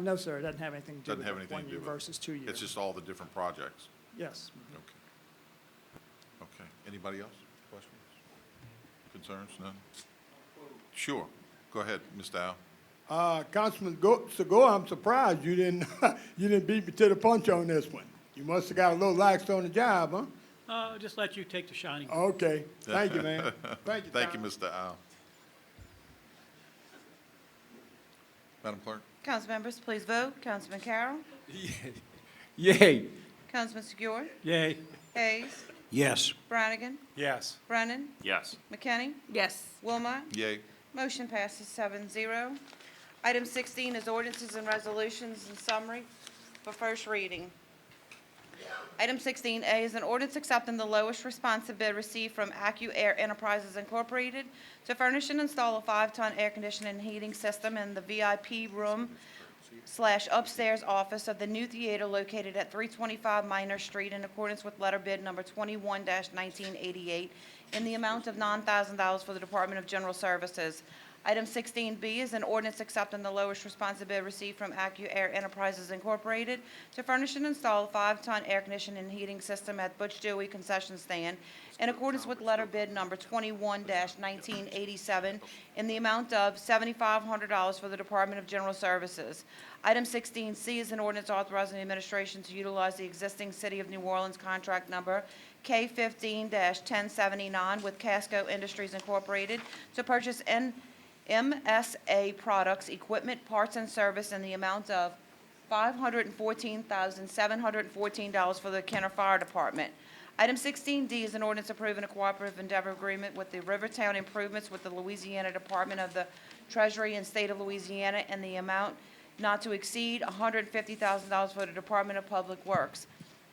No, sir, it doesn't have anything to do Doesn't with have the anything 1 to year do with it. versus 2 years. It's just all the different projects? Yes. Okay. Okay. Anybody else? Questions? Concerns? None? Sure. Go ahead, Mr. Al. Councilman Segura, I'm surprised you didn't you didn't beat me to the punch on this one. You must have got a little lax on the job, huh? Just let you take the shining. Okay. Thank you, man. Thank you. Thank you, Tom. Mr. Al. Madam Clerk? Council members, please vote. Councilman Carroll? Yay. Councilman Segura? Yay. Hayes? Yes. Brannigan? Yes. Brennan? Yes. McKinney? Yes. Wilmot? Yay. Motion passes 7-0. Item 16 is ordinances and resolutions in summary for first reading. Item 16A is an ordinance accepting the lowest responsive bid received from AccuAir Enterprises Incorporated to furnish and install a 5-ton air conditioning and heating system in the VIP room/upstairs office of the new theater located at 325 Minor Street in accordance with letter bid number 21-1988 in the amount of $9,000 for the Department of General Services. Item 16B is an ordinance accepting the lowest responsive bid received from AccuAir Enterprises Incorporated to furnish and install a 5-ton air conditioning and heating system at Butch Dewey Concession Stand in accordance with letter bid number 21-1987 in the amount of $7,500 for the Department of General Services. Item 16C is an ordinance authorizing the administration to utilize the existing City of New Orleans contract number K15-1079 with Casco Industries Incorporated to purchase MSA products, equipment, parts, and service in the amount of $514,714 for the Kenner Fire Department. Item 16D is an ordinance approving a cooperative endeavor agreement with the Rivertown Improvements with the Louisiana Department of the Treasury and State of Louisiana and the amount not to exceed $150,000 for the Department of Public Works.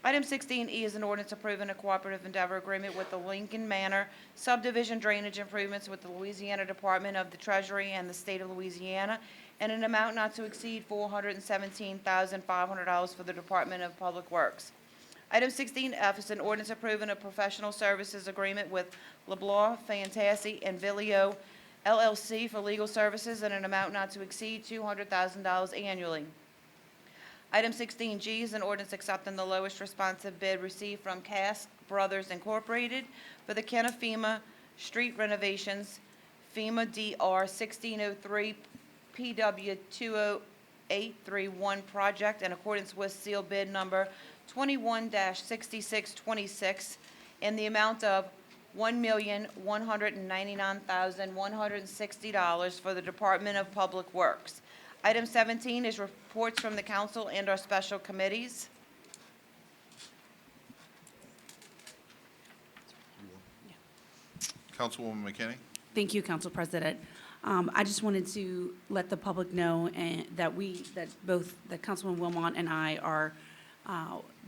Item 16E is an ordinance approving a cooperative endeavor agreement with the Lincoln Manor Subdivision Drainage Improvements with the Louisiana Department of the Treasury and the State of Louisiana, and an amount not to exceed $417,500 for the Department of Public Works. Item 16F is an ordinance approving a professional services agreement with LeBlanc, Fantassi, and Vilio LLC for legal services and an amount not to exceed $200,000 annually. Item 16G is an ordinance accepting the lowest responsive bid received from Cask Brothers Incorporated for the Kenna-FEMA street renovations, FEMA DR 1603 PW 20831 project in accordance with seal bid number 21-6626 in the amount of $1,199,160 for the Department of Public Works. Item 17 is reports from the council and our special committees. Councilwoman McKinney? Thank you, Council President. I just wanted to let the public know that both Councilman Wilmot and I are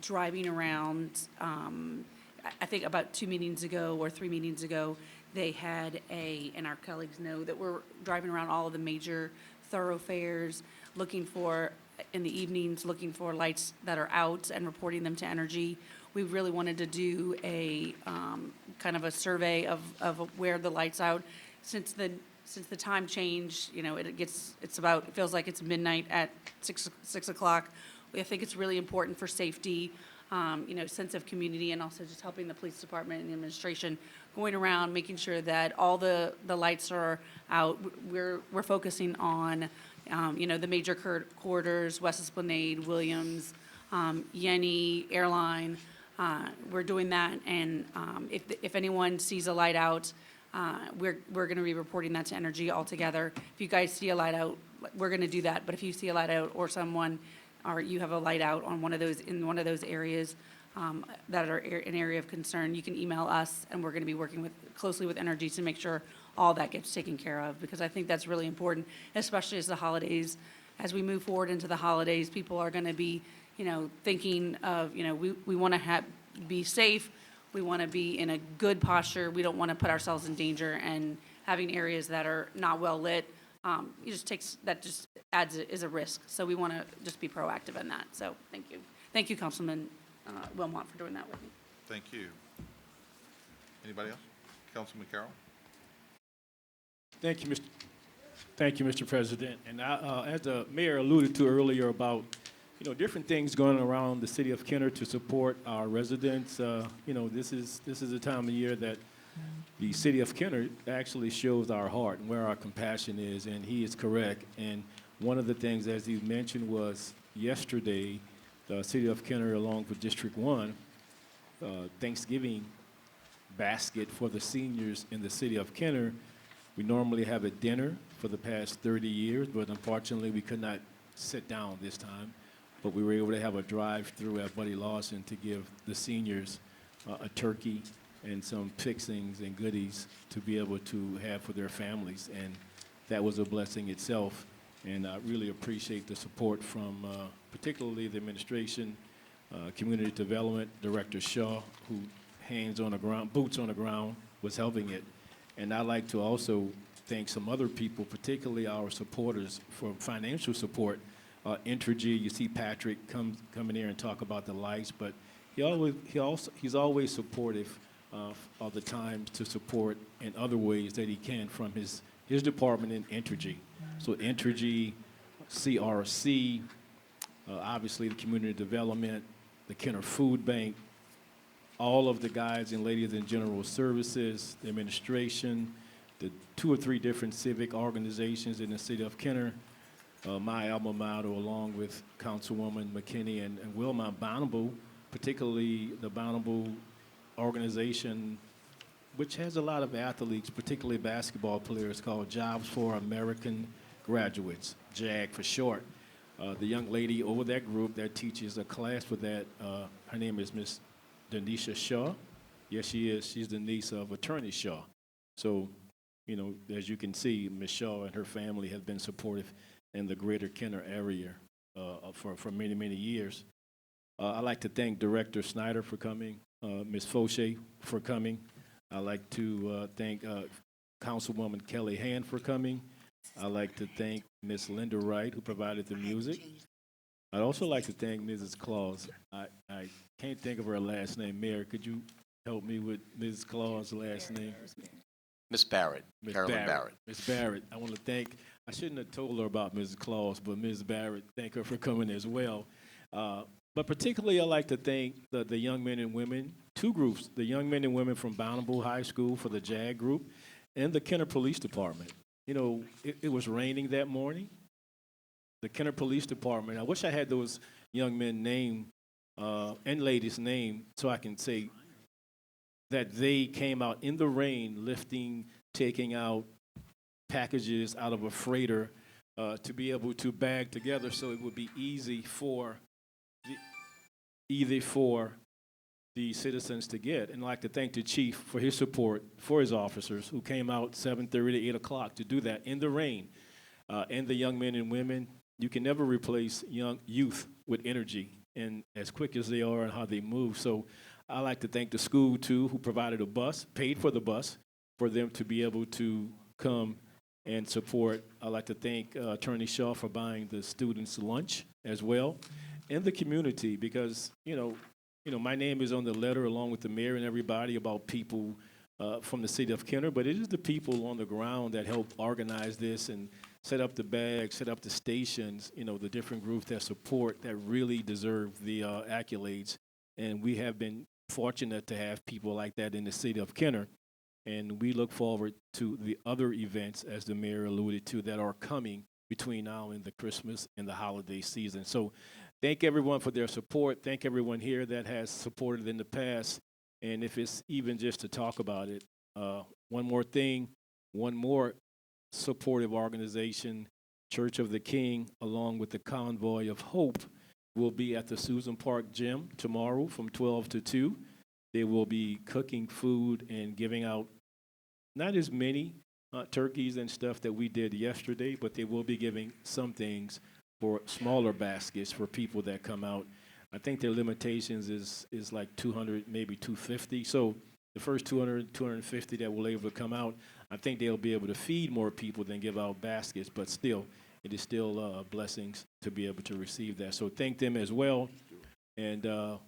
driving around. I think about 2 meetings ago or 3 meetings ago, they had and our colleagues know that we're driving around all of the major thoroughfares, in the evenings, looking for lights that are out and reporting them to Energy. We really wanted to do a kind of a survey of where the lights out. Since the time change, it feels like it's midnight at 6 o'clock. I think it's really important for safety, sense of community, and also just helping the police department and the administration going around, making sure that all the lights are out. We're focusing on, the major corridors, West Esplanade, Williams, Yenny, Airline. We're doing that, and if anyone sees a light out, we're going to be reporting that to Energy altogether. If you guys see a light out, we're going to do that. But if you see a light out or you have a light out on one of those areas that are an area of concern, you can email us, and we're going to be working closely with Energy to make sure all that gets taken care of, because I think that's really important, especially as we move forward into the holidays. People are going to be, thinking of, we want to be safe. We want to be in a good posture. We don't want to put ourselves in danger, and having areas that are not well lit, is a risk. So we want to just be proactive in that. So thank you. Thank you, Councilman Wilmot, for doing that with me. Thank you. Anybody else? Councilman Carroll? Thank you, Mr. President. And as the mayor alluded to earlier about, different things going around the city of Kenner to support our residents, this is a time of year that the city of Kenner actually shows our heart and where our compassion is, and he is correct. And one of the things, as you mentioned, was yesterday, the city of Kenner, along with District 1, Thanksgiving basket for the seniors in the city of Kenner. We normally have a dinner for the past 30 years, but unfortunately we could not sit down this time. But we were able to have a drive-through at Buddy Lawson to give the seniors a turkey and some fixings and goodies to be able to have for their families. And that was a blessing itself. And I really appreciate the support from particularly the administration, Community Development, Director Shaw, who boots on the ground, was helping it. And I'd like to also thank some other people, particularly our supporters, for financial support. Entergy, you see Patrick come in here and talk about the lights, but he's always supportive of the times to support in other ways that he can from his department in Entergy. So Entergy, CRC, obviously the Community Development, the Kenner Food Bank, all of the guys and ladies in General Services, the administration, the 2 or 3 different civic organizations in the city of Kenner, my alma mater, along with Councilwoman McKinney and Wilmot Bonnable, particularly the Bonnable organization, which has a lot of athletes, particularly basketball players, called Jobs for American Graduates, JAG for short. The young lady over that group that teaches a class for that, her name is Miss Denisha Shaw, Yes, she is. She's the niece of Attorney Shaw. So, you know, as you can see, Ms. Shaw and her family have been supportive in the greater Kenner area for many, many years. I'd like to thank Director Snyder for coming, Ms. Fauché for coming. I'd like to thank Councilwoman Kelly Hand for coming. I'd like to thank Ms. Linda Wright, who provided the music. I'd also like to thank Mrs. Claus. I can't think of her last name. Mayor, could you help me with Mrs. Claus' last name? Ms. Barrett, Ms. Carolyn Barrett. Ms. Barrett, I want to thank, I shouldn't have told her about Mrs. Claus, but Ms. Barrett, thank her for coming as well. But particularly, I'd like to thank the young men and women, two groups, the young men and women from Bountiful High School for the JAG group and the Kenner Police Department. You know, it was raining that morning. The Kenner Police Department, I wish I had those young men name and ladies' name so I can say that they came out in the rain lifting, taking out packages out of a freighter to be able to bag together so it would be easy for the citizens to get. And I'd like to thank the chief for his support for his officers who came out 7:30 to 8 o'clock to do that in the rain. And the young men and women, you can never replace young youth with energy and as quick as they are and how they move. So I'd like to thank the school too, who provided a bus, paid for the bus, for them to be able to come and support. I'd like to thank Attorney Shaw for buying the students lunch as well, and the community, because you know, my name is on the letter along with the mayor and everybody about people from the city of Kenner, but it is the people on the ground that help organize this and set up the bags, set up the stations, you know, the different groups that support, that really deserve the accolades. And we have been fortunate to have people like that in the city of Kenner. And we look forward to the other events, as the mayor alluded to, that are coming between now and the Christmas and the holiday season. So thank everyone for their support. Thank everyone here that has supported in the past. And if it's even just to talk about it, one more thing, one more supportive organization, Church of the King, along with the Convoy of Hope, will be at the Susan Park Gym tomorrow from 12 to 2. They will be cooking food and giving out not as many turkeys and stuff that we did yesterday, but they will be giving some things for smaller baskets for people that come out. I think their limitations is like 200, maybe 250. So the first 200, 250 that will able to come out, I think they'll be able to feed more people than give out baskets, but still, it is still blessings to be able to receive that. So thank them as well. And I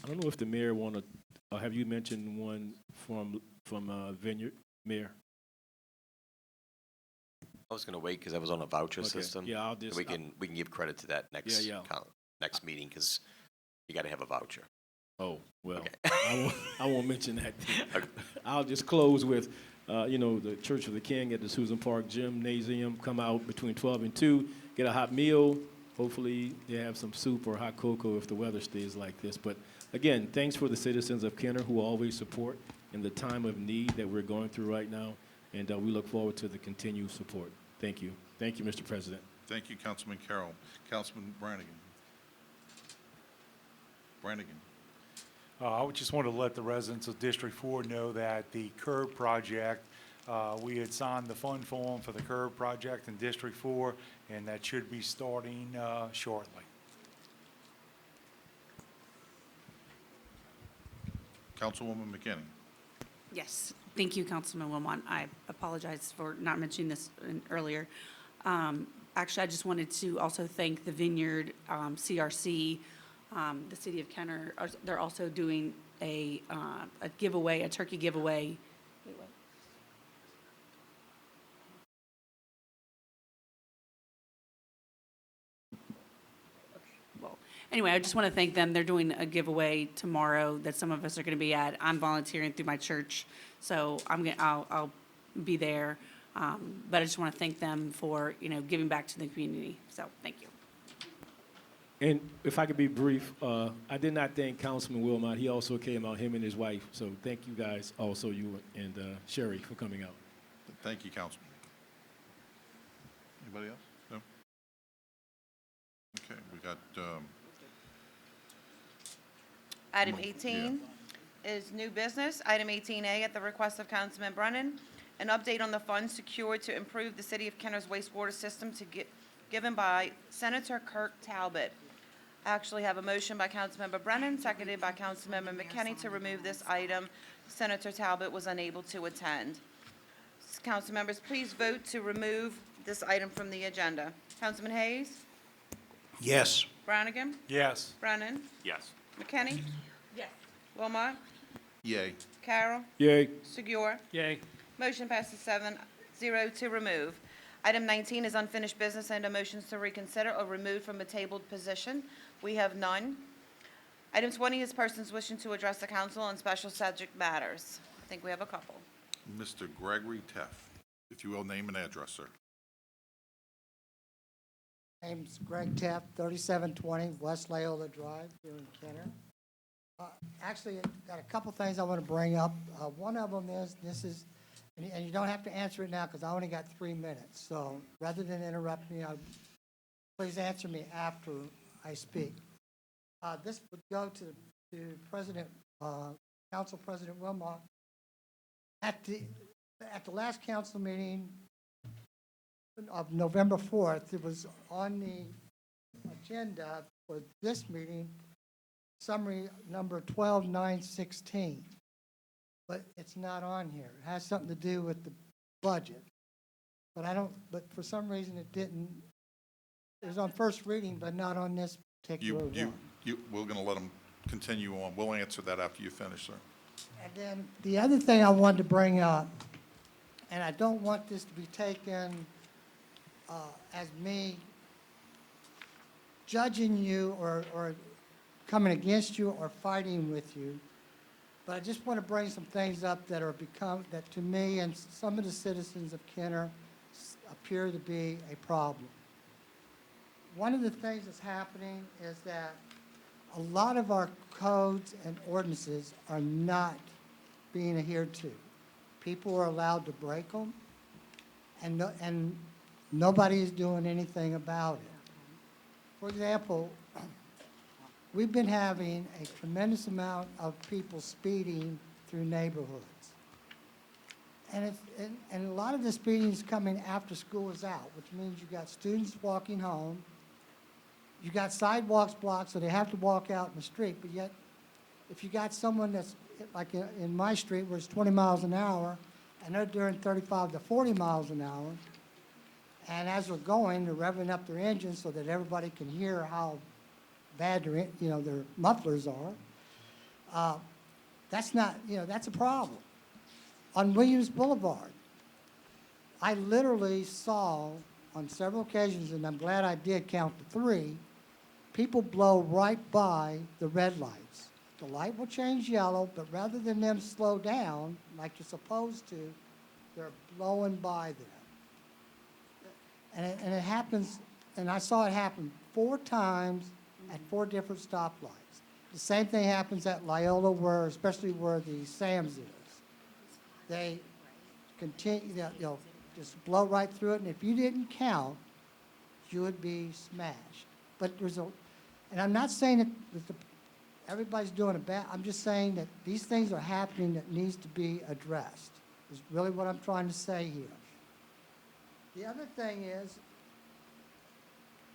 don't know if the mayor want to, have you mentioned one from Vineyard, Mayor? I was going to wait because I was on a voucher Okay. system. Yeah, I'll just- We can give credit to that next Yeah. next meeting because you got to have a voucher. Oh, well, Okay. I won't mention that. Okay. I'll just close with, the Church of the King at the Susan Park Gymnasium. Come out between 12 and 2, get a hot meal. Hopefully they have some soup or hot cocoa if the weather stays like this. But again, thanks for the citizens of Kenner who always support in the time of need that we're going through right now. And we look forward to the continued support. Thank you. Thank you, Mr. President. Thank you, Councilman Carroll. Councilman Brannigan. I would just want to let the residents of District 4 know that the curb project, we had signed the fund form for the curb project in District 4, and that should be starting shortly. Councilwoman McKinney. Yes, thank you, Councilman Wilmot. I apologize for not mentioning this earlier. Actually, I just wanted to also thank the Vineyard CRC, the City of Kenner. They're also doing a giveaway, a turkey giveaway. Wait, what? Well, anyway, I just want to thank them. They're doing a giveaway tomorrow that some of us are going to be at. I'm volunteering through my church, so I'll be there. But I just want to thank them for giving back to the community. So thank you. And if I could be brief, I did not thank Councilman Wilmot. He also came out, him and his wife. So thank you guys, also you and Sherry, for coming out. Thank you, Councilman. Anybody else? No? Okay, we got, Item 18, is new business. Item 18A, at the request of Councilman Brennan, an update on the funds secured to improve the City of Kenner's wastewater system given by Senator Kirk Talbot. I actually have a motion by Councilmember Brennan, seconded by Councilmember McKinney to remove this item. Senator Talbot was unable to attend. Council members, please vote to remove this item from the agenda. Councilman Hayes? Yes. Brannigan? Yes. Brennan? Yes. McKinney? Yes. Wilmot? Yay. Carroll? Yay. Segur? Yay. Motion passes 7-0 to remove. Item 19 is unfinished business and a motions to reconsider or remove from a tabled position. We have none. Item 20 is persons wishing to address the council on special subject matters. I think we have a couple. Mr. Gregory Teff, if you will, name and address, sir. Name's Greg Teff, 3720 West Loyola Drive here in Kenner. Actually, I've got a couple things I want to bring up. One of them is, and you don't have to answer it now because I only got 3 minutes. So rather than interrupt me, please answer me after I speak. This would go to President, Council President Wilmot. At the last council meeting of November 4th, it was on the agenda for this meeting, summary number 12916. But it's not on here. It has something to do with the budget. But for some reason it didn't. It was on first reading, but not on this particular one. We're going to let them continue on. We'll answer that after you finish, sir. And then the other thing I wanted to bring up, and I don't want this to be taken as me judging you or coming against you or fighting with you, but I just want to bring some things up that that to me and some of the citizens of Kenner appear to be a problem. One of the things that's happening is that a lot of our codes and ordinances are not being adhered to. People are allowed to break them, and nobody is doing anything about it. For example, we've been having a tremendous amount of people speeding through neighborhoods. And a lot of the speeding is coming after school is out, which means you've got students walking home. You got sidewalks blocked, so they have to walk out in the street. But yet, if you got someone that's like in my street where it's 20 miles an hour, and they're doing 35 to 40 miles an hour, and as they're going, they're revving up their engines so that everybody can hear how bad their mufflers are. That's not, that's a problem. On Williams Boulevard, I literally saw on several occasions, and I'm glad I did count to 3, people blow right by the red lights. The light will change yellow, but rather than them slow down like you're supposed to, they're blowing by them. And it happens, and I saw it happen 4 times at 4 different stoplights. The same thing happens at Loyola, especially where the Sam's is. They continue, just blow right through it, and if you didn't count, you would be smashed. But and I'm not saying that everybody's doing a bad, I'm just saying that these things are happening that needs to be addressed, is really what I'm trying to say here. The other thing is,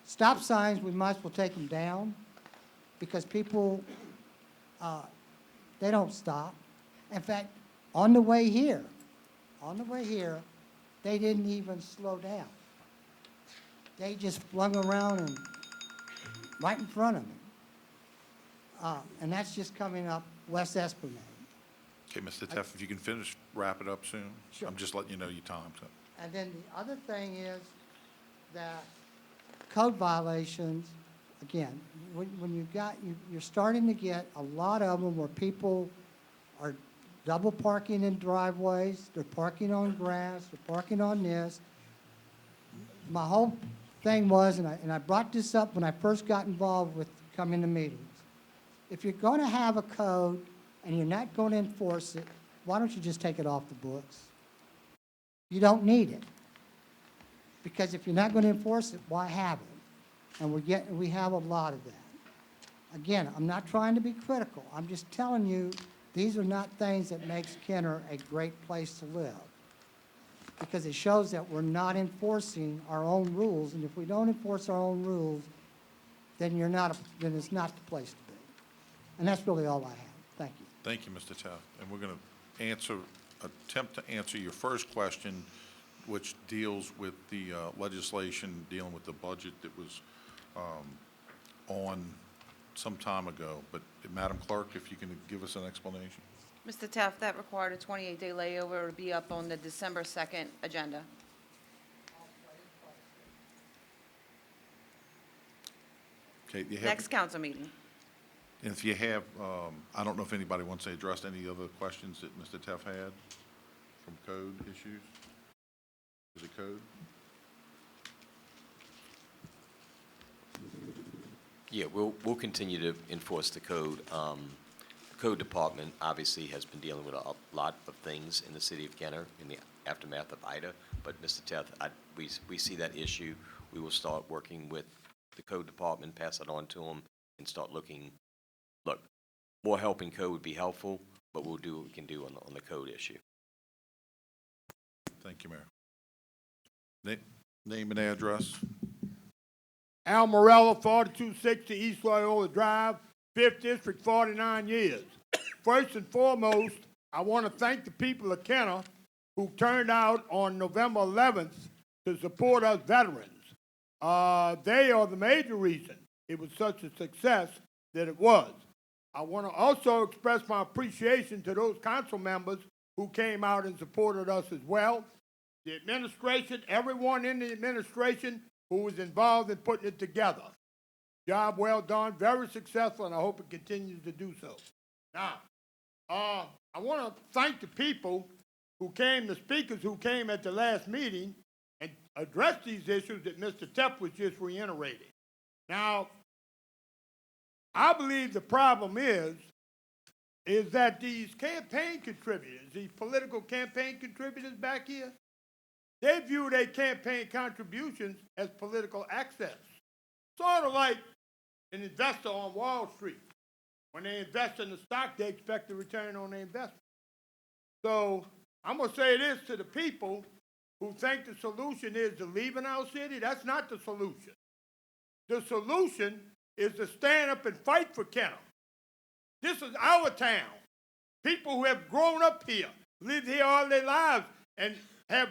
stop signs, we might as well take them down, because people, they don't stop. In fact, on the way here, they didn't even slow down. They just flung around and right in front of me. And that's just coming up West Esplanade. Okay, Mr. Teff, if you can wrap it up soon. Sure. I'm just letting you know your time. So. And then the other thing is that code violations, again, when you're starting to get a lot of them where people are double parking in driveways, they're parking on grass, they're parking on this. My whole thing was, and I brought this up when I first got involved with coming to meetings. If you're going to have a code and you're not going to enforce it, why don't you just take it off the books? You don't need it. Because if you're not going to enforce it, why have it? And we have a lot of that. Again, I'm not trying to be critical. I'm just telling you These are not things that makes Kenner a great place to live, because it shows that we're not enforcing our own rules, and if we don't enforce our own rules, then then it's not the place to be. And that's really all I have. Thank you. Thank you, Mr. Taft. And we're going to attempt to answer your first question, which deals with the legislation dealing with the budget that was on some time ago. But Madam Clerk, if you can give us an explanation. Mr. Taft, that required a 28-day layover to be up on the December 2nd agenda. Okay, you have, Next council meeting. and if you have, I don't know if anybody wants to address any other questions that Mr. Taft had from code issues. Is it code? Yeah, we'll continue to enforce the code. The code department obviously has been dealing with a lot of things in the city of Kenner in the aftermath of Ida. But Mr. Taft, we see that issue. We will start working with the code department, pass it on to them, and start looking. Look, more help in code would be helpful, but we'll do what we can do on the code issue. Thank you, Mayor. Name and address. Al Morella, 4260 East Loyola Drive, 5th District, 49 years. First and foremost, I want to thank the people of Kenner who turned out on November 11th to support us veterans. They are the major reason it was such a success that it was. I want to also express my appreciation to those council members who came out and supported us as well. The administration, everyone in the administration who was involved in putting it together. Job well done, very successful, and I hope it continues to do so. Now, I want to thank the people who came, the speakers who came at the last meeting and addressed these issues that Mr. Tepp was just reiterating. Now, I believe the problem is that these campaign contributors, these political campaign contributors back here, they view their campaign contributions as political access. Sort of like an investor on Wall Street. When they invest in the stock, they expect a return on their investment. So I'm going to say this to the people who think the solution is to leave in our city. That's not the solution. The solution is to stand up and fight for Kenner. This is our town. People who have grown up here, lived here all their lives, and have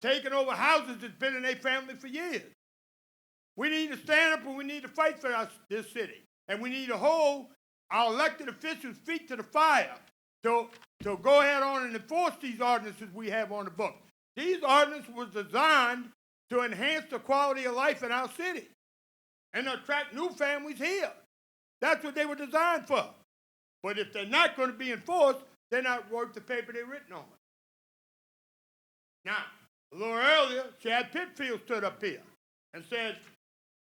taken over houses that's been in their family for years. We need to stand up and we need to fight for this city. And we need to hold our elected officials' feet to the fire to go ahead on and enforce these ordinances we have on the book. These ordinances were designed to enhance the quality of life in our city and to attract new families here. That's what they were designed for. But if they're not going to be enforced, they're not worth the paper they're written on. Now, a little earlier, Chad Pitfield stood up here and said,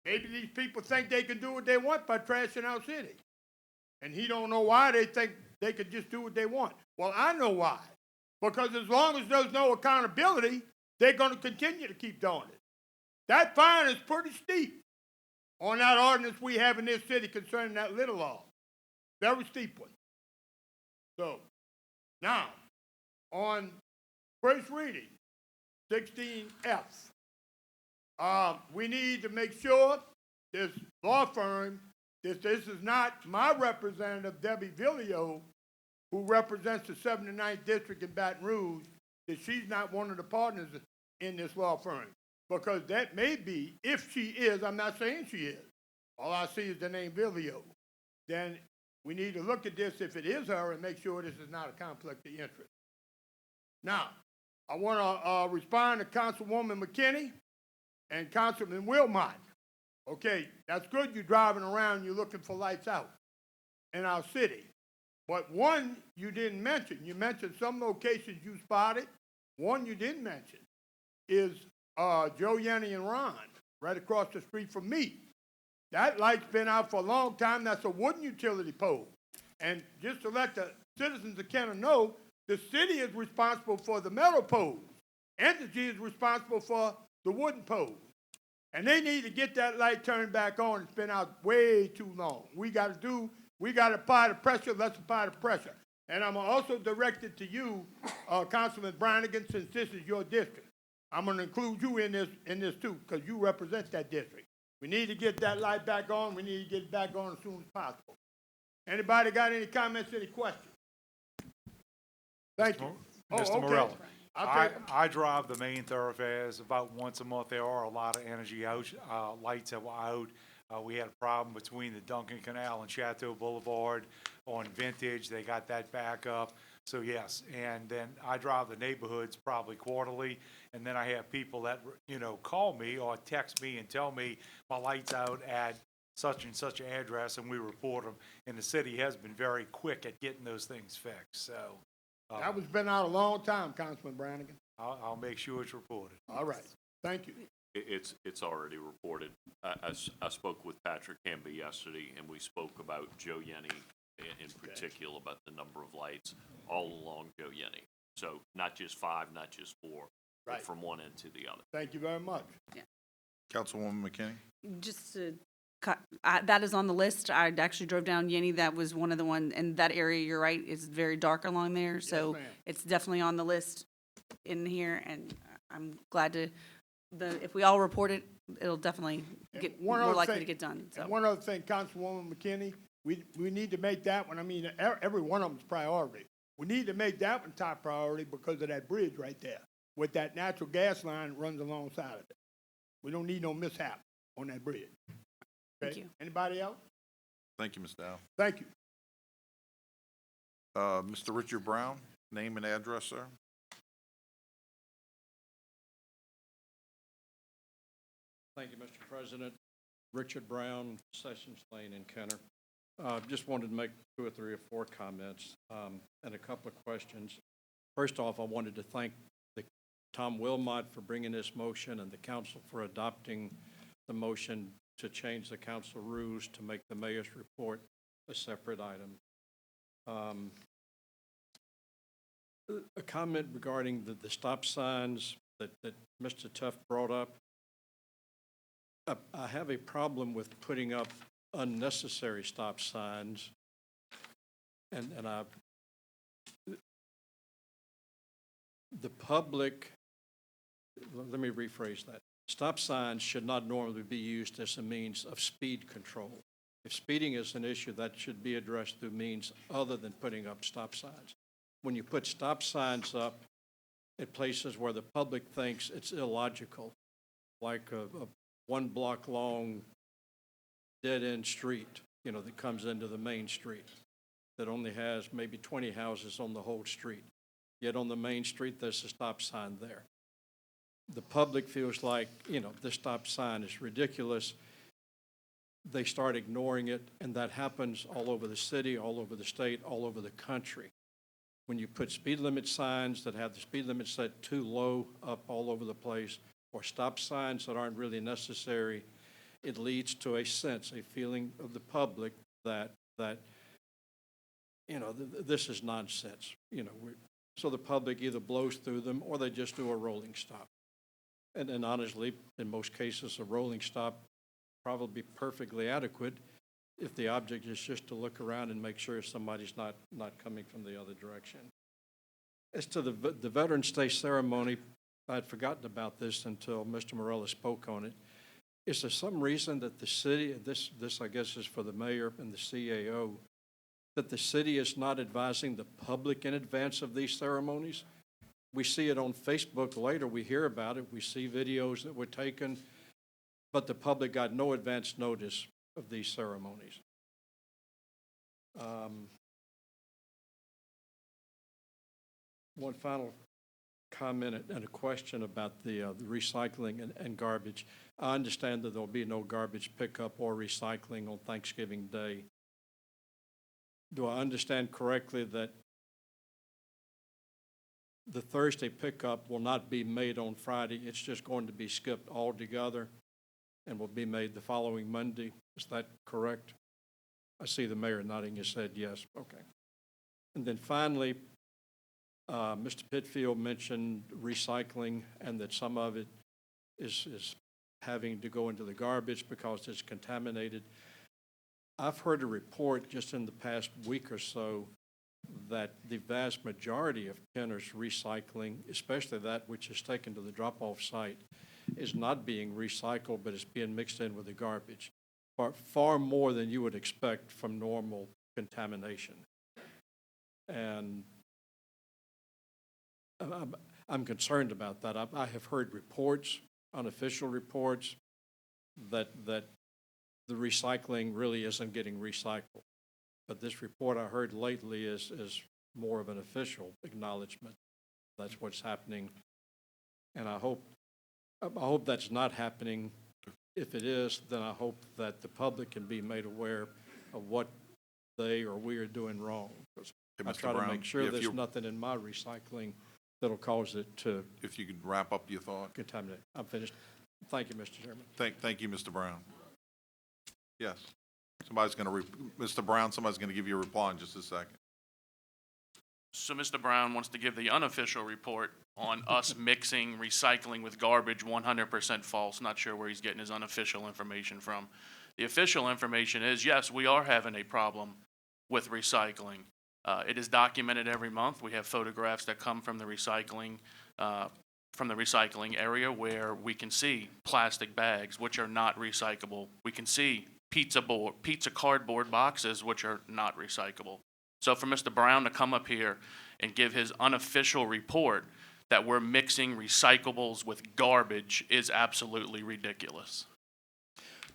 maybe these people think they can do what they want by trashing our city. And he don't know why they think they could just do what they want. Well, I know why. Because as long as there's no accountability, they're going to continue to keep doing it. That fine is pretty steep on that ordinance we have in this city concerning that litter law. Very steep one. So, now, on first reading, 16F, we need to make sure this law firm, this is not my representative, Debbie Villio, who represents the 79th District in Baton Rouge, that she's not one of the partners in this law firm. Because that may be, if she is, I'm not saying she is, all I see is the name Villio, then we need to look at this if it is her and make sure this is not a conflict of interest. Now, I want to respond to Councilwoman McKinney and Councilman Wilmot. Okay, that's good you're driving around, you're looking for lights out in our city. But one you didn't mention. You mentioned some locations you spotted. One you didn't mention is Joe, Yenny, and Ron, right across the street from me. That light's been out for a long time. That's a wooden utility pole. And just to let the citizens of Kenner know, the city is responsible for the metal poles. Entergy is responsible for the wooden poles. And they need to get that light turned back on. It's been out way too long. We got to apply the pressure. Let's apply the pressure. And I'm also directed to you, Councilman Brannigan, since this is your district. I'm gonna include you in this too, because you represent that district. We need to get that light back on. We need to get it back on as soon as possible. Anybody got any comments, any questions? Thank you. Mr. okay. Morella, I'll take- I drive the main thoroughfares about once a month. There are a lot of energy out, lights that were out. We had a problem between the Duncan Canal and Chateau Boulevard on Vintage. They got that back up. So yes, and then I drive the neighborhoods probably quarterly, and then I have people that, call me or text me and tell me my light's out at such and such address, and we report them. And the city has been very quick at getting those things fixed, so. That was been out a long time, Councilman Brannigan. I'll make sure it's reported. All right, thank you. It's already reported. I spoke with Patrick Hamby yesterday, and we spoke about Joe Yenny in particular, about the number of lights all along Joe Yenny. So not just 5, not just 4, Right. but from one end to the other. Thank you very much. Councilwoman McKinney? Just to that is on the list. I actually drove down Yenny. That was one of the ones, and that area, you're right, is very dark along there. So ma'am. it's definitely on the list in here, and I'm glad to, if we all report it, it'll definitely get One more other likely thing- to get done. So And one other thing, Councilwoman McKinney, we need to make that one, every one of them's priority. We need to make that one top priority because of that bridge right there, with that natural gas line that runs alongside of it. We don't need no mishap on that bridge. Thank Okay? you. Anybody else? Thank you, Ms. Dow. Thank you. Mr. Richard Brown, name and address, sir. Thank you, Mr. President. Richard Brown, Sessions Lane in Kenner. Just wanted to make 2 or 3 or 4 comments and a couple of questions. First off, I wanted to thank Tom Wilmot for bringing this motion and the council for adopting the motion to change the council rules to make the mayor's report a separate item. A comment regarding the stop signs that Mr. Tuff brought up. I have a problem with putting up unnecessary stop signs, and the public, let me rephrase that. Stop signs should not normally be used as a means of speed control. If speeding is an issue, that should be addressed through means other than putting up stop signs. When you put stop signs up at places where the public thinks it's illogical, like a 1 block long dead-end street, that comes into the main street, that only has maybe 20 houses on the whole street. Yet on the main street, there's a stop sign there. The public feels like, this stop sign is ridiculous. They start ignoring it, and that happens all over the city, all over the state, all over the country. When you put speed limit signs that have the speed limit set too low up all over the place, or stop signs that aren't really necessary, it leads to a sense, a feeling of the public that this is nonsense. So the public either blows through them or they just do a rolling stop. And honestly, in most cases, a rolling stop probably perfectly adequate if the object is just to look around and make sure somebody's not coming from the other direction. As to the Veterans Day ceremony, I'd forgotten about this until Mr. Morella spoke on it. Is there some reason that the city, this I guess is for the mayor and the CAO, that the city is not advising the public in advance of these ceremonies? We see it on Facebook later, we hear about it, we see videos that were taken, but the public got no advance notice of these ceremonies. One final comment and a question about the recycling and garbage. I understand that there'll be no garbage pickup or recycling on Thanksgiving Day. Do I understand correctly that the Thursday pickup will not be made on Friday? It's just going to be skipped altogether and will be made the following Monday? Is that correct? I see the mayor nodding his head yes. Okay. And then finally, Mr. Pitfield mentioned recycling and that some of it is having to go into the garbage because it's contaminated. I've heard a report just in the past week or so that the vast majority of Kenner's recycling, especially that which is taken to the drop-off site, is not being recycled, but it's being mixed in with the garbage, far more than you would expect from normal contamination. And I'm concerned about that. I have heard reports, unofficial reports, that the recycling really isn't getting recycled. But this report I heard lately is more of an official acknowledgement. That's what's happening. And I hope that's not happening. If it is, then I hope that the public can be made aware of what they or we are doing wrong. Because Hey, I Mr. try to Brown, make sure if there's you're- nothing in my recycling that'll cause it to If you could wrap up your thought. contaminate. I'm finished. Thank you, Mr. Chairman. Thank you, Mr. Brown. Yes. Somebody's going to, Mr. Brown, somebody's going to give you a reply in just a second. So Mr. Brown wants to give the unofficial report on us mixing recycling with garbage, 100% false. Not sure where he's getting his unofficial information from. The official information is, yes, we are having a problem with recycling. It is documented every month. We have photographs that come from the recycling area where we can see plastic bags, which are not recyclable. We can see pizza cardboard boxes, which are not recyclable. So for Mr. Brown to come up here and give his unofficial report that we're mixing recyclables with garbage is absolutely ridiculous.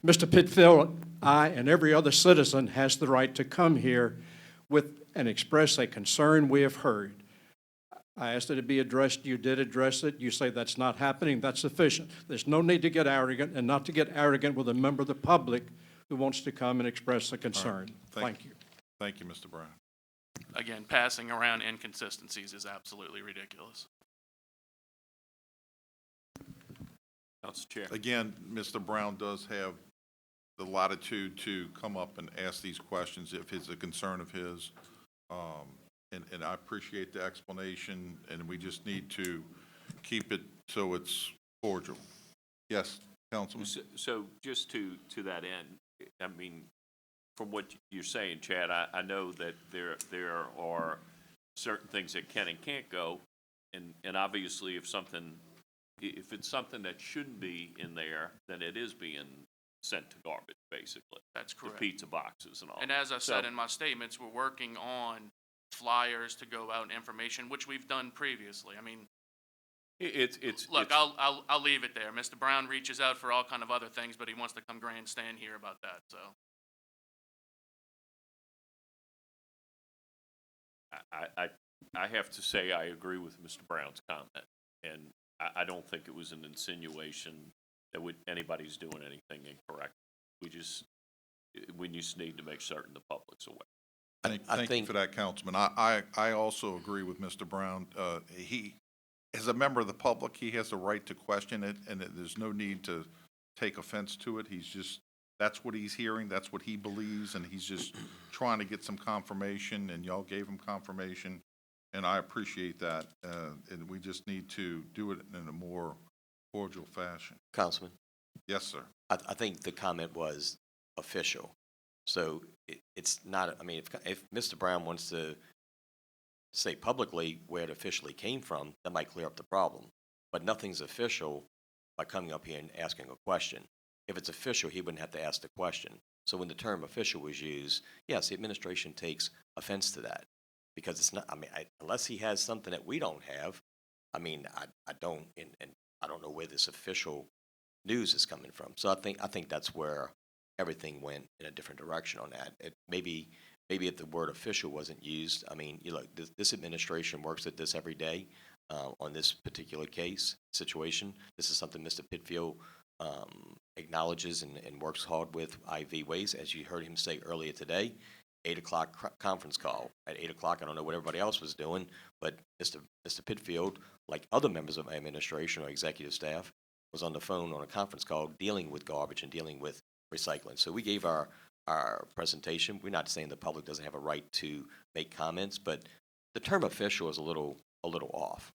Mr. Pitfield, I and every other citizen has the right to come here with and express a concern we have heard. I asked it to be addressed. You did address it. You say that's not happening. That's sufficient. There's no need to get arrogant, and not to get arrogant with a member of the public who wants to come and express a concern. Thank you. Thank you, Mr. Brown. Again, passing around inconsistencies is absolutely ridiculous. Council Chair. Again, Mr. Brown does have the latitude to come up and ask these questions if it's a concern of his. And I appreciate the explanation, and we just need to keep it so it's cordial. Yes, Councilman? So just to that end, I mean, from what you're saying, Chad, I know that there are certain things that can and can't go, and obviously if it's something that shouldn't be in there, then it is being sent to garbage, basically. That's correct. The pizza boxes and all. And as I said in my statements, we're working on flyers to go out and information, which we've done previously. I mean, look, I'll leave it there. Mr. Brown reaches out for all kind of other things, but he wants to come grandstand here about that, so. I have to say I agree with Mr. Brown's comment, and I don't think it was an insinuation that anybody's doing anything incorrect. We just need to make certain the public's aware. Thank you for that, Councilman. I also agree with Mr. Brown. He, as a member of the public, he has the right to question it, and there's no need to take offense to it. That's what he's hearing, that's what he believes, and he's just trying to get some confirmation, and y'all gave him confirmation, and I appreciate that. And we just need to do it in a more cordial fashion. Councilman? Yes, sir. I think the comment was official. So it's not, I mean, if Mr. Brown wants to say publicly where it officially came from, that might clear up the problem. But nothing's official by coming up here and asking a question. If it's official, he wouldn't have to ask the question. So when the term official was used, yes, the administration takes offense to that. Because it's not, I mean, unless he has something that we don't have, I mean, I don't, and I don't know where this official news is coming from. So I think that's where everything went in a different direction on that. Maybe if the word official wasn't used, I mean, you look, this administration works at this every day on this particular situation. This is something Mr. Pitfield acknowledges and works hard with IV Waste, as you heard him say earlier today. 8 o'clock conference call. At 8 o'clock, I don't know what everybody else was doing, but Mr. Pitfield, like other members of my administration or executive staff, was on the phone on a conference call dealing with garbage and dealing with recycling. So we gave our presentation. We're not saying the public doesn't have a right to make comments, but the term official is a little off.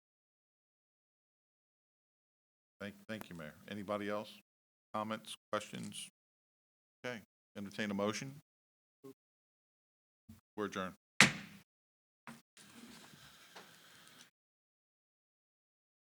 Thank you, Mayor. Anybody else? Comments, questions? Okay, entertain a motion. We're adjourned.